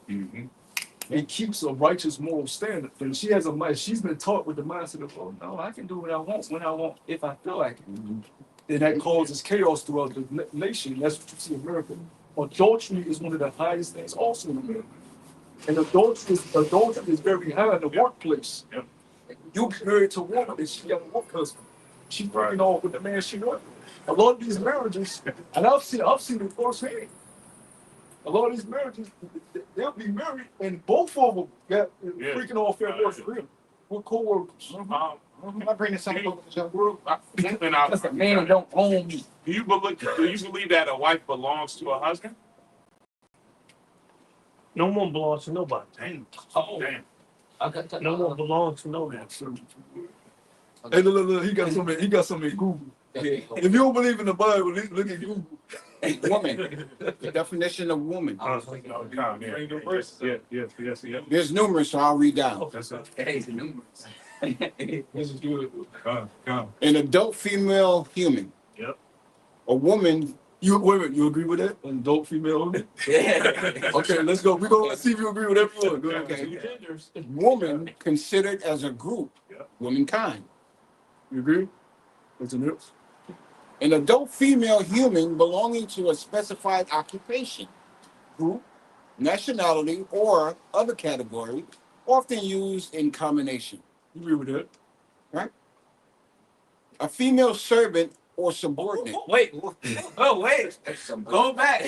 and keeps a righteous moral standard. And she has a mind, she's been taught with the mindset of, oh no, I can do what I want when I want, if I feel like it. And that causes chaos throughout the nation. That's what you see in America. Adultery is one of the highest things also in America. And adultery is very high in the workplace. Yep. You get married to a woman and she got a work husband. She's working on with the man she wants. A lot of these marriages, and I've seen it firsthand. A lot of these marriages, they'll be married and both of them got freaking off their work for real. We're co-workers. Can I bring this up? Because the man don't own me. Do you believe that a wife belongs to a husband? No one belongs to nobody. Damn. Oh, Damn. I got that. No one belongs to nobody. Hey, look, he got something in Google. If you don't believe in the Bible, look at Google. Woman. The definition of woman. No, calm, yeah. There's numerous, so I'll read down. That's it. Hey, the numerous. This is good. Calm. An adult female human. Yep. A woman. You wait a minute, you agree with that? An adult female? Yeah. Okay, let's go. We're gonna see if you agree with everyone. Go ahead. Okay. Woman considered as a group. Yep. Womankind. You agree? What's the next? An adult female human belonging to a specified occupation, group, nationality, or other category, often used in combination. You agree with that? Right? A female servant or subordinate. Wait. Oh, wait. Go back.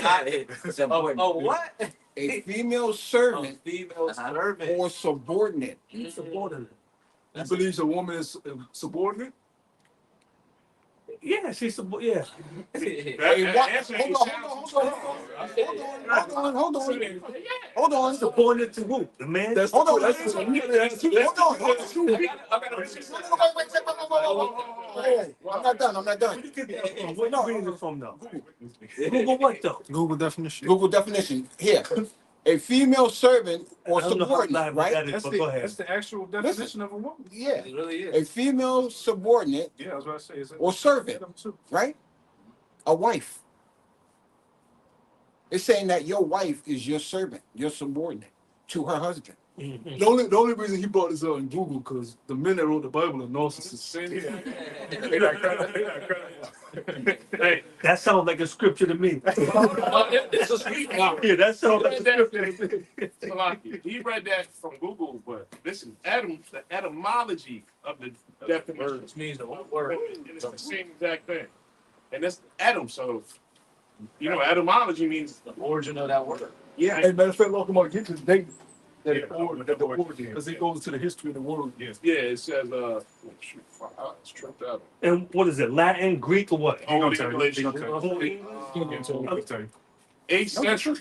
Oh, what? A female servant Female servant. or subordinate. Subordinate. You believe a woman is subordinate? Yeah, she's yeah. Hey, what? Hold on. Subordinate to who? The man. That's Hold on. that's Hold on. I'm not done. Where you reading it from though? Google what though? Google definition. Google definition. Here. A female servant or I don't know how subordinate, live right? that is, but go ahead. That's the actual definition of a woman. Yeah. It really A is. female subordinate Yeah, I was about to say. Is it? or servant, right? A wife. It's saying that your wife is your servant, your subordinate to her husband. Mhm. The only reason he brought this up in Google because the men that wrote the Bible are narcissists. Hey, that sounds like a scripture to me. It's a sweet one. Yeah, that sounds like a scripture to me. Salaki. He read that from Google, but listen, the etymology of the definition Which means the word. it's the same exact thing. And that's Adam, so etymology means The origin of that word. yeah. Hey, matter of fact, look, I'm gonna get to the date Yeah, that because it goes to the history of the world. Yes. Yeah, it says it's tripped out. And what is it? Latin, Greek, or what? He gonna tell you. He English. gonna tell you. He'll tell you. 8th century.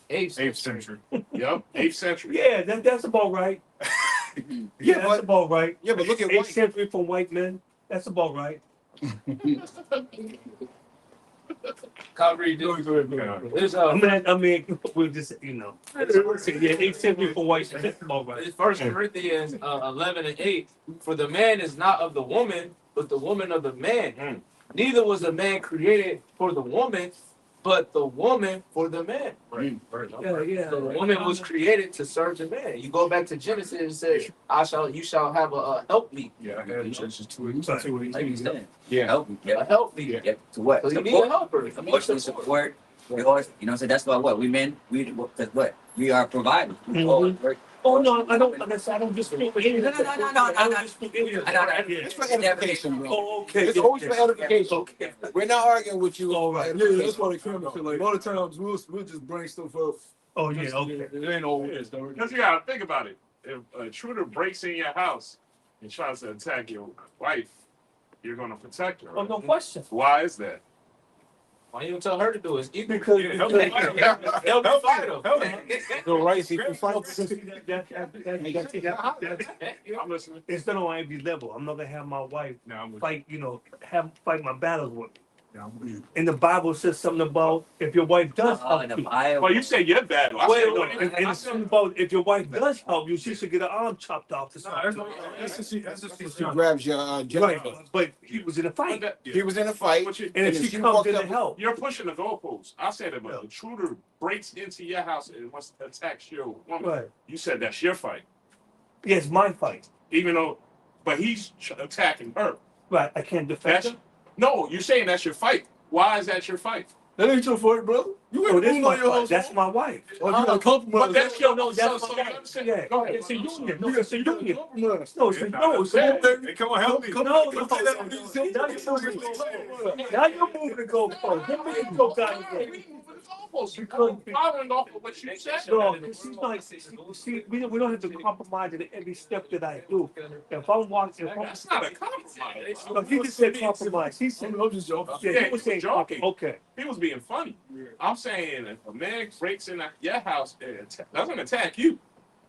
8th century. Yep, 8th century. Yeah, that's about right. Yeah, That's but about right. yeah, but look at 8th white. century for white men. That's about right. Can't read this. This I mean, we'll just, yeah, 8th century for white men. That's about right. It's First Corinthians 11:8. For the man is not of the woman, but the woman of the man. Neither was the man created for the woman, but the woman for the man. Right. Yeah. So the woman was created to serve the man. You go back to Genesis, it says, you shall have a help me. Yeah, I had Genesis 2. I understand. Yeah. Help me. A Yep. help me. Yep. To what? So you need a helper. Emotional support. We always, so that's why what we men, because what? We are providers. We Mhm. always work. Oh no, I don't dispute any of No, that. no, no, no, I no, don't no. dispute any of I know, that. I know. It's for edification, bro. Oh, okay. It's always for edification. Okay. We're not arguing with you. All right. Yeah, that's why the camera feel like. A lot of times we'll just bring stuff up. Oh yeah, okay. It ain't always. Because you gotta think about it. If a intruder breaks in your house and tries to attack your wife, you're gonna protect her. Oh, no question. Why is that? Why you don't tell her to do it? It's Because Help me fight him. The rights equal fight. I'm listening. It's not on every level. I'm not gonna have my wife No, I'm with fight, fight my battles with me. And the Bible says something about if your wife does in help the you. Bible. Well, you said your battle. I Wait, said, no, what and it's something about if your wife does help you, she should get her arm chopped off or something. She grabs your Right, genital. but he was in a fight. He was in a fight, But you- And if then she she comes walked in to up- help, You're pushing the goalposts. I said if an intruder breaks into your house and wants to attack your woman, right? you said that's your fight. Yeah, it's my fight. Even though, but he's attacking her. Right, I can't defend That's her. no. You're saying that's your fight. Why is that your fight? That ain't your fault, brother. You Oh, ain't this moving my on your fight. house. That's my wife. Oh, you gotta compromise. But that's your No, that's so my you wife. understand? Yeah, Go ahead. it's a union. No, You it's a gotta union. compromise. No, it's a no, it's a Hey, union. Hey, come on, help me. No, now you're moving the goalpost. Give me the goal, guys. Because following off of what you said. No, because she's not. See, we don't have to compromise at every step that I do. If I'm walking, That's not a compromise. no, he just said compromise. He said, I'm just joking. yeah, he was saying joking. okay. He was being funny. I'm saying if a man breaks in your house and doesn't attack you,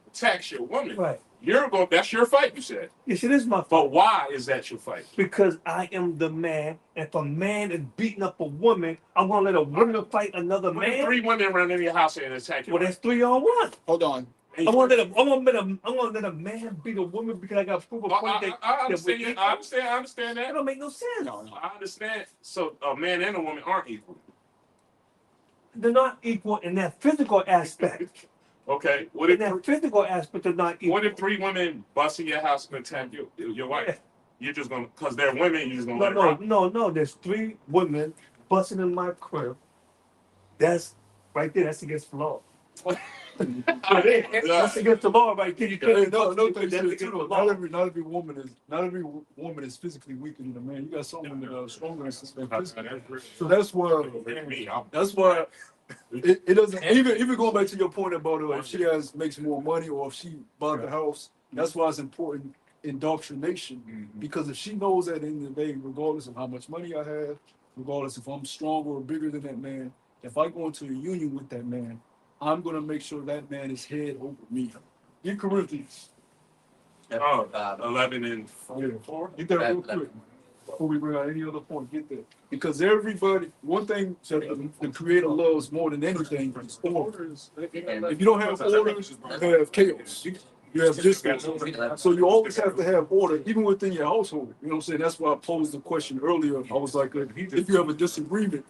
attacks your woman, Right. you're going. That's your fight. You said. Yes, it is my fault. But why is that your fight? Because I am the man. If a man is beating up a woman, I'm gonna let a woman fight another When man. 3 women run in your house and attack you, Well, that's 3-on-1. Hold on. I'm gonna let a man beat a woman because I got proof of point that I understand. I understand that that. don't make no sense. No, no. I understand. So a man and a woman aren't equal. They're not equal in that physical aspect. Okay. What In if that physical aspect, they're not equal. what if 3 women bust in your house and attack your wife? You're just gonna because they're women. You're just gonna let it rock. No. There's 3 women busting in my crib. That's right there. That's against the law. That's against the law right there. You Hey, can't no, that's thanks to against you the too. law. Not every woman is physically weaker than a man. You got some women that are stronger than physically. So that's why it doesn't even going back to your point about if she makes more money or if she bought the house. That's why it's important indoctrination, because if she knows that in the day, regardless of how much money I have, regardless if I'm stronger or bigger than that man, if I go into a union with that man, I'm gonna make sure that man is head over me. In Corinthians. Oh, 11 and 4. Get that real quick before we bring out any other point. Get that, because everybody, one thing that the Creator loves more than anything is order. If you don't have order, you have chaos. You have distance. So you always have to have order, even within your household. You know what I'm saying? That's why I posed the question earlier. I was like, if you have a disagreement,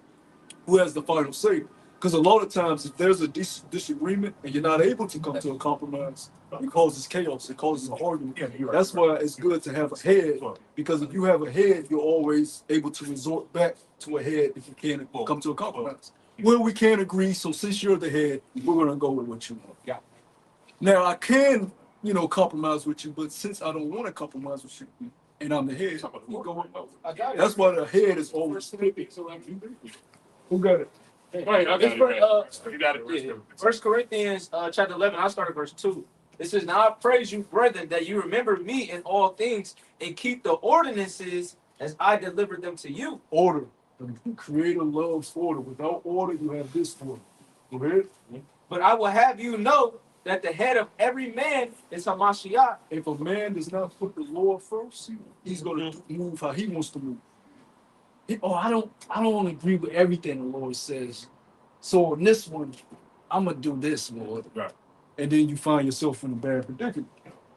who has the final say? Because a lot of times, if there's a disagreement and you're not able to come to a compromise, it causes chaos. It causes an argument. That's why it's good to have a head, because if you have a head, you're always able to resort back to a head if you can't come to a compromise. Well, we can't agree, so since you're the head, we're going to go with what you want. Yeah. Now, I can, compromise with you, but since I don't want to compromise with you, and I'm the head, you go with that's why the head is always Who got it? Right, I got it. You got it. Yeah. 1 Corinthians chapter 11, I started verse 2. It says, "Now I praise you, brethren, that you remember me in all things and keep the ordinances as I delivered them to you." Order. The Creator loves order. Without order, you have discord. Go ahead. But I will have you know that the head of every man is Hamashiach. If a man does not put the Lord first, he's going to move how he wants to move. I don't agree with everything the Lord says. So in this one, I'm gonna do this, Lord. Right. And then you find yourself in a bad predicament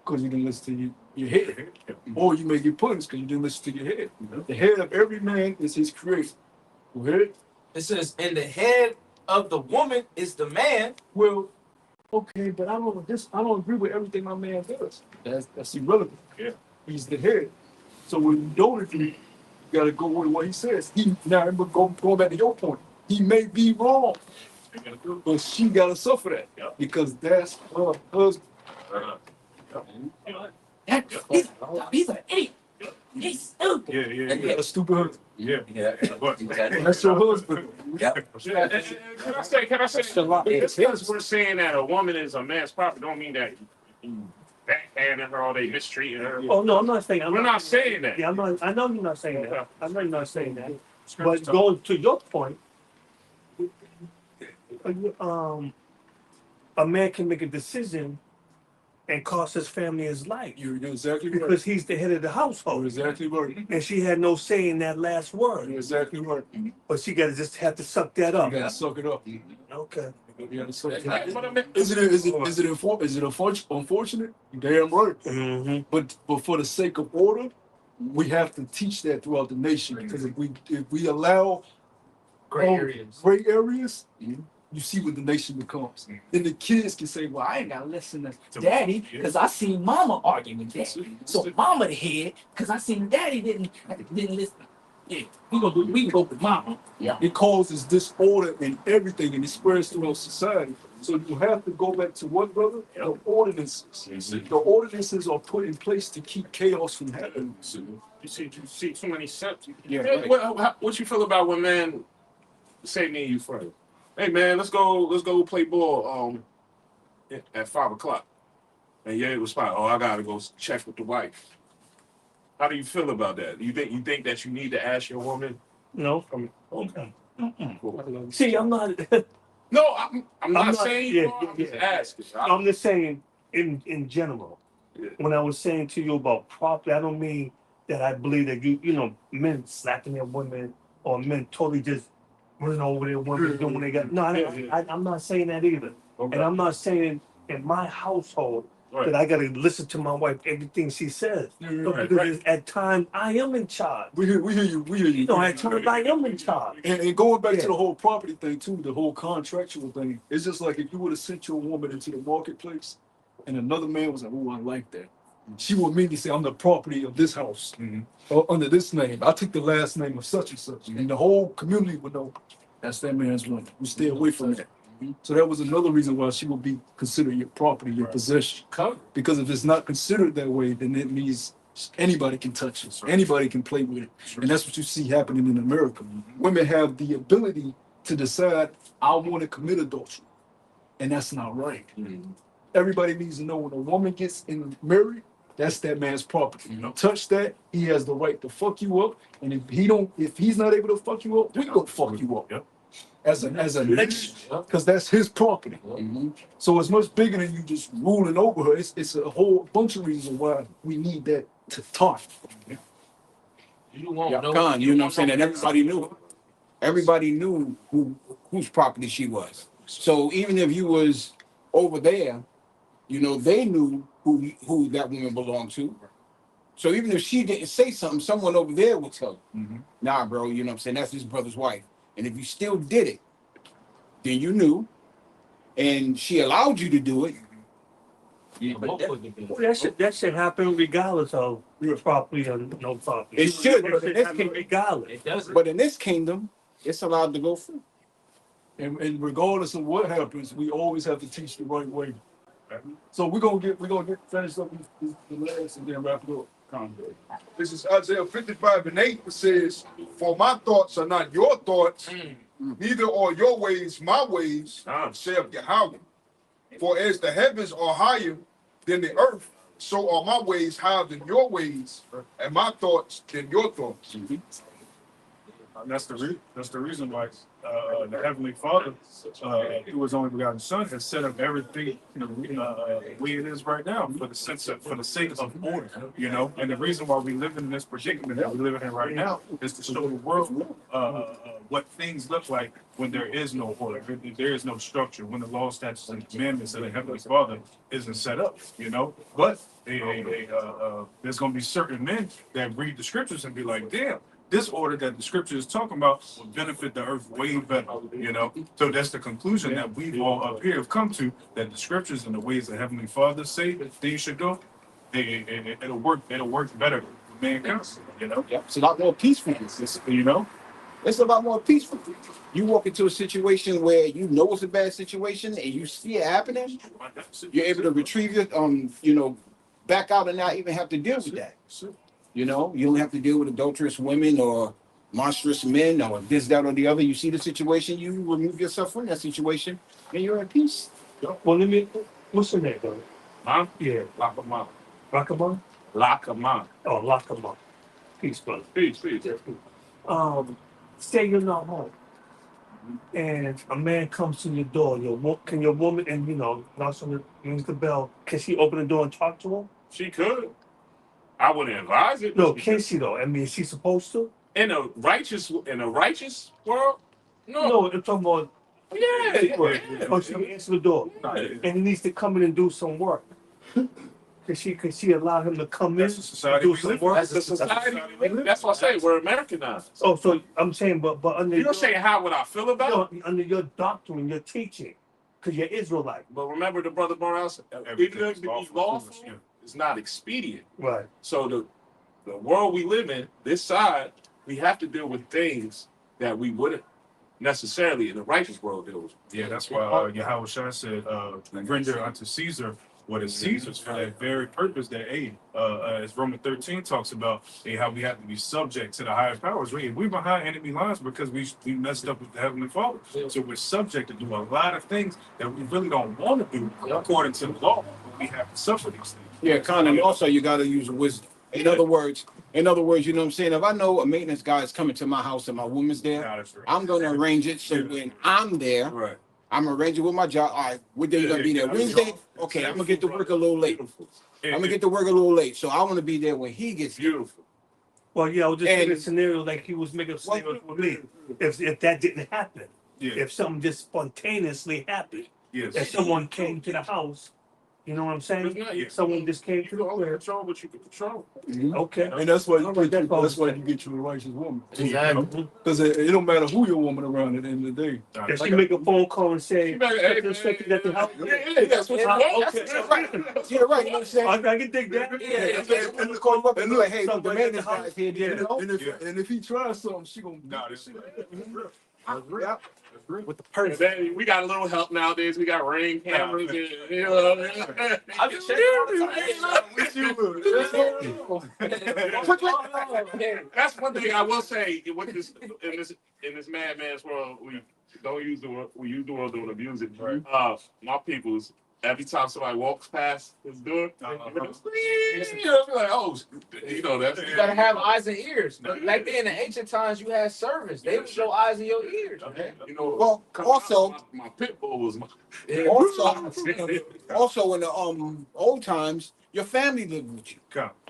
because you didn't listen to your head, or you may get punished because you didn't listen to your head. The head of every man is his creator. Go ahead. It says, "And the head of the woman is the man." Well, okay, but I don't agree with everything my man does. That's irrelevant. Yeah. He's the head. So when you don't agree, you gotta go with what he says. Now going back to your point, he may be wrong, but she gotta suffer that because that's her husband. He's an idiot. He's stupid. Yeah. A stupid husband. Yeah. But That's your husband. Can I say, since we're saying that a woman is a man's property, don't mean that you backhanding her or they mistreating her. Oh no, I'm not saying. We're not saying that. Yeah, I'm not. I know you're not saying that. I know you're not saying that. But going to your point, a man can make a decision and cost his family his life You're exactly right. because he's the head of the You're household. exactly right. And she had no say in that last You're word. exactly right. You But she gotta just have to suck that up. gotta suck it up. Okay. You gotta suck it up. That's what I meant. Is it unfortunate? You're damn right. Mm-hmm. But for the sake of order, we have to teach that throughout the nation. Because if we allow gray areas, you see what the nation becomes. Then the kids can say, "Well, I ain't gotta listen to Daddy because I seen Mama arguing with Daddy. So Mama the head because I seen Daddy didn't listen. Yeah, we can go with Mama." Yeah. It causes disorder in everything, and it spreads throughout society. So you have to go back to what, brother? The ordinances. The ordinances are put in place to keep chaos from happening. You see too many steps. Yeah, Hey, right. what you feel about when men say me and you friends? Hey man, let's go play ball at 5 o'clock. And yeah, it was fine. Oh, I gotta go check with the wife. How do you feel about that? You think that you need to ask your woman? No. Okay. Cool. See, I'm not. No, I'm not not- saying yeah, you are. I'm just yeah. asking. I'm just saying in general. Yeah. When I was saying to you about property, I don't mean that I believe that men slapping their women or men totally just running over their women doing what they got. No, I'm not saying that either. Okay. And I'm not saying in my household Right. that I got to listen to my wife everything she says. No, Right, because at times I am in charge. We hear you. You know, at times I am in charge. And going back Yeah. to the whole property thing too, the whole contractual thing, it's just like if you would have sent your woman into the marketplace and another man was like, "Oh, I like that." She would immediately say, "I'm the property of this house or under this name. I take the last name of such and such." And the whole community would know that's that man's woman. We stay away from that. So that was another reason why she would be considered your property, your possession. Because if it's not considered that way, then it means anybody can touch it. Anybody can play with it. And that's what you see happening in America. Women have the ability to decide, I want to commit adultery. And that's not right. Everybody needs to know when a woman gets married, that's that man's property. You touch that, he has the right to fuck you up. And if he's not able to fuck you up, we gonna fuck you up. As a nation, because that's his property. So it's much bigger than you just ruling over her. It's a whole bunch of reasons why we need that to talk. You know what I'm saying? And everybody knew whose property she was. So even if you was over there, they knew who that woman belonged to. So even if she didn't say something, someone over there would tell you, "Nah, bro, you know what I'm saying? That's his brother's wife." And if you still did it, then you knew, and she allowed you to do it. Well, that should happen regardless of property or no property. It should, That but should in this happen kingdom, regardless. but in this kingdom, it's allowed to go through. And regardless of what happens, we always have to teach the right way. So we're gonna get finished up with the last and then wrap it up. This is Isaiah 55:8. It says, "For my thoughts are not your thoughts, neither are your ways my ways, saith Yahweh. For as the heavens are higher than the earth, so are my ways higher than your ways, and my thoughts than your thoughts." That's the reason why the Heavenly Father, through His only begotten Son, has set up everything the way it is right now for the sake of order, And the reason why we live in this predicament that we're living in right now is to show the world what things look like when there is no order, if there is no structure, when the law, statutes, and commandments of the Heavenly Father isn't set up, But there's going to be certain men that read the scriptures and be like, "Damn. This order that the scripture is talking about will benefit the earth way better, So that's the conclusion that we all up here have come to, that the scriptures and the ways the Heavenly Father say that things should go, it'll work better for mankind, It's a lot more peaceful. It's a lot more peaceful. You walk into a situation where you know it's a bad situation and you see it happening, you're able to retrieve it, back out and not even have to deal with that. You don't have to deal with adulterous women or monstrous men or this, that, or the other. You see the situation, you remove yourself from that situation, and you're at peace. Well, what's your name, brother? Huh? Yeah. Lakaman. Rakaman? Lakaman. Oh, Lakaman. Peace, brother. Peace. Say you're not home. and a man comes to your door, can your woman, and knocks on rings the bell, can she open the door and talk to him? She could. I wouldn't advise it. No, can she though? I mean, is she supposed to? In a righteous world, no. No, I'm talking about. Yeah, yeah. Oh, she can answer the door, and he needs to come in and do some work. Can she allow him to come in That's the and society do we some live work? That's the society. That's what I say. We're Americanized. Oh, so I'm saying, but under You don't say how what I feel about it. under your doctrine, your teaching, because you're Israelite, But remember the brother Morales, even if it be lawful, it's not expedient. right? So the world we live in, this side, we have to deal with things that we wouldn't necessarily in the righteous world deal with. Yeah, that's why Yahweh Shai said, render unto Caesar what is Caesar's, for that very purpose that, as Romans 13 talks about, how we have to be subject to the higher powers. We're behind enemy lines because we messed up with the Heavenly Father. So we're subject to do a lot of things that we really don't want to do according to the law. We have to suffer these things. Yeah, Con, and also you got to use wisdom. In other words, you know what I'm saying? If I know a maintenance guy is coming to my house and my woman's there, Nah, that's right. I'm going to arrange it so when I'm there, Right. I'm arranging with my job. All right, what day you going to be there? Wednesday? Okay, I'm going to get to work a little late. I'm going to get to work a little late. So I want to be there when he gets there. Beautiful. Well, yeah, I was just And- making a scenario like he was making a scenario with me. If that didn't happen, Yeah. if something just spontaneously happened, Yes. if someone came to the house, you know what I'm saying? It's not yet. Someone just came to You the don't crib. control what you can control. Okay. And that's why All right, that's why you get you a righteous woman. Exactly. Because it don't matter who your woman around at the end of the day. If she make a phone call and say, You better- hey, such and such at the house. Yeah, that's what you want. Okay. Yeah, right. You know what I'm saying? I can dig that. And call him up and be like, hey, look, the maintenance guy's here. Do you know? And if he tries something, she gonna Nah, this is Yeah. With the And perfect. then we got a little help nowadays. We got ring cameras. And, you know what I mean? I'm just That's one thing I will say with this in this madman's world. We don't use the word. We use the word to abuse it. Right. My people's every time somebody walks past his door, you know, be like, oh, you know that's. You gotta have eyes and ears. But back then, in the ancient times, you had servants. They would show eyes and your ears. Okay. You know. Well, also, my pit bull was my. also in the old times, your family lived with you.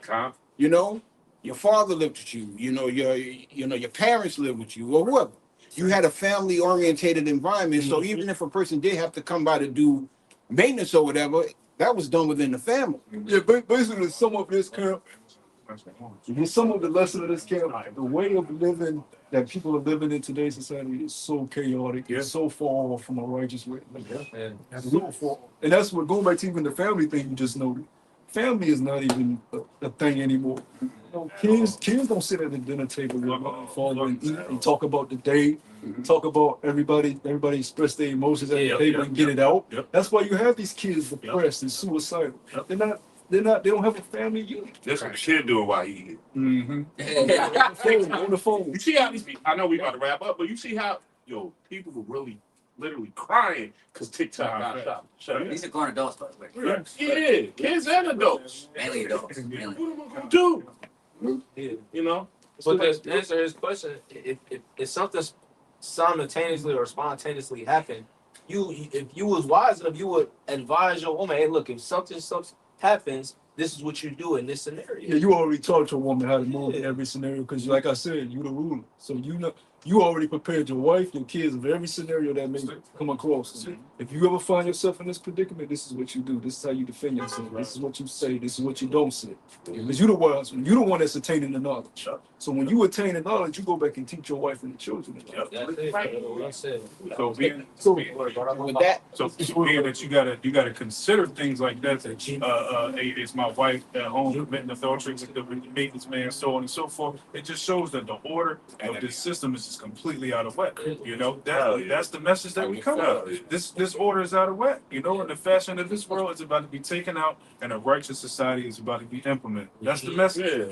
Come. You know, your father lived with you. You know, your parents lived with you, or whoever. You had a family orientated environment. So even if a person did have to come by to do maintenance or whatever, that was done within the family. Yeah, basically some of this camp, some of the lesson of this camp, the way of living that people are living in today's society is so chaotic. It's so far off from a righteous way. So far. And that's what going back to even the family thing you just noted. Family is not even a thing anymore. You know, kids don't sit at the dinner table with mom and father and eat and talk about the day, talk about everybody express their emotions at the table and get it out. That's why you have these kids depressed and suicidal. They don't have a family unit. That's what the kid doing while he eat. Mm-hmm. On the phone. You see how these people, I know we about to wrap up, but you see how, people were really, literally crying because TikTok got shot. These are grown adults, by the way. Yeah, kids and adults. Mainly adults. What Mainly. am I gonna do? You know? But to answer his question, if something simultaneously or spontaneously happened, if you was wise enough, you would advise your woman, hey, look, if something happens, this is what you do in this scenario. Yeah, you already taught your woman how to move in every scenario because, like I said, you the ruler. So you already prepared your wife, your kids of every scenario that may come across. If you ever find yourself in this predicament, this is what you do. This is how you defend yourself. This is what you say. This is what you don't say. Because you're the one that's attaining the knowledge. So when you attain the knowledge, you go back and teach your wife and the children. That's it. So being With that, So being that you gotta consider things like that, is my wife at home committing adultery with the maintenance man, so on and so forth. It just shows that the order of this system is just completely out of whack. You know, that's the message that we come out. This order is out of whack. You know, and the fashion of this world is about to be taken out, and a righteous society is about to be implemented. That's the message.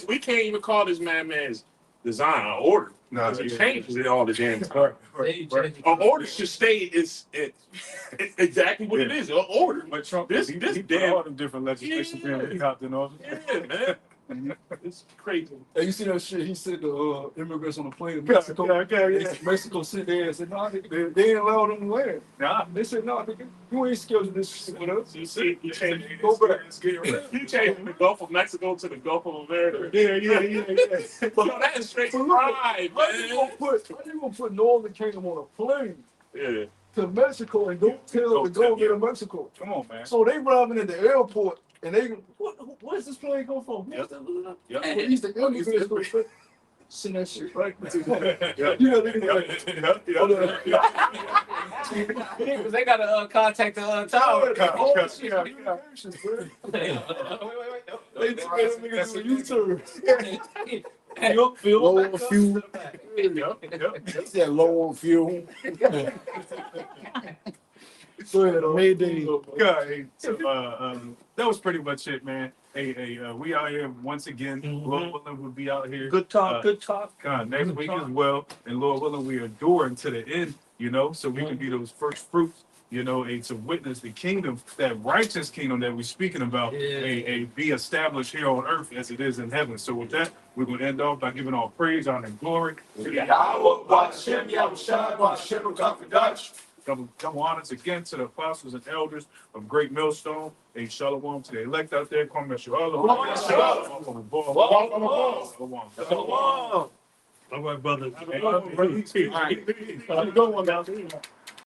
We can't even call this madman's design an order. No, It changes it all the damn time. An order should stay it's exactly what it is. An order. But Trump, This he damn- put all them different legislation being adopted in office. Yeah, man. It's crazy. Hey, you see that shit? He said the immigrants on the plane in Mexico. Mexico said there and said, no, they ain't allowed them to land. Nah. They said, no, nigga, you ain't scared of this shit with us. You see, you changed, Go back. you changed from the Gulf of Mexico to the Gulf of America. Yeah. But that is straight But look, pride, how you gonna put Northern Kingdom on a plane Yeah. to Mexico and don't tell the government of Mexico? Come on, man. So they arriving at the airport and they, where's this plane go from? Yep. Yep. Well, these the immigrants go from. Send that shit right there. Yep. You gotta look at that. Because they gotta contact the tower. Oh, shit. They took that nigga to a U-turn. Low on fuel. He said low on fuel. Go ahead, Mayday. God, hey, so, that was pretty much it, man. Hey, we out here once again. Lord willing, we'll be out here. Good talk, good talk. Next week as well. And Lord willing, we adore unto the end, you know, so we can be those first fruits, you know, to witness the kingdom, that righteous kingdom that we're speaking about, be established here on earth as it is in heaven. So with that, we're going to end off by giving all praise, honor, and glory. Double honors again to the apostles and elders of Great Millstone. A shalom to the elect out there. Come shalom. All right, brother. Hey, Have a good one, guys.